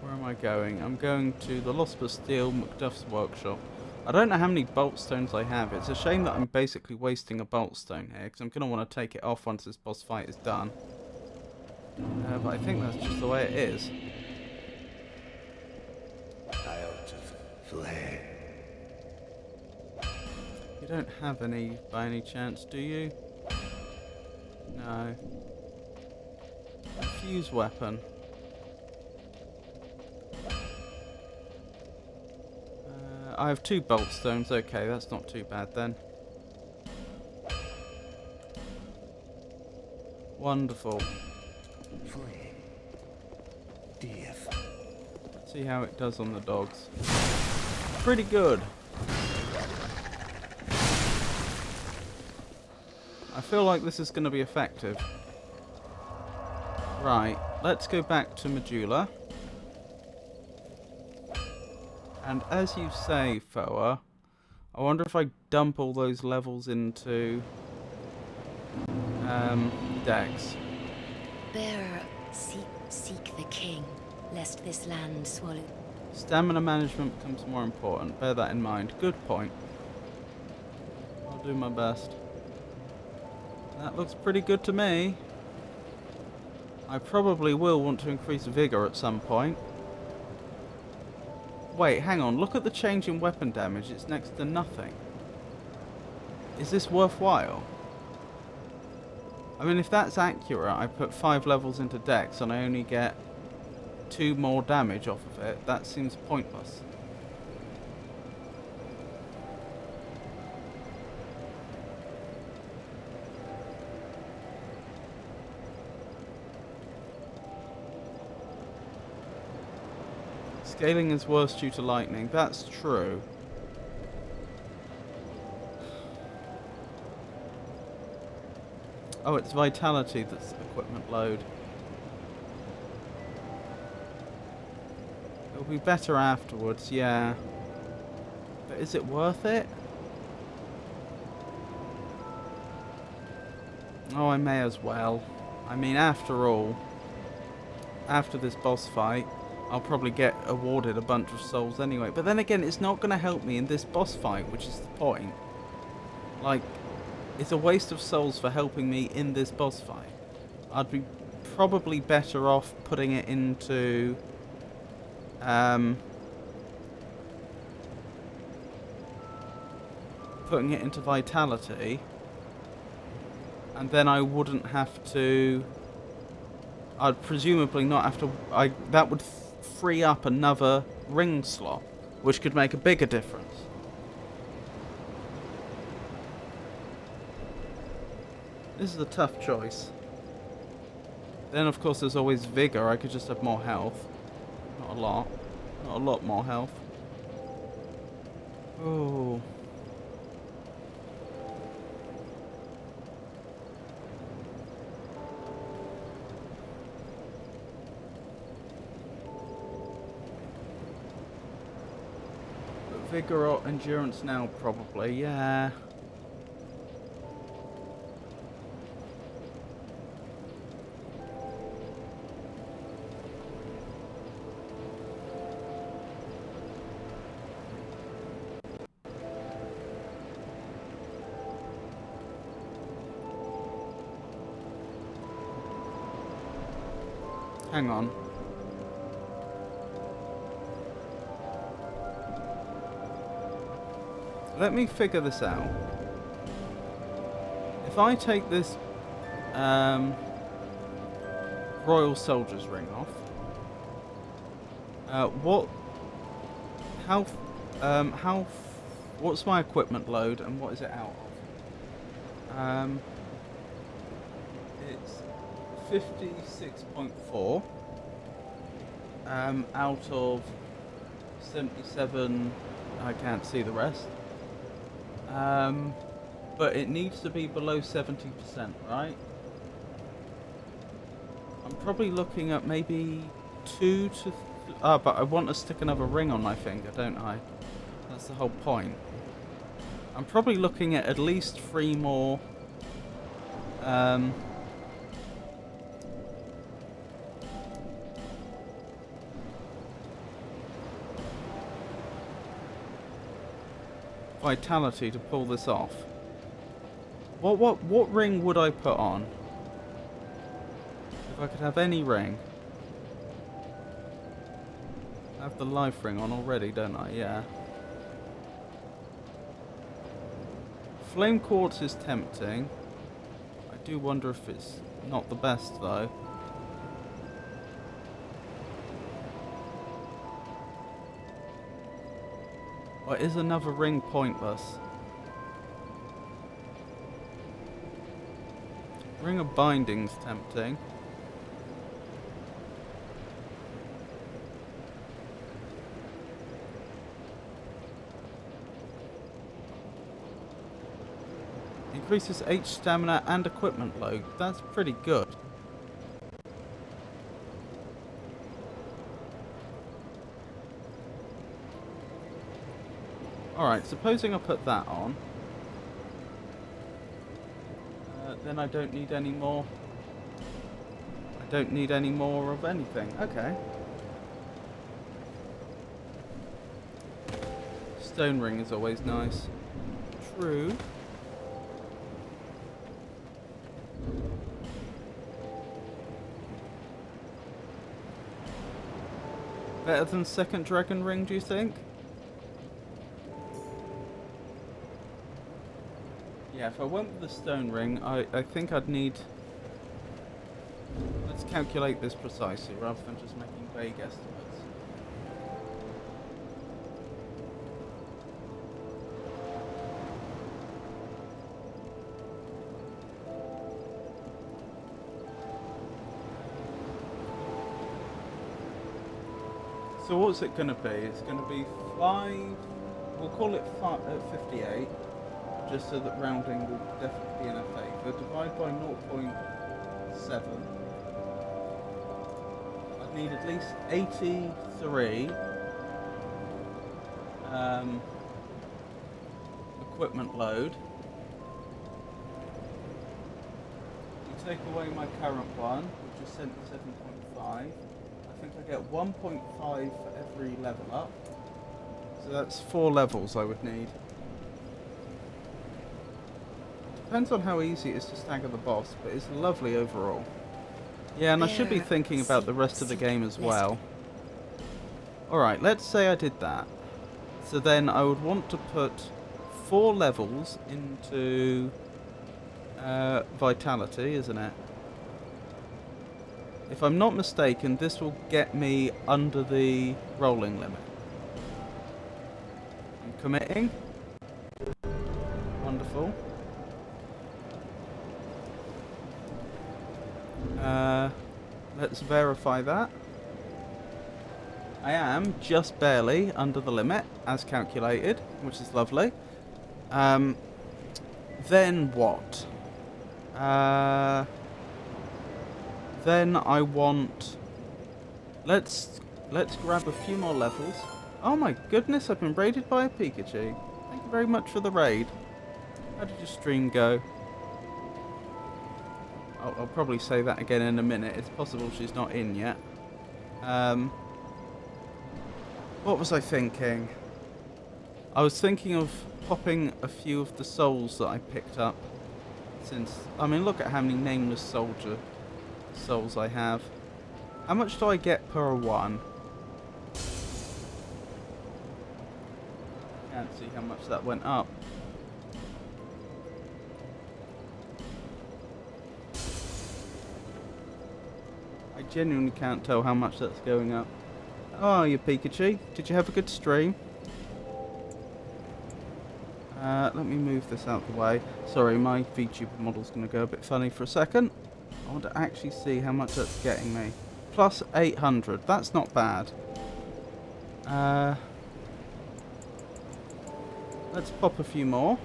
A: Where am I going? I'm going to the Lost Bastille, Macduff's workshop. I don't know how many bolt stones I have. It's a shame that I'm basically wasting a bolt stone here, because I'm going to want to take it off once this boss fight is done. But I think that's just the way it is.
C: Out of flame.
A: You don't have any by any chance, do you? No. Fuse weapon. I have 2 bolt stones. Okay, that's not too bad then. Wonderful.
C: Flame. Death.
A: Let's see how it does on the dogs. Pretty good. I feel like this is going to be effective. Right, let's go back to Medulla. And as you say, Foa, I wonder if I dump all those levels into Dex.
B: Bearer, seek the king, lest this land swallow.
A: Stamina management becomes more important. Bear that in mind. Good point. I'll do my best. That looks pretty good to me. I probably will want to increase vigor at some point. Wait, hang on. Look at the change in weapon damage. It's next to nothing. Is this worthwhile? I mean, if that's accurate, I put 5 levels into Dex and I only get 2 more damage off of it. That seems pointless. Scaling is worse due to lightning. That's true. Oh, it's vitality that's equipment load. It'll be better afterwards, yeah. But is it worth it? Oh, I may as well. I mean, after all, after this boss fight, I'll probably get awarded a bunch of souls anyway. But then again, it's not going to help me in this boss fight, which is the point. Like, it's a waste of souls for helping me in this boss fight. I'd be probably better off putting it into... putting it into Vitality. And then I wouldn't have to... I'd presumably not have to... that would free up another ring slot, which could make a bigger difference. This is a tough choice. Then, of course, there's always Vigor. I could just have more health. Not a lot. Not a lot more health. Oh... Vigor or endurance now, probably, yeah. Hang on. Let me figure this out. If I take this Royal Soldier's ring off, what's my equipment load and what is it out of? It's 56.4 out of 77. I can't see the rest. But it needs to be below 70%, right? I'm probably looking at maybe 2 to... but I want to stick another ring on my finger, don't I? That's the whole point. I'm probably looking at least 3 more... Vitality to pull this off. What ring would I put on? If I could have any ring. I have the life ring on already, don't I? Yeah. Flame quartz is tempting. I do wonder if it's not the best though. Or is another ring pointless? Ring of Binding's tempting. Increases H stamina and equipment load. That's pretty good. Alright, supposing I put that on, then I don't need any more. I don't need any more of anything. Okay. Stone ring is always nice. True. Better than second dragon ring, do you think? Yeah, if I went with the stone ring, I think I'd need... Let's calculate this precisely, rather than just making vague estimates. So what's it going to be? It's going to be 5... We'll call it 58. Just so that rounding will definitely be in our favour. Divide by 0.7. I'd need at least 83 equipment load. You take away my current one, which is 77.5. I think I get 1.5 for every level up. So that's 4 levels I would need. Depends on how easy it is to stagger the boss, but it's lovely overall. Yeah, and I should be thinking about the rest of the game as well. Alright, let's say I did that. So then I would want to put 4 levels into Vitality, isn't it? If I'm not mistaken, this will get me under the rolling limit. I'm committing. Wonderful. Let's verify that. I am just barely under the limit, as calculated, which is lovely. Then what? Then I want... Let's grab a few more levels. Oh my goodness, I've been raided by a Pikachu. Thank you very much for the raid. How did your stream go? I'll probably say that again in a minute. It's possible she's not in yet. What was I thinking? I was thinking of popping a few of the souls that I picked up. Since, I mean, look at how many nameless soldier souls I have. How much do I get per one? Can't see how much that went up. I genuinely can't tell how much that's going up. Oh, you Pikachu. Did you have a good stream? Let me move this out the way. Sorry, my VTuber model's going to go a bit funny for a second. I want to actually see how much that's getting me. Plus 800. That's not bad. Let's pop a few more.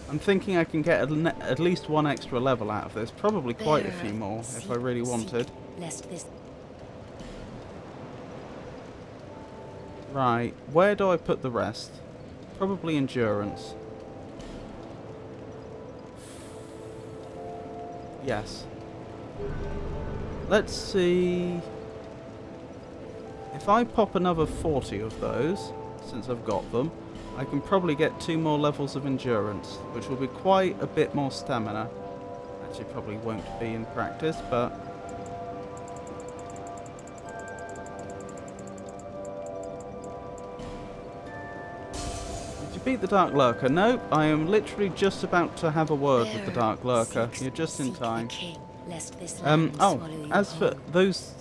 A: I'm thinking I can get at least 1 extra level out of this. Probably quite a few more if I really wanted. Right, where do I put the rest? Probably endurance. Yes. Let's see. If I pop another 40 of those, since I've got them, I can probably get 2 more levels of endurance, which will be quite a bit more stamina. Actually, probably won't be in practice, but... Beat the Dark Lurker. Nope, I am literally just about to have a word with the Dark Lurker. You're just in time. As for those,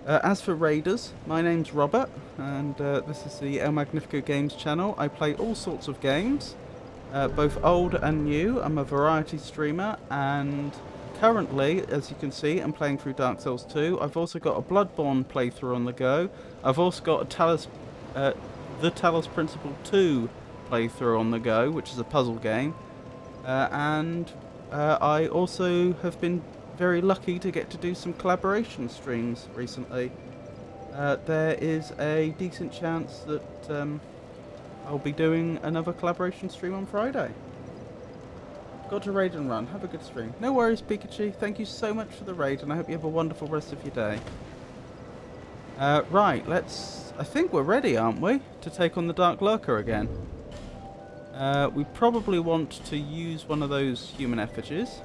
A: as for raiders, my name's Robert, and this is the El Magnifico Games channel. I play all sorts of games, both old and new. I'm a variety streamer, and currently, as you can see, I'm playing through Dark Souls 2. I've also got a Bloodborne playthrough on the go. I've also got a the Talos Principle 2 playthrough on the go, which is a puzzle game. And I also have been very lucky to get to do some collaboration streams recently. There is a decent chance that I'll be doing another collaboration stream on Friday. Got to raid and run. Have a good stream. No worries, Pikachu. Thank you so much for the raid, and I hope you have a wonderful rest of your day. Right, I think we're ready, aren't we? To take on the Dark Lurker again. We probably want to use one of those human effigies.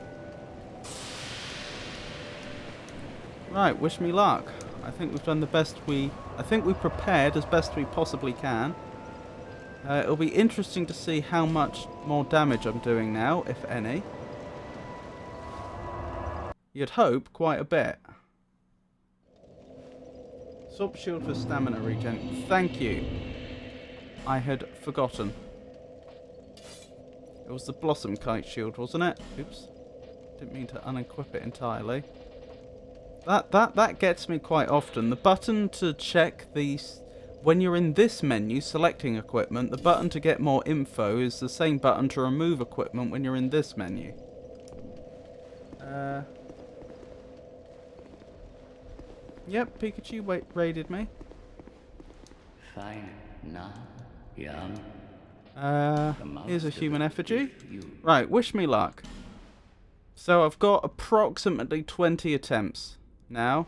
A: Right, wish me luck. I think we've done the best I think we prepared as best we possibly can. It'll be interesting to see how much more damage I'm doing now, if any. You'd hope quite a bit. Swap shield for stamina regen. Thank you. I had forgotten. It was the Blossom Kite shield, wasn't it? Oops. Didn't mean to unequip it entirely. That gets me quite often. The button to check these... When you're in this menu selecting equipment, the button to get more info is the same button to remove equipment when you're in this menu. Yep, Pikachu raided me.
C: Fine, now, young.
A: Here's a human effigy. Right, wish me luck. So I've got approximately 20 attempts now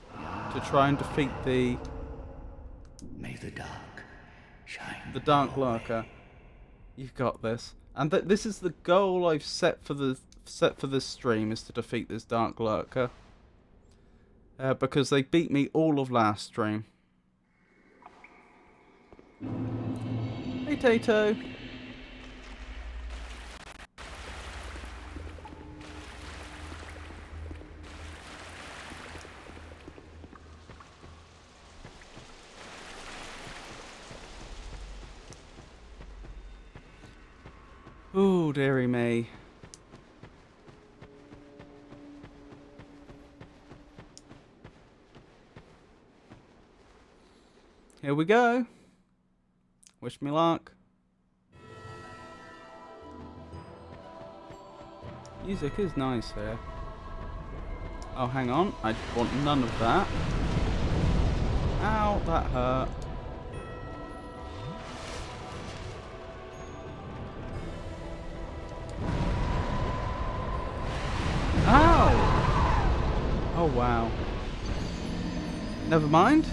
A: to try and defeat the
C: May the dark shine.
A: Dark
C: your way.
A: Lurker. You've got this. And this is the goal I've set for this stream, is to defeat this Dark Lurker. Because they beat me all of last stream. Hey Tato. Ooh, dearie me. Here we go. Wish me luck. Music is nice here. Oh, hang on. I want none of that. Ow, that hurt. Ow! Oh, wow. Never mind.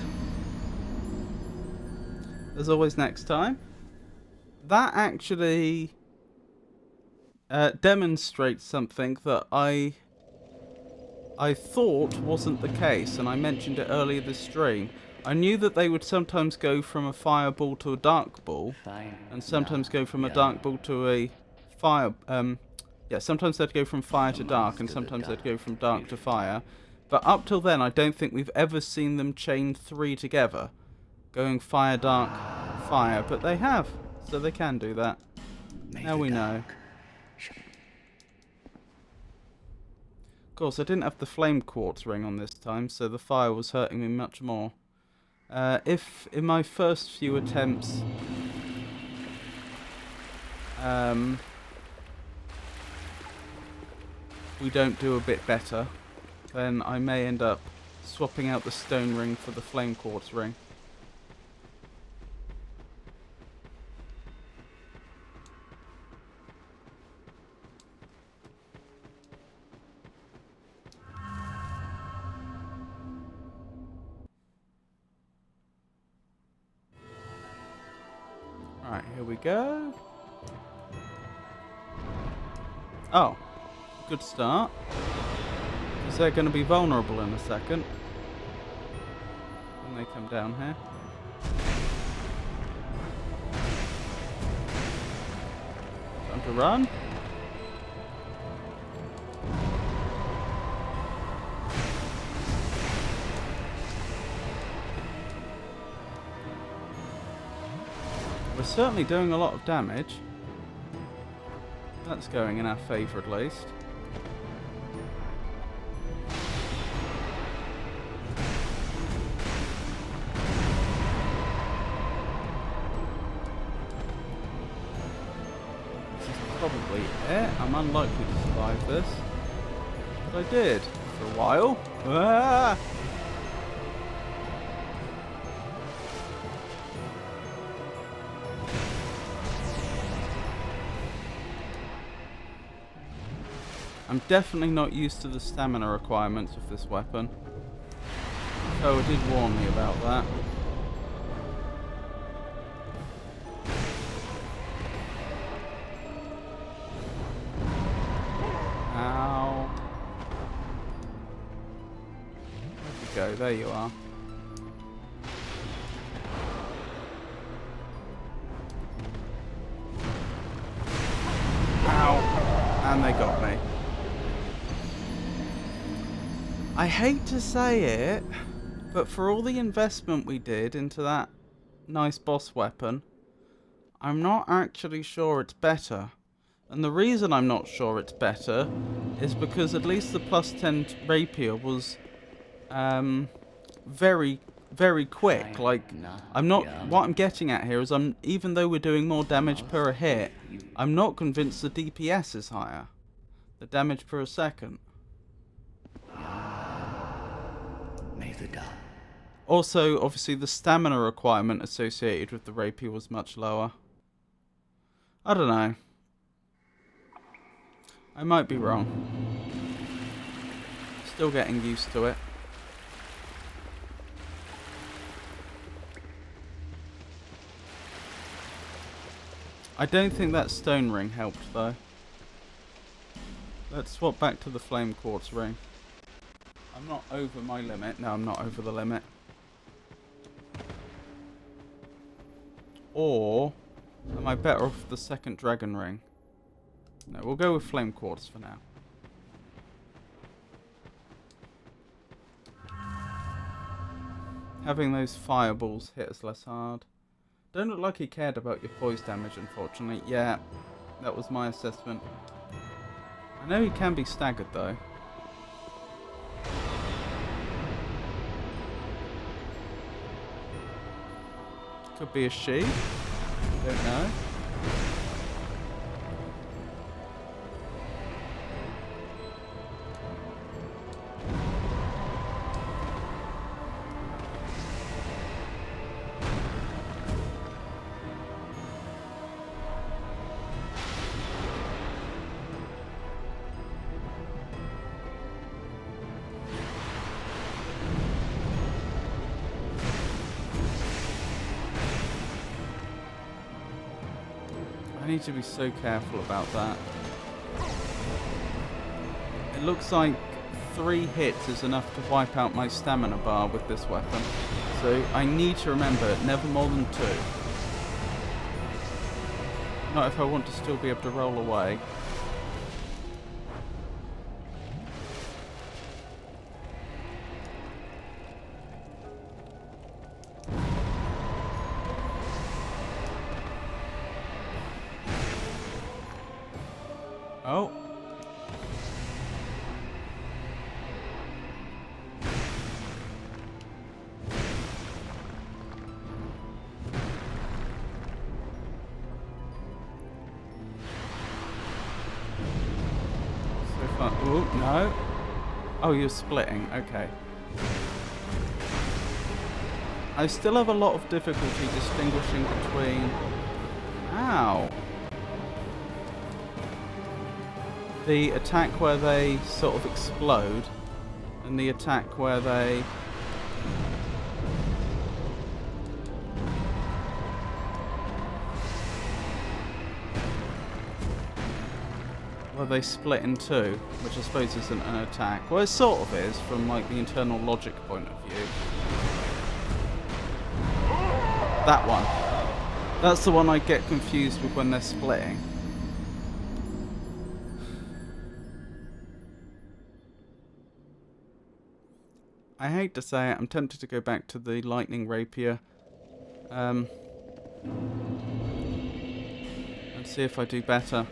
A: There's always next time. That actually demonstrates something that I thought wasn't the case, and I mentioned it earlier this stream. I knew that they would sometimes go from a fireball to a dark ball, and sometimes go from a dark ball to a fire. Yeah, sometimes they'd go from fire to dark, and sometimes they'd go from dark to fire. But up till then, I don't think we've ever seen them chain 3 together, going fire, dark, fire. But they have, so they can do that. Now we know. Of course, I didn't have the flame quartz ring on this time, so the fire was hurting me much more. If in my first few attempts we don't do a bit better, then I may end up swapping out the stone ring for the flame quartz ring. Right, here we go. Oh, good start. Because they're going to be vulnerable in a second when they come down here. Time to run. We're certainly doing a lot of damage. That's going in our favour at least. This is probably it. I'm unlikely to survive this. But I did for a while. Ah! I'm definitely not used to the stamina requirements of this weapon. Oh, it did warn me about that. Ow. Where'd you go? There you are. Ow. And they got me. I hate to say it, but for all the investment we did into that nice boss weapon, I'm not actually sure it's better. And the reason I'm not sure it's better is because at least the plus 10 rapier was very, very quick. Like, I'm not, what I'm getting at here is even though we're doing more damage per hit, I'm not convinced the DPS is higher. The damage per second.
C: May the dark.
A: Also, obviously, the stamina requirement associated with the rapier was much lower. I don't know. I might be wrong. Still getting used to it. I don't think that stone ring helped though. Let's swap back to the flame quartz ring. I'm not over my limit. No, I'm not over the limit. Or am I better off the second dragon ring? No, we'll go with flame quartz for now. Having those fireballs hit us less hard. Don't look like he cared about your poise damage, unfortunately. Yeah, that was my assessment. I know he can be staggered, though. Could be a she. Don't know. I need to be so careful about that. It looks like 3 hits is enough to wipe out my stamina bar with this weapon. So I need to remember, never more than 2. Not if I want to still be able to roll away. Oh. So far. Oh, no. Oh, you're splitting. Okay. I still have a lot of difficulty distinguishing between... Ow. The attack where they sort of explode and the attack where they split in 2, which I suppose isn't an attack. Well, it sort of is from like the internal logic point of view. That one. That's the one I get confused with when they're splitting. I hate to say it, I'm tempted to go back to the lightning rapier and see if I do better.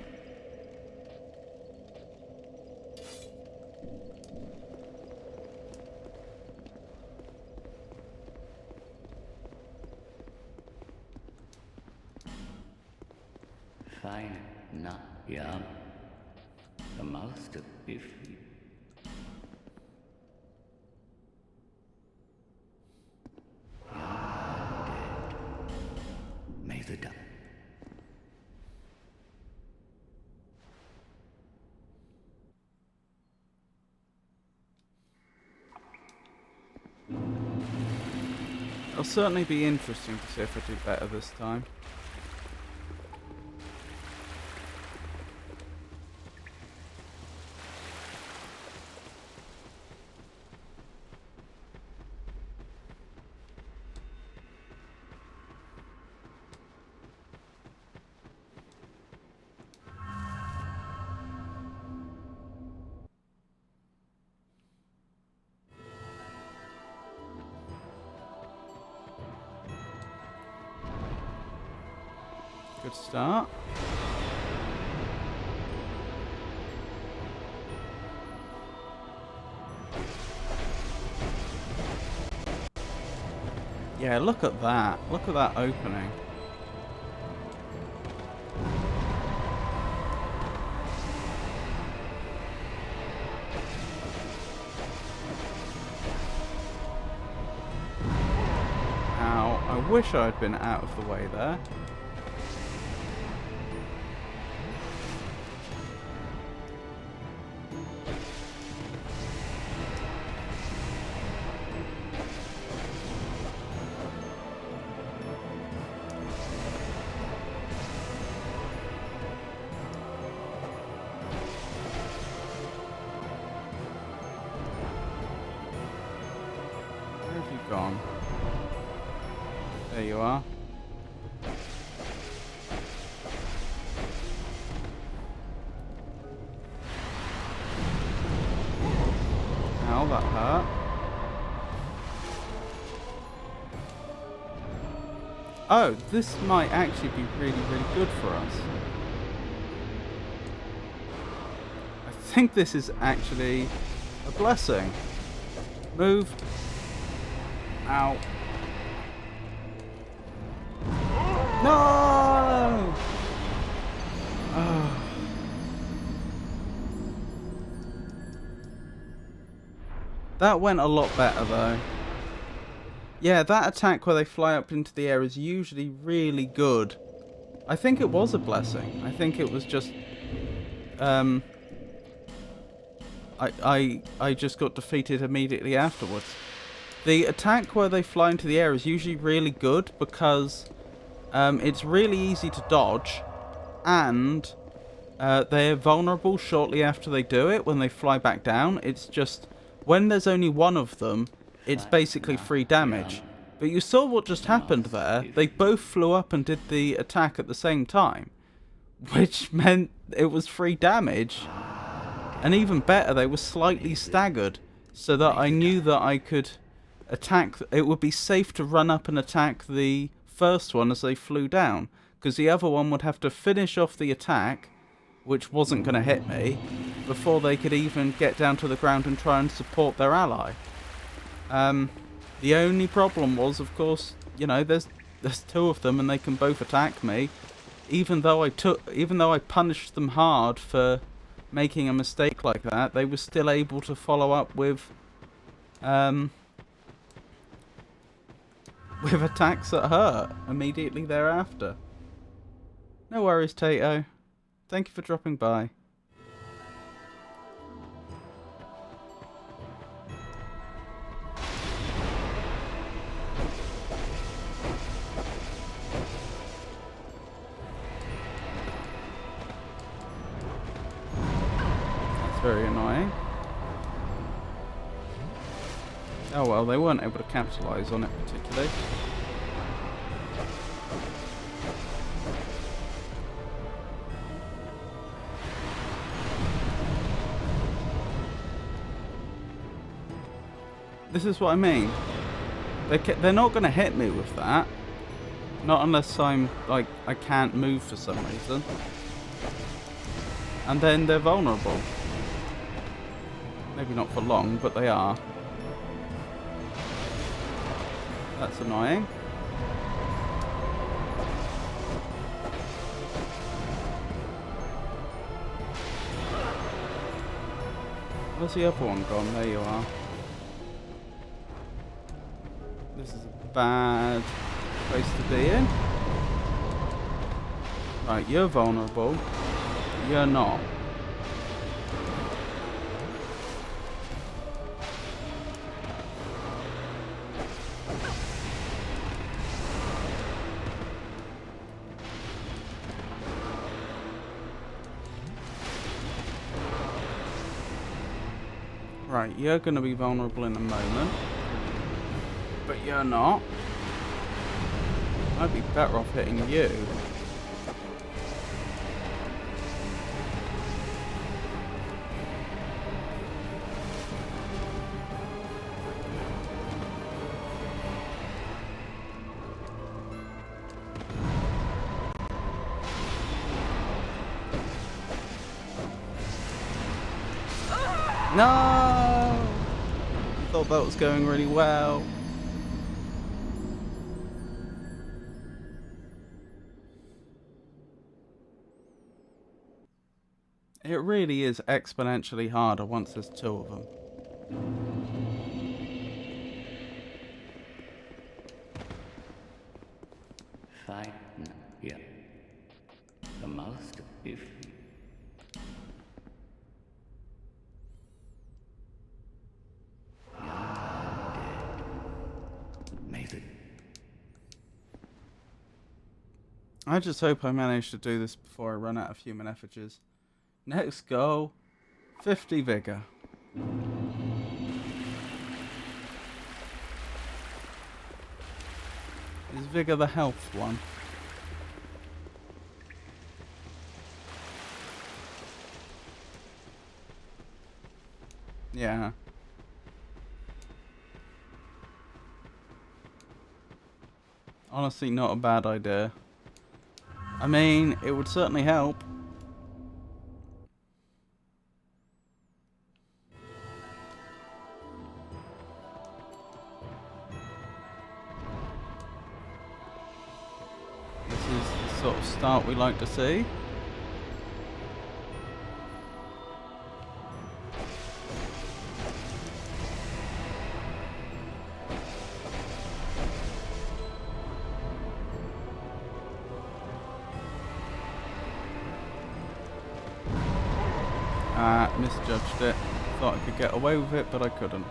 C: Fine, not yum. The master beefy. May the dark.
A: It'll certainly be interesting to see if I do better this time. Good start. Yeah, look at that. Look at that opening. Ow, I wish I'd been out of the way there. gone? There you are. Ow, that hurt. Oh, this might actually be really, really good for us. I think this is actually a blessing. Move. Ow. No! Oh. That went a lot better though. Yeah, that attack where they fly up into the air is usually really good. I think it was a blessing. I think it was just I just got defeated immediately afterwards. The attack where they fly into the air is usually really good because it's really easy to dodge, and they're vulnerable shortly after they do it when they fly back down. It's just when there's only one of them, it's basically free damage. But you saw what just happened there. They both flew up and did the attack at the same time, which meant it was free damage. And even better, they were slightly staggered, so that I knew that I could attack. It would be safe to run up and attack the first one as they flew down, because the other one would have to finish off the attack, which wasn't going to hit me, before they could even get down to the ground and try and support their ally. The only problem was, of course, you know, there's two of them and they can both attack me. Even though I punished them hard for making a mistake like that, they were still able to follow up with attacks that hurt immediately thereafter. No worries, Tato. Thank you for dropping by. Very annoying. Oh well, they weren't able to capitalise on it particularly. This is what I mean. They're not going to hit me with that. Not unless I'm, like, I can't move for some reason. And then they're vulnerable. Maybe not for long, but they are. That's annoying. Where's the other one gone? There you are. This is a bad place to be in. Right, you're vulnerable. You're not. Right, you're going to be vulnerable in a moment. But you're not. I'd be better off hitting you. No! I thought that was going really well. It really is exponentially harder once there's two of them.
C: Fine. Yeah. The master if
A: I just hope I manage to do this before I run out of human effigies. Next goal, 50 vigor. Is Vigor the health one? Yeah. Honestly, not a bad idea. I mean, it would certainly help. This is the sort of start we like to see. Misjudged it. Thought I could get away with it, but I couldn't.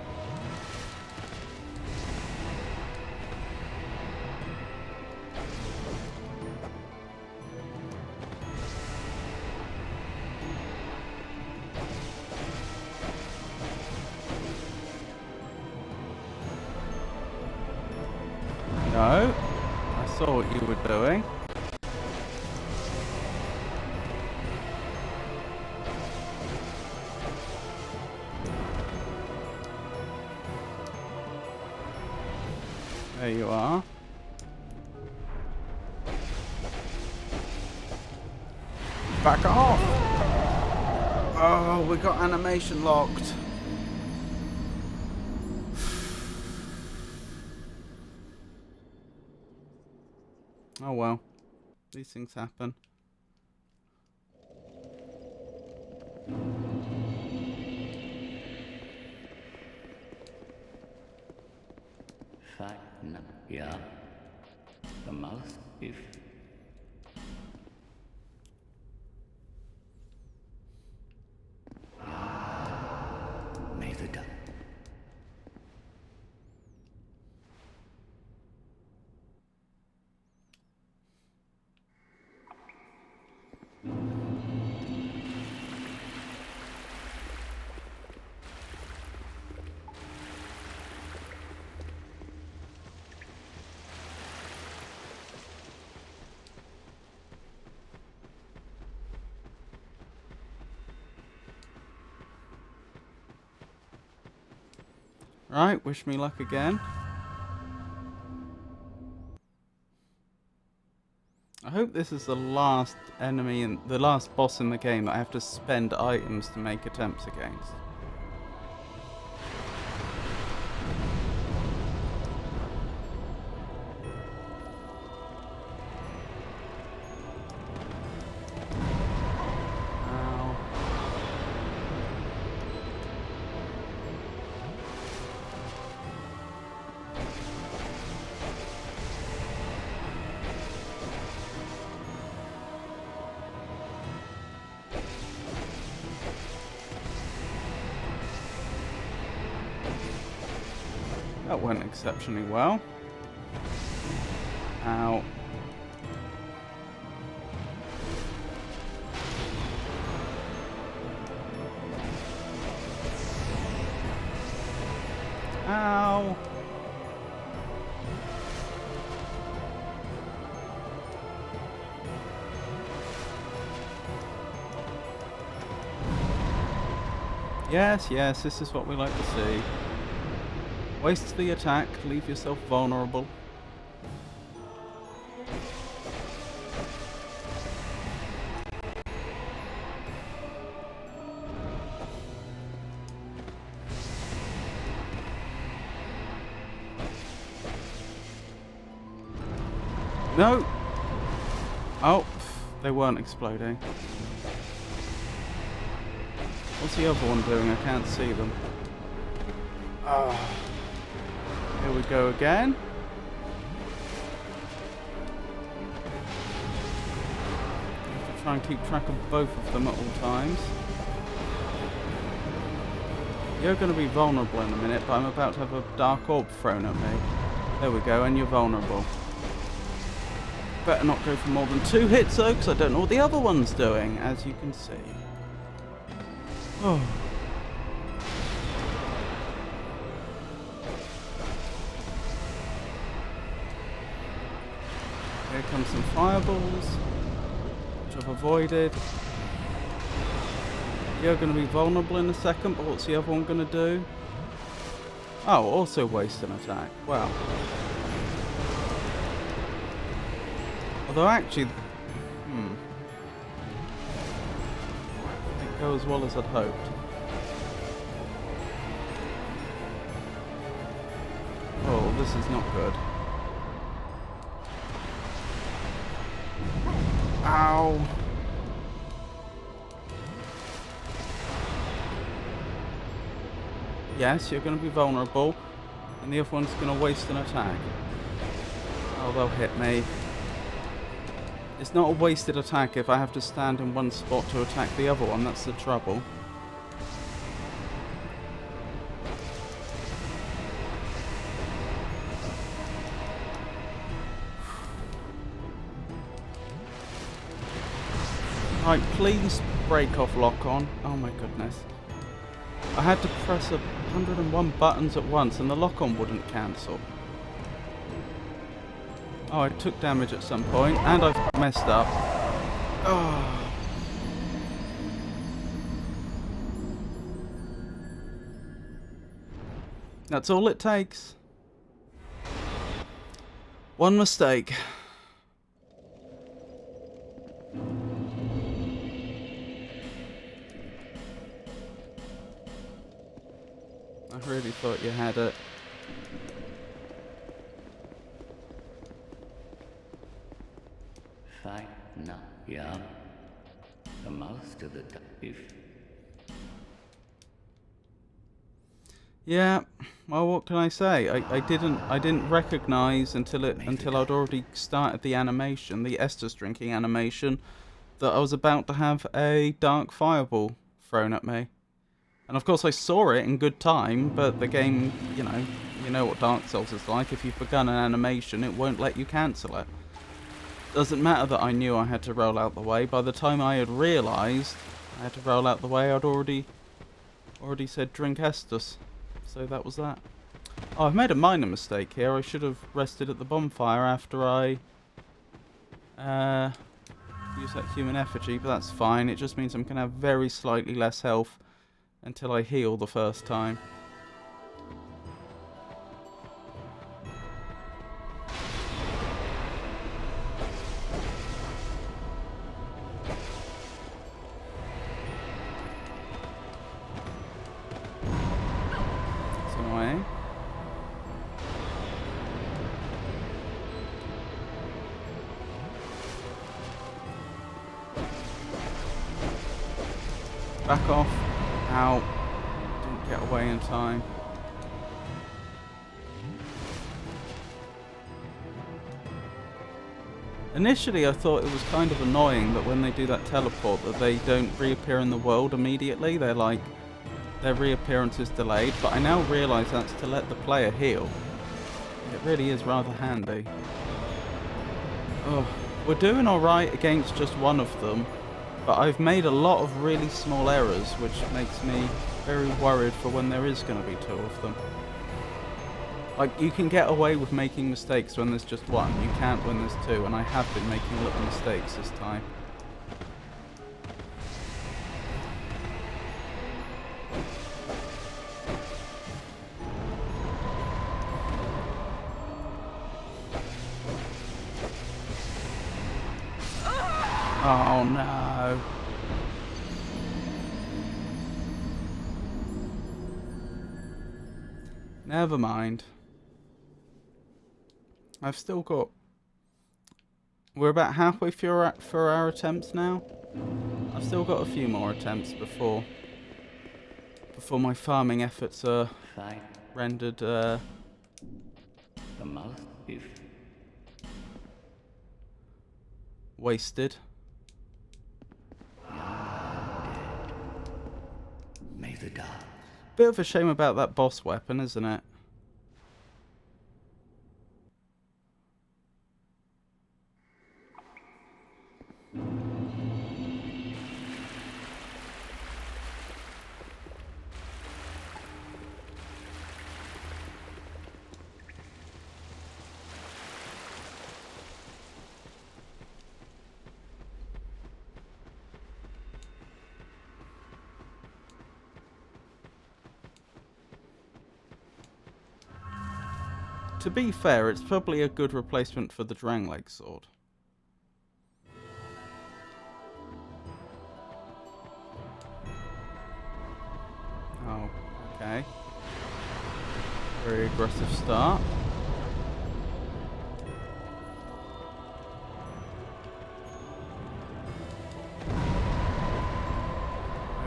A: No, I saw what you were doing. There you are. Back off! Oh, we got animation locked. Oh well. These things happen.
C: Fine, yeah. The mouse, if... May the duck.
A: Right, wish me luck again. I hope this is the last enemy and the last boss in the game that I have to spend items to make attempts against. That went exceptionally well. Ow. Ow. Yes, yes, this is what we like to see. Waste the attack, leave yourself vulnerable. No! Oh, they weren't exploding. What's the other one doing? I can't see them. Here we go again. Have to try and keep track of both of them at all times. You're going to be vulnerable in a minute, but I'm about to have a dark orb thrown at me. There we go, and you're vulnerable. Better not go for more than 2 hits though, because I don't know what the other one's doing, as you can see. Oh. Here comes some fireballs, which I've avoided. You're going to be vulnerable in a second, but what's the other one going to do? Oh, also waste an attack. Wow. Although actually, didn't go as well as I'd hoped. Oh, this is not good. Ow. Yes, you're going to be vulnerable, and the other one's going to waste an attack. Oh, they'll hit me. It's not a wasted attack if I have to stand in one spot to attack the other one, that's the trouble. Right, please break off lock on. Oh my goodness. I had to press 101 buttons at once and the lock on wouldn't cancel. Oh, I took damage at some point and I've messed up. Oh. That's all it takes. One mistake. I really thought you had it.
C: Fight not, yeah. The mouth to the if.
A: Yeah, well, what can I say? I didn't recognize until I'd already started the animation, the Estus drinking animation, that I was about to have a dark fireball thrown at me. And of course I saw it in good time, but the game, you know what Dark Souls is like. If you've begun an animation, it won't let you cancel it. Doesn't matter that I knew I had to roll out the way. By the time I had realised I had to roll out the way, I'd already said drink Estus. So that was that. Oh, I've made a minor mistake here. I should have rested at the bonfire after I used that human effigy, but that's fine. It just means I'm going to have very slightly less health until I heal the first time. It's annoying. Back off. Ow. Didn't get away in time. Initially I thought it was kind of annoying that when they do that teleport that they don't reappear in the world immediately. They're like, their reappearance is delayed, but I now realise that's to let the player heal. It really is rather handy. Oh, we're doing alright against just one of them. But I've made a lot of really small errors, which makes me very worried for when there is going to be two of them. Like, you can get away with making mistakes when there's just one. You can't when there's two, and I have been making little mistakes this time. Oh no. Never mind. I've still got... We're about halfway through our attempts now. I've still got a few more attempts before my farming efforts are
C: Fight
A: rendered
C: the mouth if.
A: wasted.
C: May the dark.
A: Bit of a shame about that boss weapon, isn't it? to be fair, it's probably a good replacement for the Drangleic sword. Oh, okay. Very aggressive start.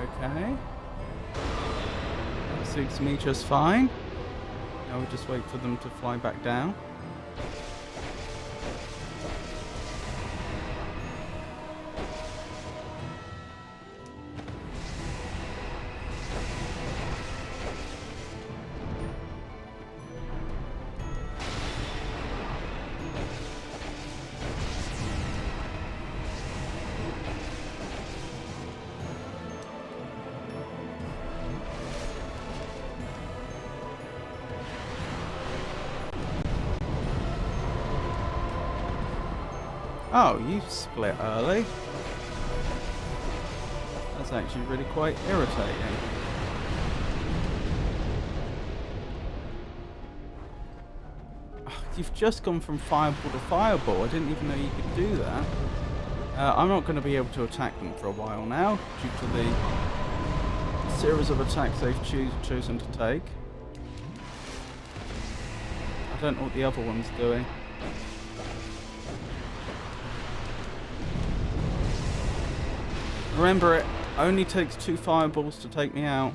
A: Okay. That suits me just fine. Now we just wait for them to fly back down. Oh, you split early. That's actually really quite irritating. Oh, you've just gone from fireball to fireball. I didn't even know you could do that. I'm not going to be able to attack them for a while now, due to the series of attacks they've chosen to take. I don't know what the other one's doing. Remember, it only takes 2 fireballs to take me out.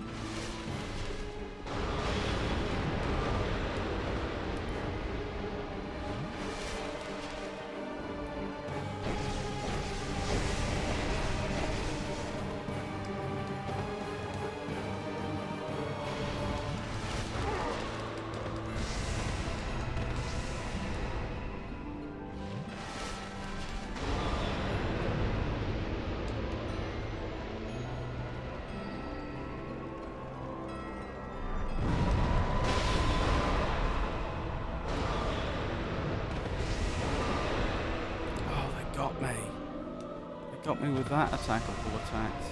A: Got me with that attackable attacks.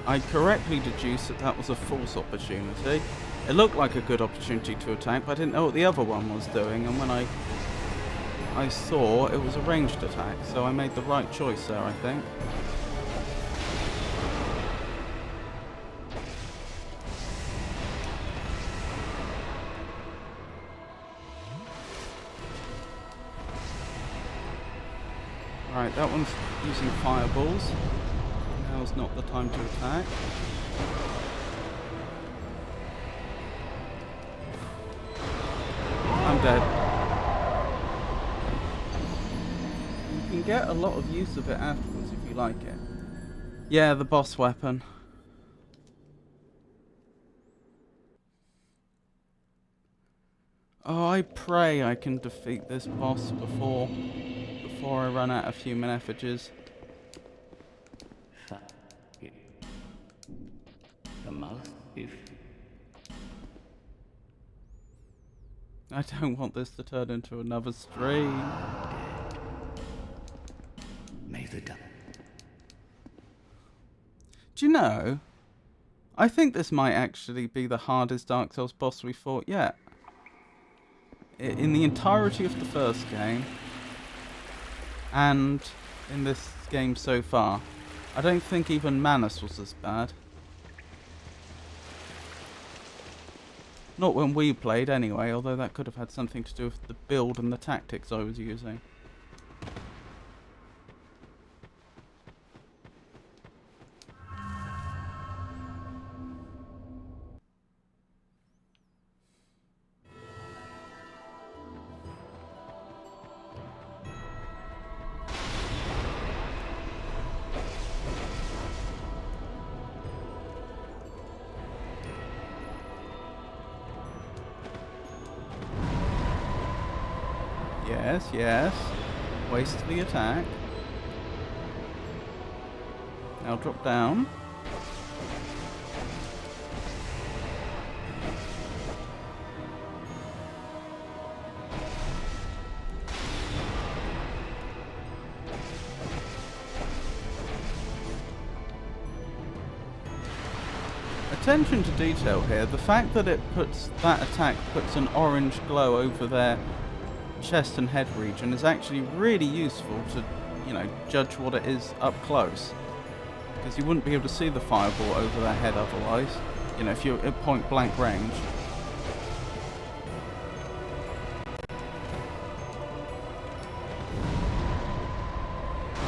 A: I correctly deduced that that was a false opportunity. It looked like a good opportunity to attack, but I didn't know what the other one was doing, and when I saw it was a ranged attack, so I made the right choice there, I think. Right, that one's using fireballs. Now's not the time to attack. I'm dead. You can get a lot of use of it afterwards if you like it. Yeah, the boss weapon. Oh, I pray I can defeat this boss before I run out of human effigies.
C: The mouth, if
A: I don't want this to turn into another stream.
C: may the devil.
A: Do you know, I think this might actually be the hardest Dark Souls boss we fought yet. In the entirety of the first game, and in this game so far. I don't think even Manus was as bad. Not when we played anyway, although that could have had something to do with the build and the tactics I was using. Yes, yes. Waste the attack. Now drop down. attention to detail here, the fact that that attack puts an orange glow over their chest and head region is actually really useful to, you know, judge what it is up close. Because you wouldn't be able to see the fireball over their head otherwise, you know, if you're at point blank range.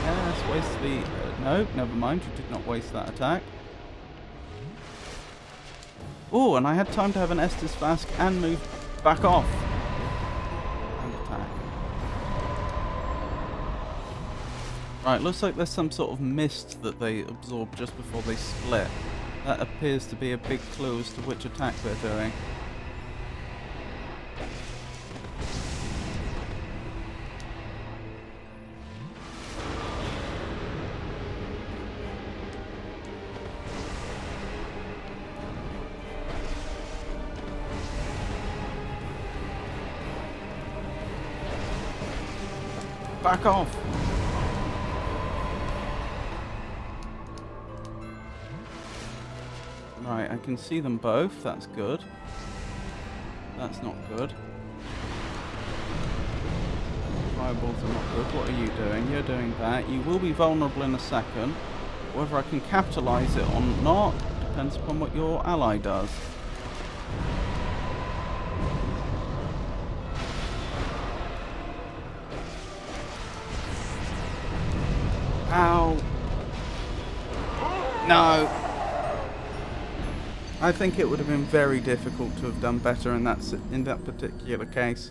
A: Yeah, let's waste the... no, never mind, you did not waste that attack. Oh, and I had time to have an Estus Flask and move back off. And attack. Right, looks like there's some sort of mist that they absorb just before they split. That appears to be a big clue as to which attack they're doing. Back off! Right, I can see them both, that's good. That's not good. Fireballs are not good. What are you doing? You're doing that. You will be vulnerable in a second. Whether I can capitalise it or not depends upon what your ally does. Ow! No! I think it would have been very difficult to have done better in that particular case.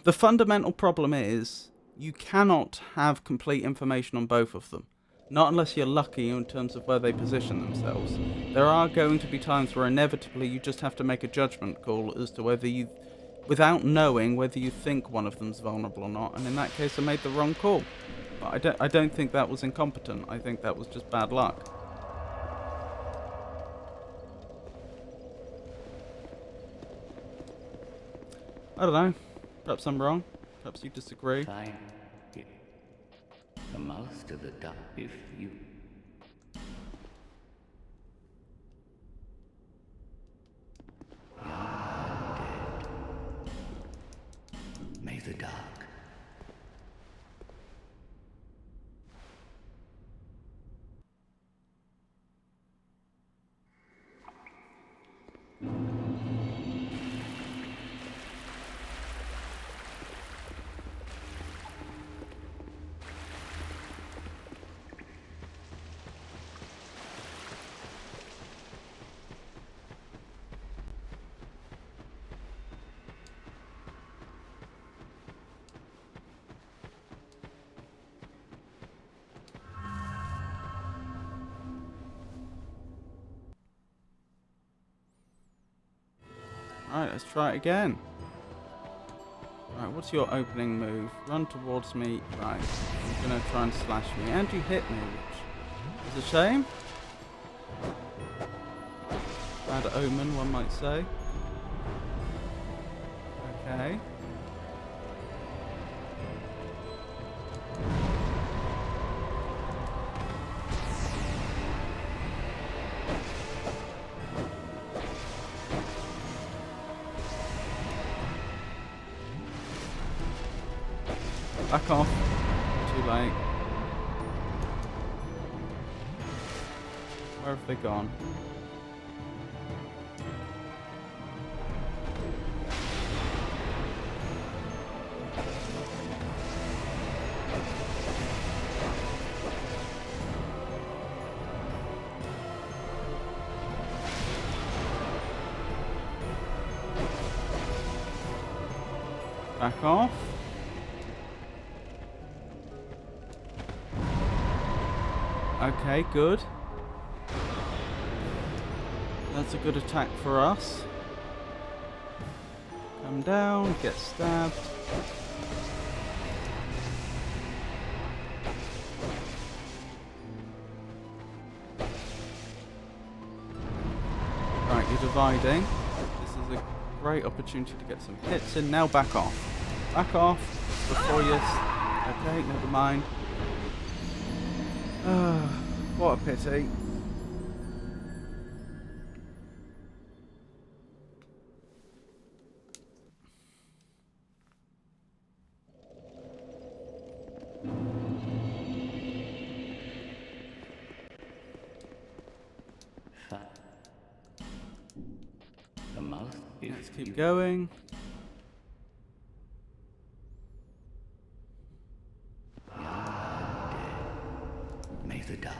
A: The fundamental problem is you cannot have complete information on both of them. Not unless you're lucky in terms of where they position themselves. There are going to be times where inevitably you just have to make a judgment call as to whether you, without knowing whether you think one of them's vulnerable or not, and in that case I made the wrong call. But I don't think that was incompetent, I think that was just bad luck. I don't know, perhaps I'm wrong, perhaps you disagree.
C: Find it. The mouth to the dark if you... You're dead. May the dark...
A: Alright, let's try it again. Right, what's your opening move? Run towards me. Right, you're going to try and slash me. And you hit me, which is a shame. Bad omen, one might say. Okay. Back off. Too late. Where have they gone? Back off. Okay, good. That's a good attack for us. Come down, get stabbed. Right, you're dividing. This is a great opportunity to get some hits in. Now back off. Back off before you... Okay, never mind. What a pity.
C: Fat. The mouth if
A: Let's keep
C: you
A: going.
C: may the dark.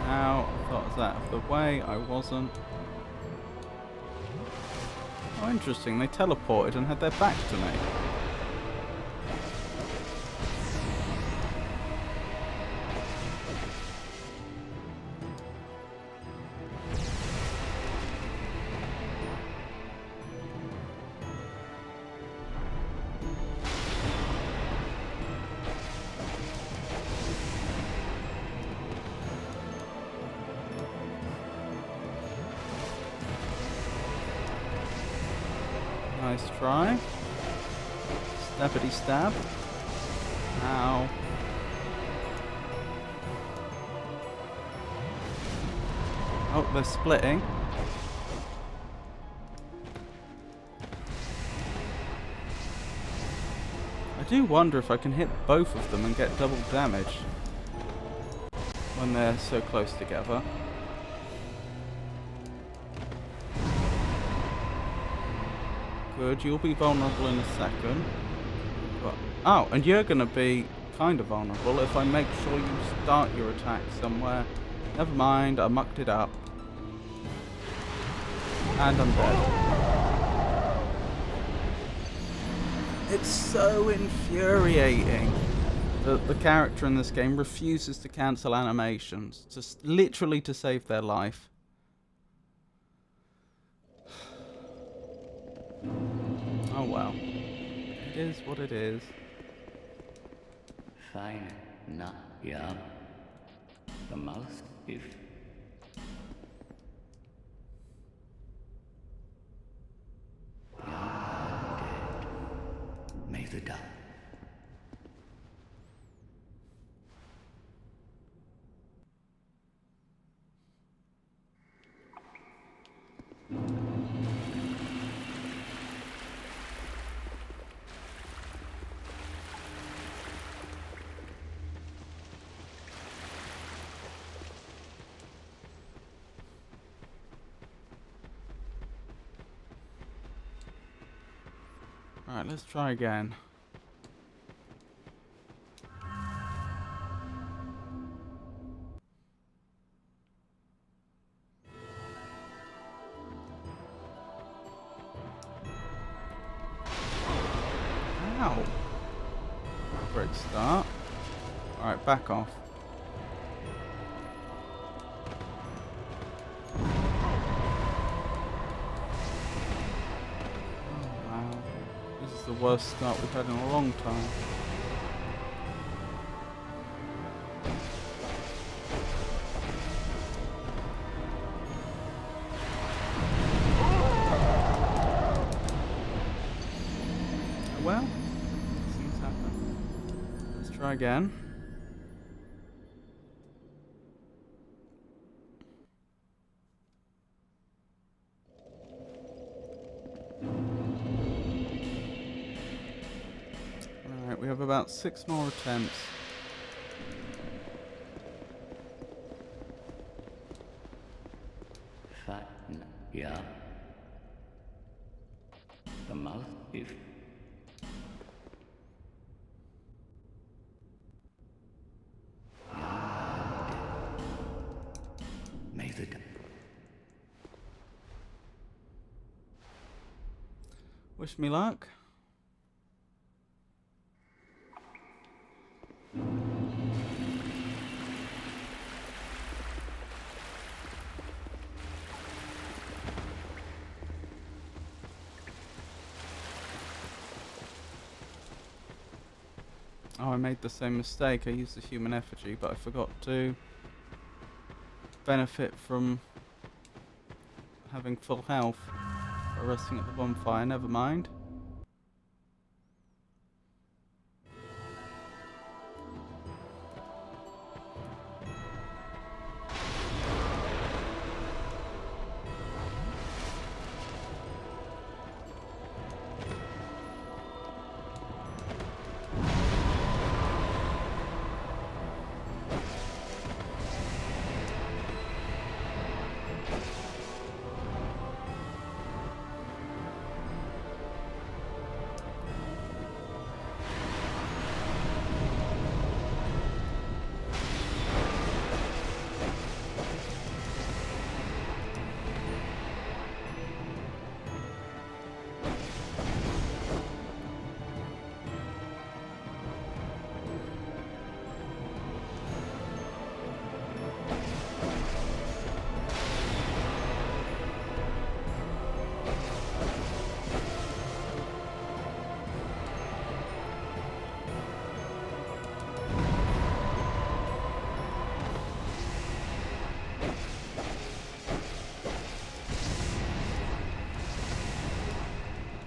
A: Now, I thought I was out of the way. I wasn't. Oh, interesting. They teleported and had their back to me. Nice try. Stabbity stab. Ow. Oh, they're splitting. I do wonder if I can hit both of them and get double damage when they're so close together. Good, you'll be vulnerable in a second. But, oh, and you're going to be kind of vulnerable if I make sure you start your attack somewhere. Never mind, I mucked it up. And I'm dead. It's so infuriating that the character in this game refuses to cancel animations, literally to save their life. Oh well. It is what it is.
C: Fine. Na, ja. The mouth if may the dark.
A: Alright, let's try again. Ow! Great start. Alright, back off. The worst start we've had in a long time. Well, things happen. Let's try again. We have about 6 more attempts.
C: Fat. Ja. The mouth if may the dark.
A: Wish me luck. Oh, I made the same mistake. I used the human effigy, but I forgot to benefit from having full health by resting at the bonfire. Never mind.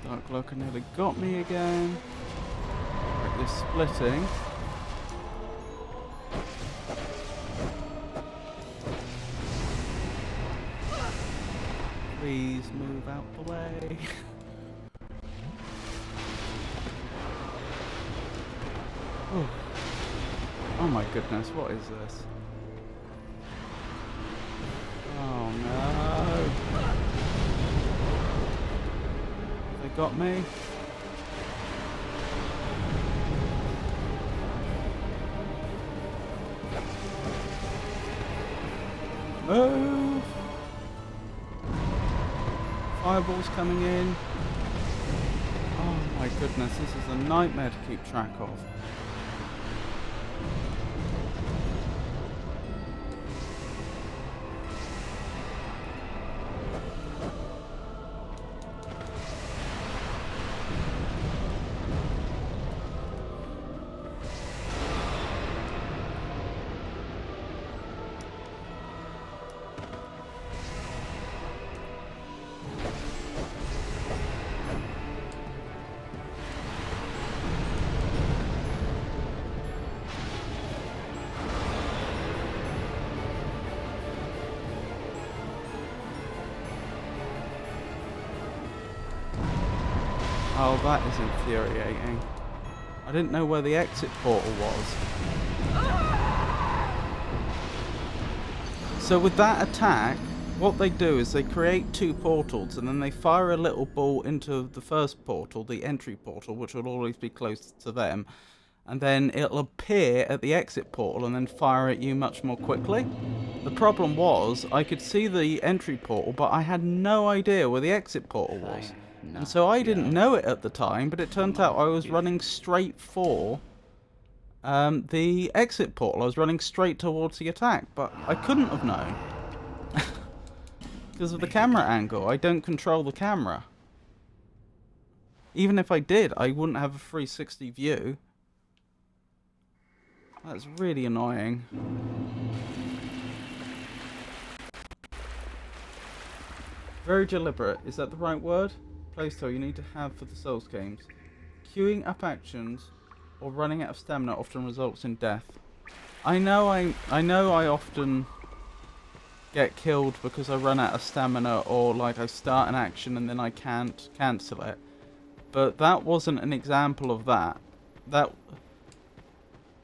A: Dark Lurker nearly got me again. Like this splitting. Please move out the way. Oh. Oh my goodness, what is this? Oh no. They got me. Move! Fireballs coming in. Oh my goodness, this is a nightmare to keep track of. Oh, that is infuriating. I didn't know where the exit portal was. So with that attack, what they do is they create two portals and then they fire a little ball into the first portal, the entry portal, which will always be close to them. And then it'll appear at the exit portal and then fire at you much more quickly. The problem was, I could see the entry portal, but I had no idea where the exit portal was. And so I didn't know it at the time, but it turned out I was running straight for the exit portal. I was running straight towards the attack, but I couldn't have known. Because of the camera angle. I don't control the camera. Even if I did, I wouldn't have a 360 view. That's really annoying. Very deliberate. Is that the right word? Playstyle you need to have for the Souls games. Queuing up actions or running out of stamina often results in death. I know I often get killed because I run out of stamina, or like I start an action and then I can't cancel it. But that wasn't an example of that. That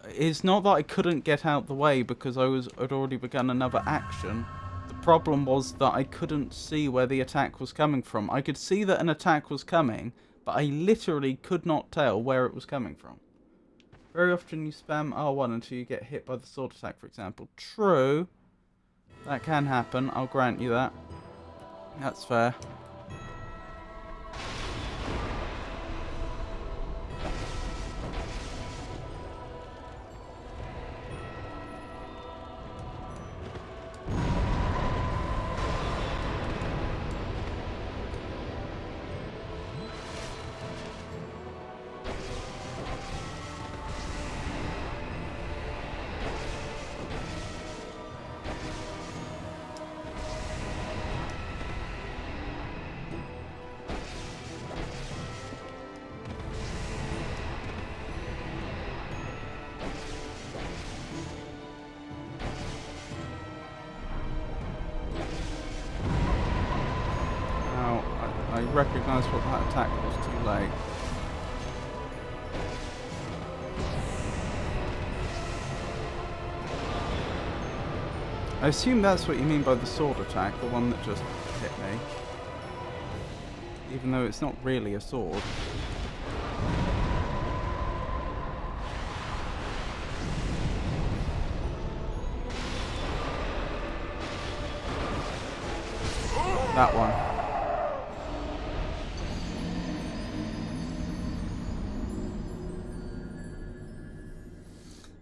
A: it's not that I couldn't get out the way because I'd already begun another action. The problem was that I couldn't see where the attack was coming from. I could see that an attack was coming, but I literally could not tell where it was coming from. Very often you spam R1 until you get hit by the sword attack, for example. True. That can happen, I'll grant you that. That's fair. I recognise what that attack was too late. I assume that's what you mean by the sword attack, the one that just hit me. Even though it's not really a sword. That one.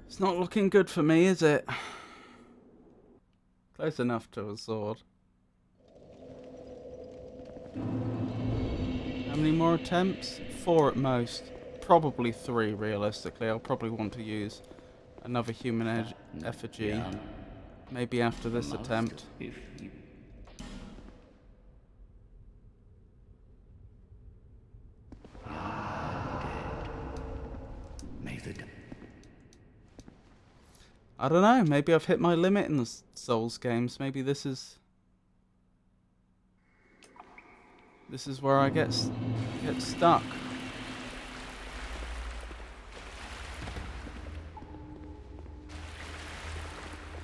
A: It's not looking good for me, is it? Close enough to a sword. How many more attempts? 4 at most. Probably 3 realistically. I'll probably want to use another human effigy. Maybe after this attempt. I don't know, maybe I've hit my limit in the Souls games. Maybe this is where I get stuck.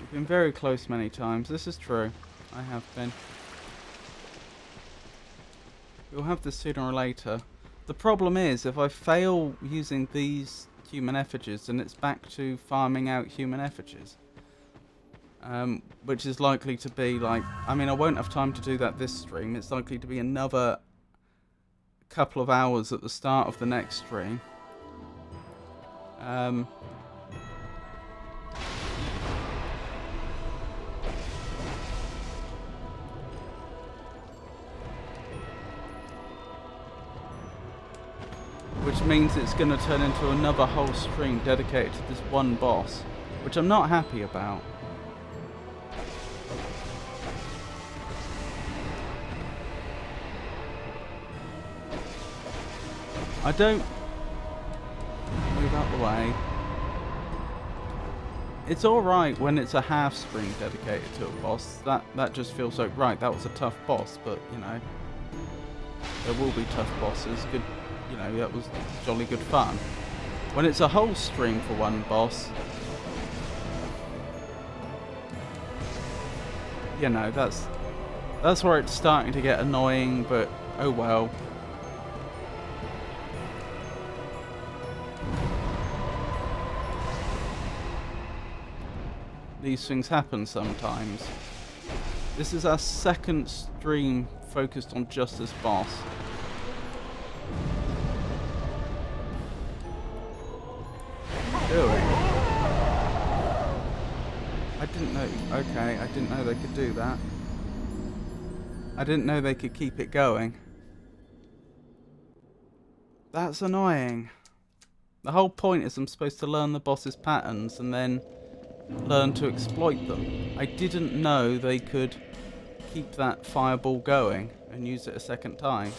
A: We've been very close many times. This is true. I have been. We'll have this sooner or later. The problem is, if I fail using these human effigies, then it's back to farming out human effigies. Which is likely to be like... I mean, I won't have time to do that this stream. It's likely to be another couple of hours at the start of the next stream. Which means it's going to turn into another whole stream dedicated to this one boss, which I'm not happy about. I don't... Move out the way. It's alright when it's a half stream dedicated to a boss. That just feels like, right, that was a tough boss, but, you know, there will be tough bosses. Good. You know, that was jolly good fun. When it's a whole stream for one boss, you know, that's where it's starting to get annoying, but oh well. These things happen sometimes. This is our second stream focused on just this boss. Doing? I didn't know. Okay, I didn't know they could do that. I didn't know they could keep it going. That's annoying. The whole point is I'm supposed to learn the boss's patterns and then learn to exploit them. I didn't know they could keep that fireball going and use it a second time.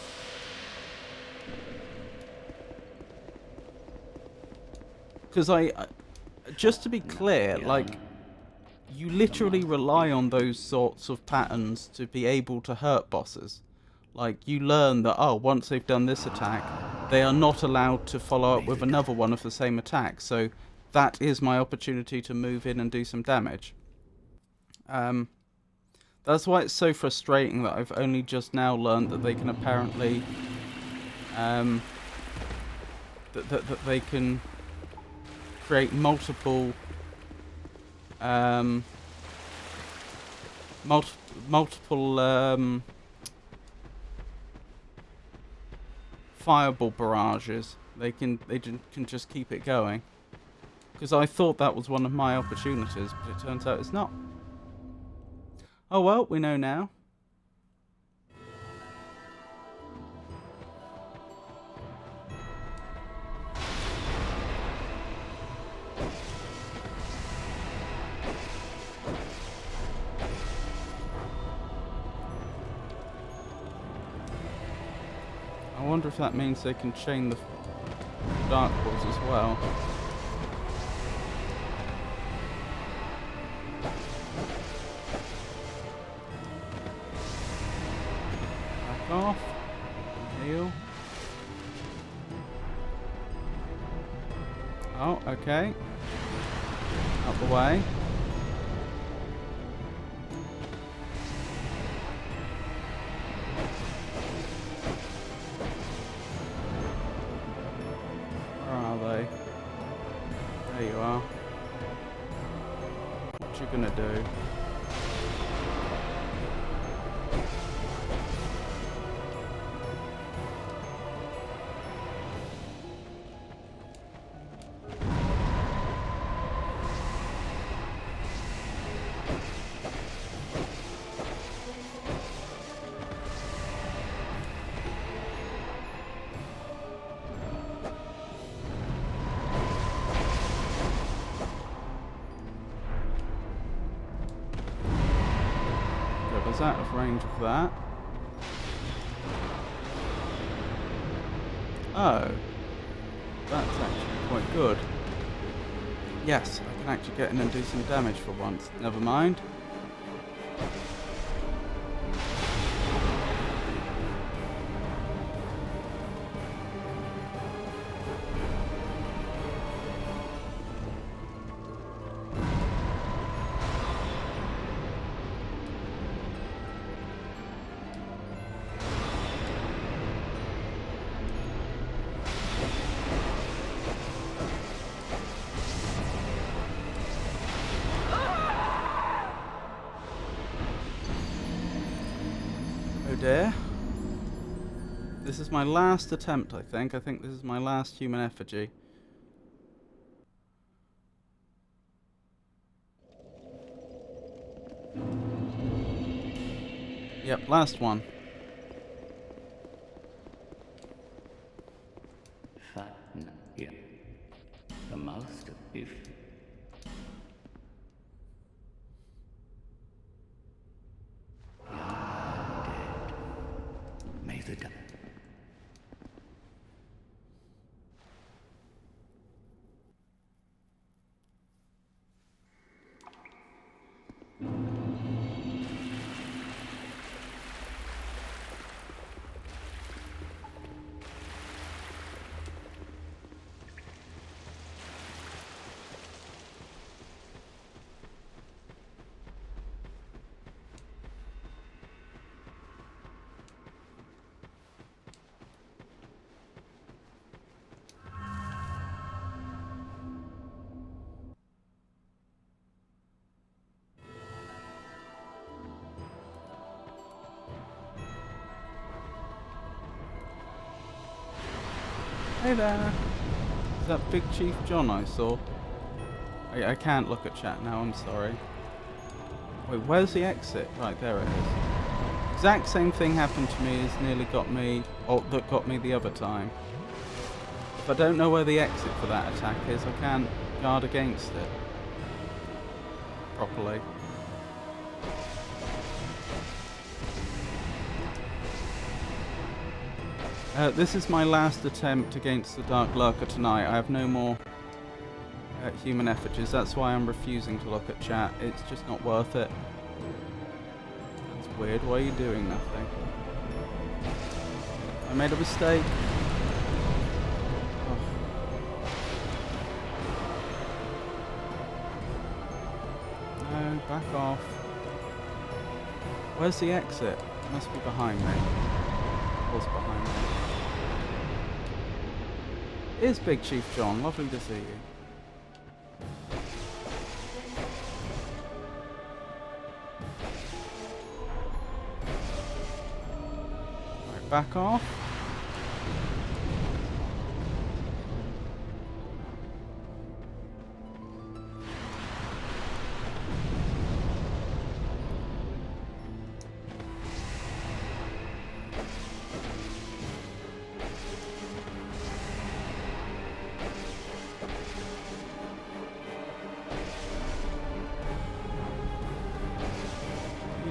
A: Because just to be clear, like, you literally rely on those sorts of patterns to be able to hurt bosses. Like, you learn that, oh, once they've done this attack, they are not allowed to follow up with another one of the same attack. So that is my opportunity to move in and do some damage. That's why it's so frustrating that I've only just now learned that they can apparently... that they can... create multiple fireball barrages. They can just keep it going, because I thought that was one of my opportunities, but it turns out it's not. Oh well, we know now. I wonder if that means they can chain the dark balls as well. Back off. Heal. Oh, okay. Out the way. Where are they? There you are. What you gonna do? Was out of range of that. Oh. That's actually quite good. Yes, I can actually get in and do some damage for once. Never mind. Oh dear. This is my last attempt, I think. I think this is my last human effigy. Yep, last one.
C: Fun, yeah. The master, if may the dark.
A: Hey there. Is that Big Chief John I saw? I can't look at chat now, I'm sorry. Wait, where's the exit? Right, there it is. Exact same thing happened to me as nearly got me, or that got me the other time. If I don't know where the exit for that attack is, I can't guard against it properly. This is my last attempt against the Dark Lurker tonight. I have no more human effigies. That's why I'm refusing to look at chat. It's just not worth it. That's weird. Why are you doing nothing? I made a mistake. Oh. No, back off. Where's the exit? It must be behind me. It was behind me. It is Big Chief John. Lovely to see you. Right, back off.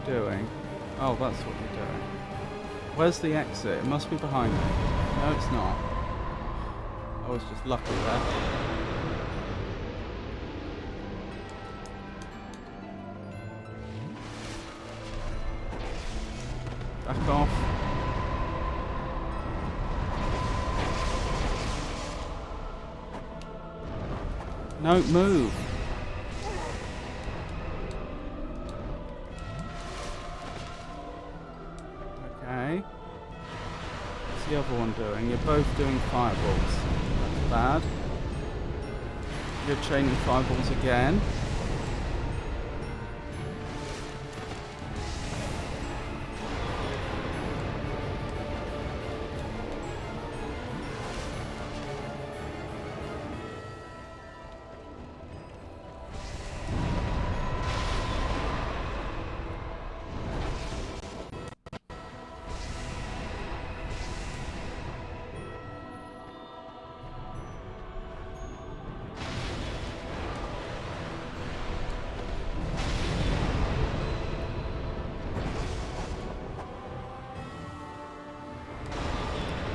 A: Doing? Oh, that's what you're doing. Where's the exit? It must be behind me. No, it's not. I was just lucky there. Back off. No, move. Okay. What's the other one doing? You're both doing fireballs. That's bad. You're chaining fireballs again.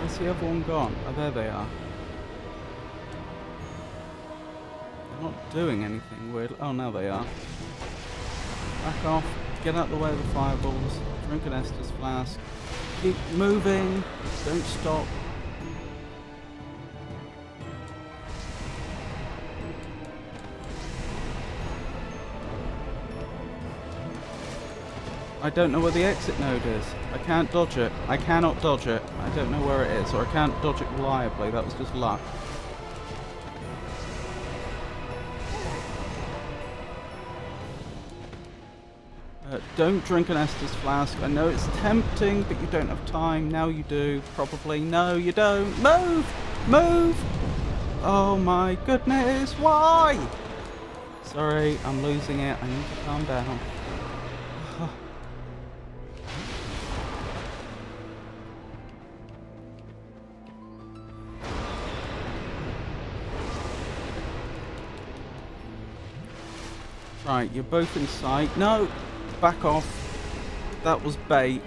A: Where's the other one gone? Oh, there they are. They're not doing anything weird. Oh, now they are. Back off. Get out the way of the fireballs. Drink an Estus flask. Keep moving. Don't stop. I don't know where the exit node is. I can't dodge it. I cannot dodge it. I don't know where it is, or I can't dodge it reliably. That was just luck. Don't drink an Estus flask. I know it's tempting, but you don't have time. Now you do, probably. No, you don't. Move! Move! Oh my goodness, why? Sorry, I'm losing it. I need to calm down. Right, you're both in sight. No! Back off. That was bait.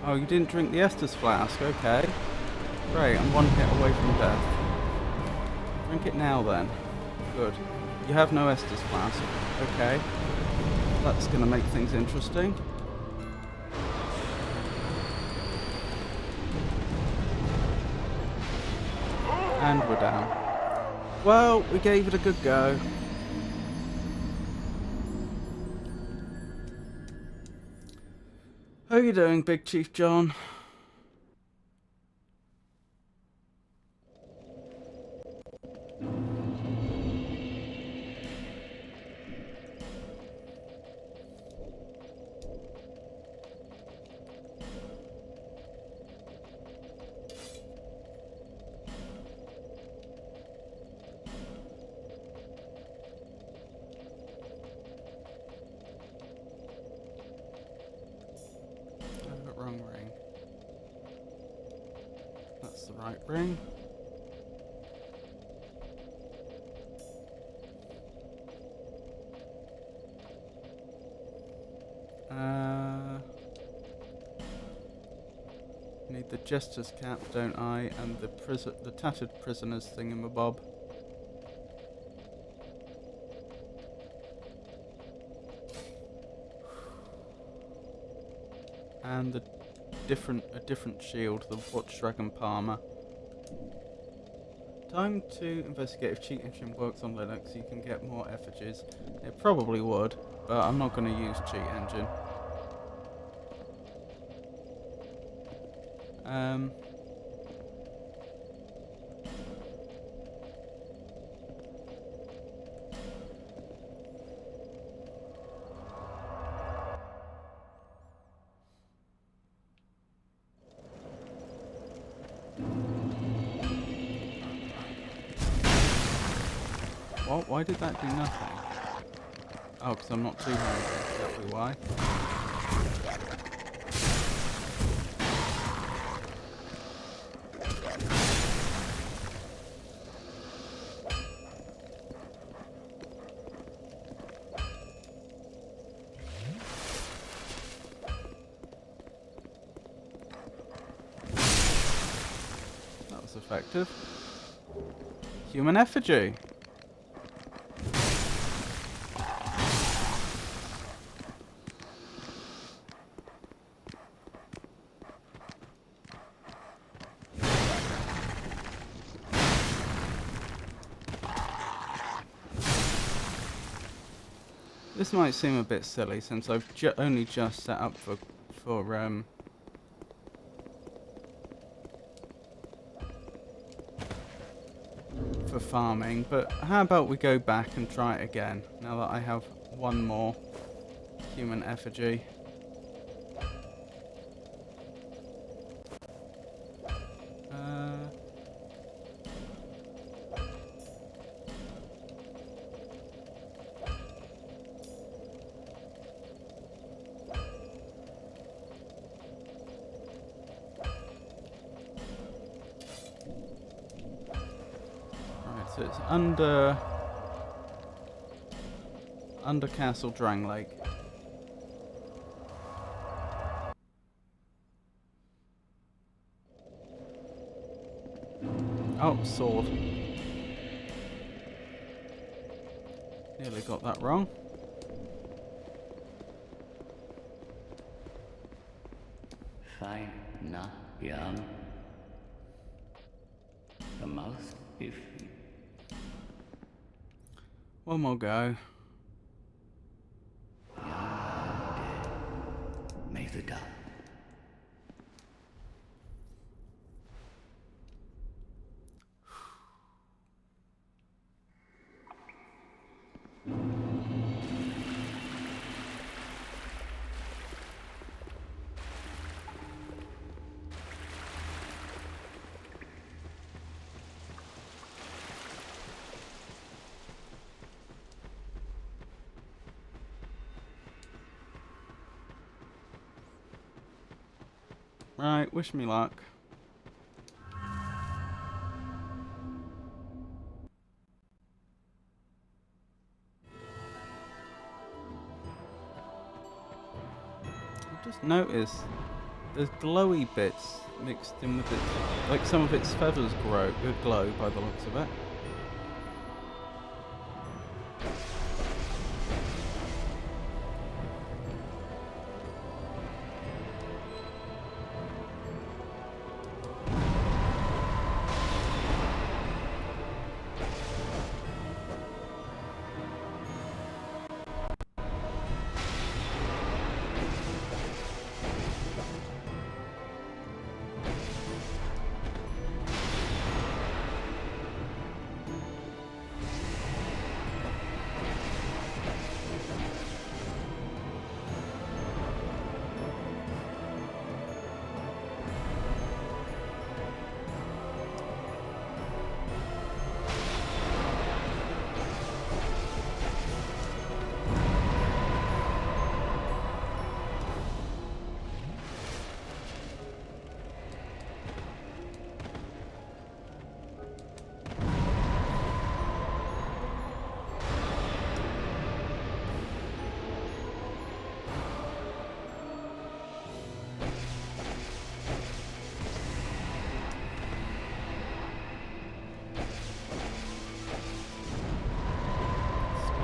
A: Oh, you didn't drink the Estus flask. Okay. Great, I'm one hit away from death. Drink it now then. Good. You have no Estus flask. Okay. That's going to make things interesting. And we're down. Well, we gave it a good go. How are you doing, Big Chief John? Wrong ring. That's the right ring. Need the Jester's cap, don't I? And the tattered prisoners thingamabob. And a different shield, the Watch Dragon Palmer. Time to investigate if cheat engine works on Linux. You can get more effigies. It probably would, but I'm not going to use cheat engine. What? Why did that do nothing? Oh, because I'm not too high. That's exactly why. That was effective. Human effigy. This might seem a bit silly since I've only just set up for farming, but how about we go back and try it again now that I have one more human effigy. So it's under Castle Drang Lake. Oh, sword. Nearly got that wrong.
C: Fine, not young. The most if you
A: One more go.
C: may the dark.
A: Right, wish me luck. I just noticed there's glowy bits mixed in with it, like some of its feathers glow by the looks of it.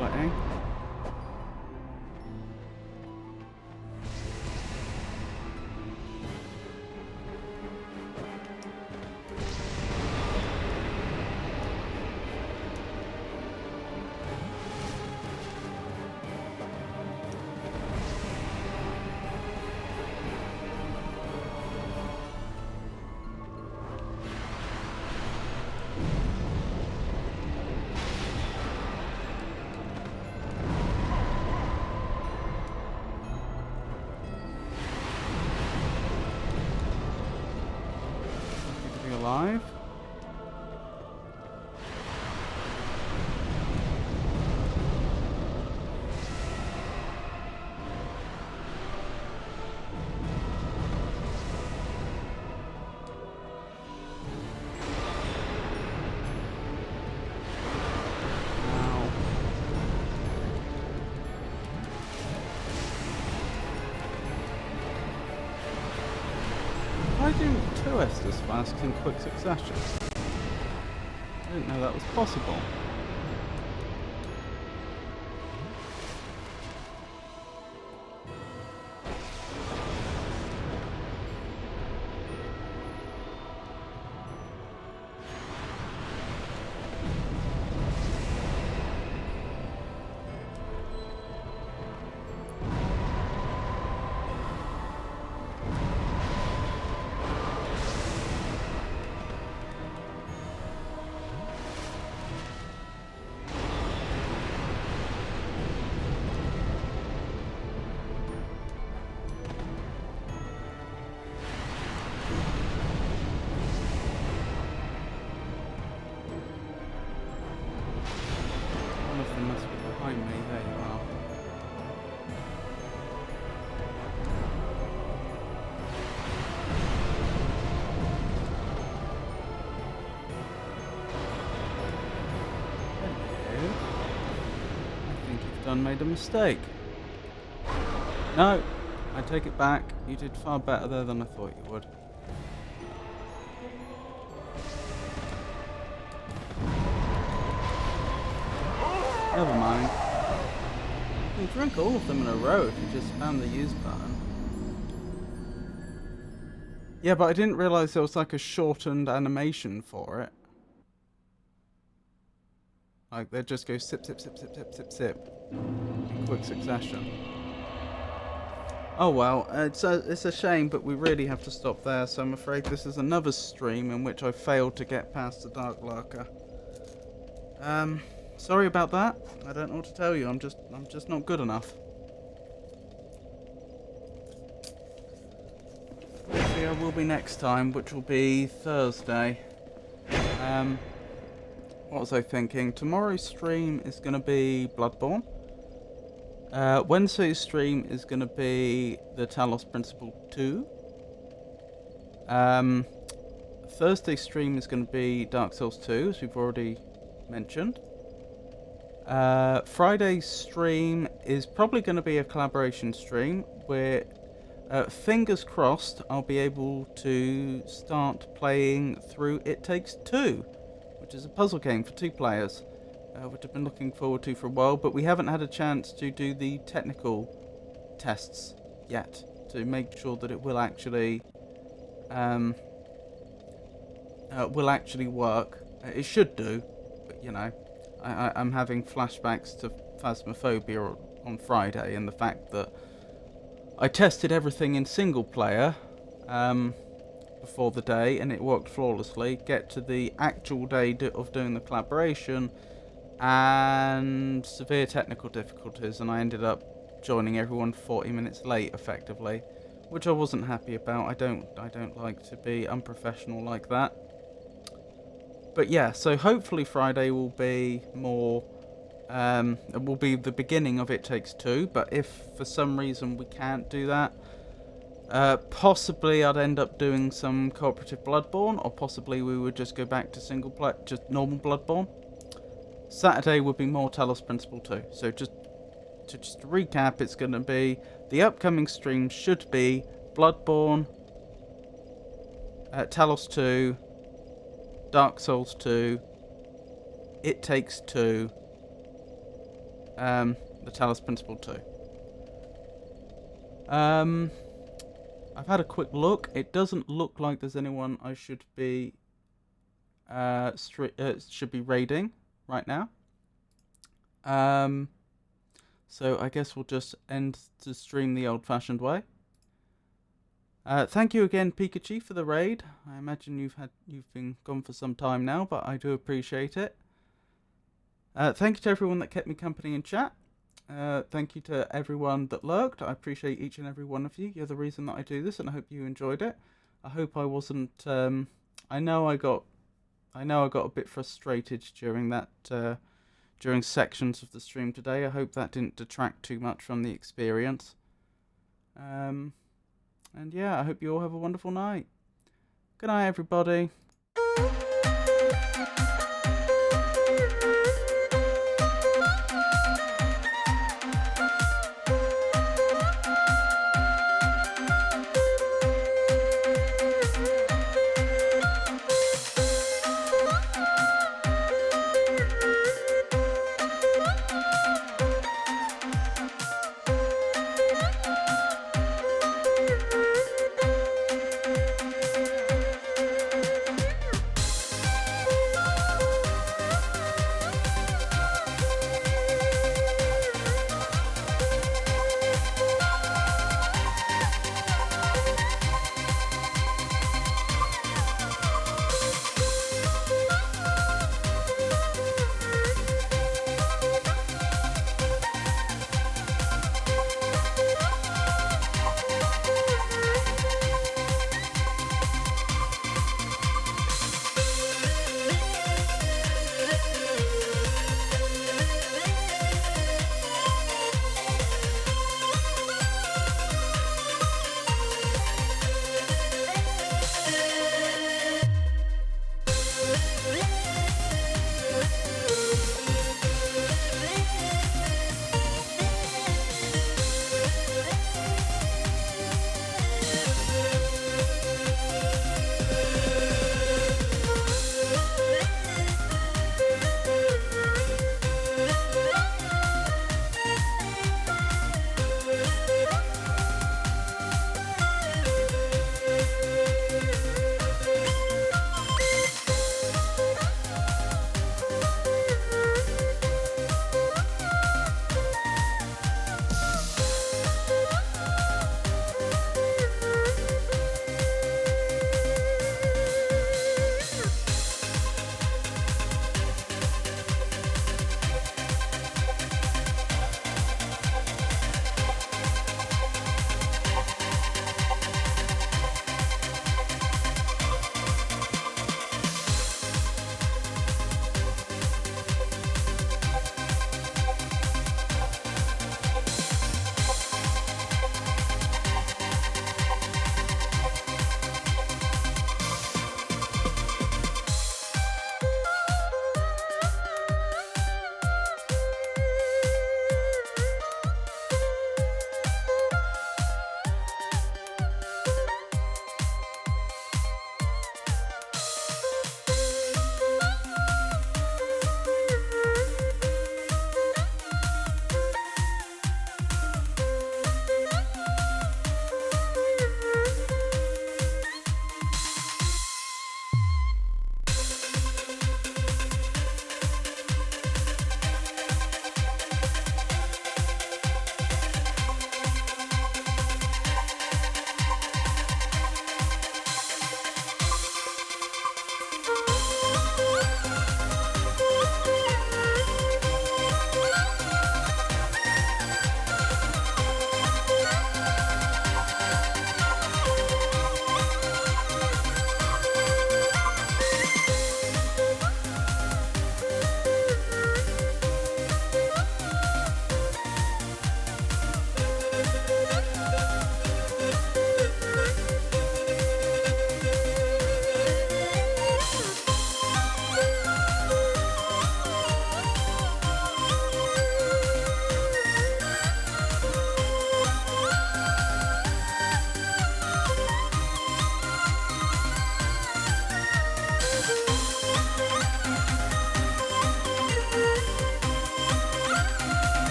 A: Splitting. Alive. Why do 2 Estus flasks in quick succession? I didn't know that was possible. done made a mistake. No, I take it back. You did far better there than I thought you would. Never mind. You can drink all of them in a row if you just spam the use button. Yeah, but I didn't realise there was like a shortened animation for it. Like they just go sip, sip, sip, sip, sip, sip, sip in quick succession. Oh well, it's a shame, but we really have to stop there. So I'm afraid this is another stream in which I failed to get past the Dark Lurker. Sorry about that. I don't know what to tell you. I'm just not good enough. Hopefully I will be next time, which will be Thursday. What was I thinking? Tomorrow's stream is going to be Bloodborne. Wednesday's stream is going to be the Talos Principle 2. Thursday's stream is going to be Dark Souls 2, as we've already mentioned. Friday's stream is probably going to be a collaboration stream where, fingers crossed, I'll be able to start playing through It Takes Two, which is a puzzle game for 2 players, which I've been looking forward to for a while, but we haven't had a chance to do the technical tests yet to make sure that it will actually work. It should do, but you know, I'm having flashbacks to Phasmophobia on Friday, and the fact that I tested everything in single player before the day and it worked flawlessly, get to the actual day of doing the collaboration and severe technical difficulties, and I ended up joining everyone 40 minutes late effectively, which I wasn't happy about. I don't like to be unprofessional like that. But yeah, so hopefully Friday will be more, will be the beginning of It Takes Two, but if for some reason we can't do that, possibly I'd end up doing some cooperative Bloodborne, or possibly we would just go back to single play, just normal Bloodborne. Saturday would be more Talos Principle 2. So just to recap, it's going to be, the upcoming stream should be Bloodborne, Talos 2, Dark Souls 2, It Takes Two, the Talos Principle 2. I've had a quick look. It doesn't look like there's anyone I should be raiding right now. So I guess we'll just end the stream the old-fashioned way. Thank you again, Pikachu, for the raid. I imagine you've been gone for some time now, but I do appreciate it. Thank you to everyone that kept me company in chat. Thank you to everyone that lurked. I appreciate each and every one of you. You're the reason that I do this, and I hope you enjoyed it. I hope I wasn't. I know I got a bit frustrated during that. During sections of the stream today. I hope that didn't detract too much from the experience. And yeah, I hope you all have a wonderful night. Good night, everybody.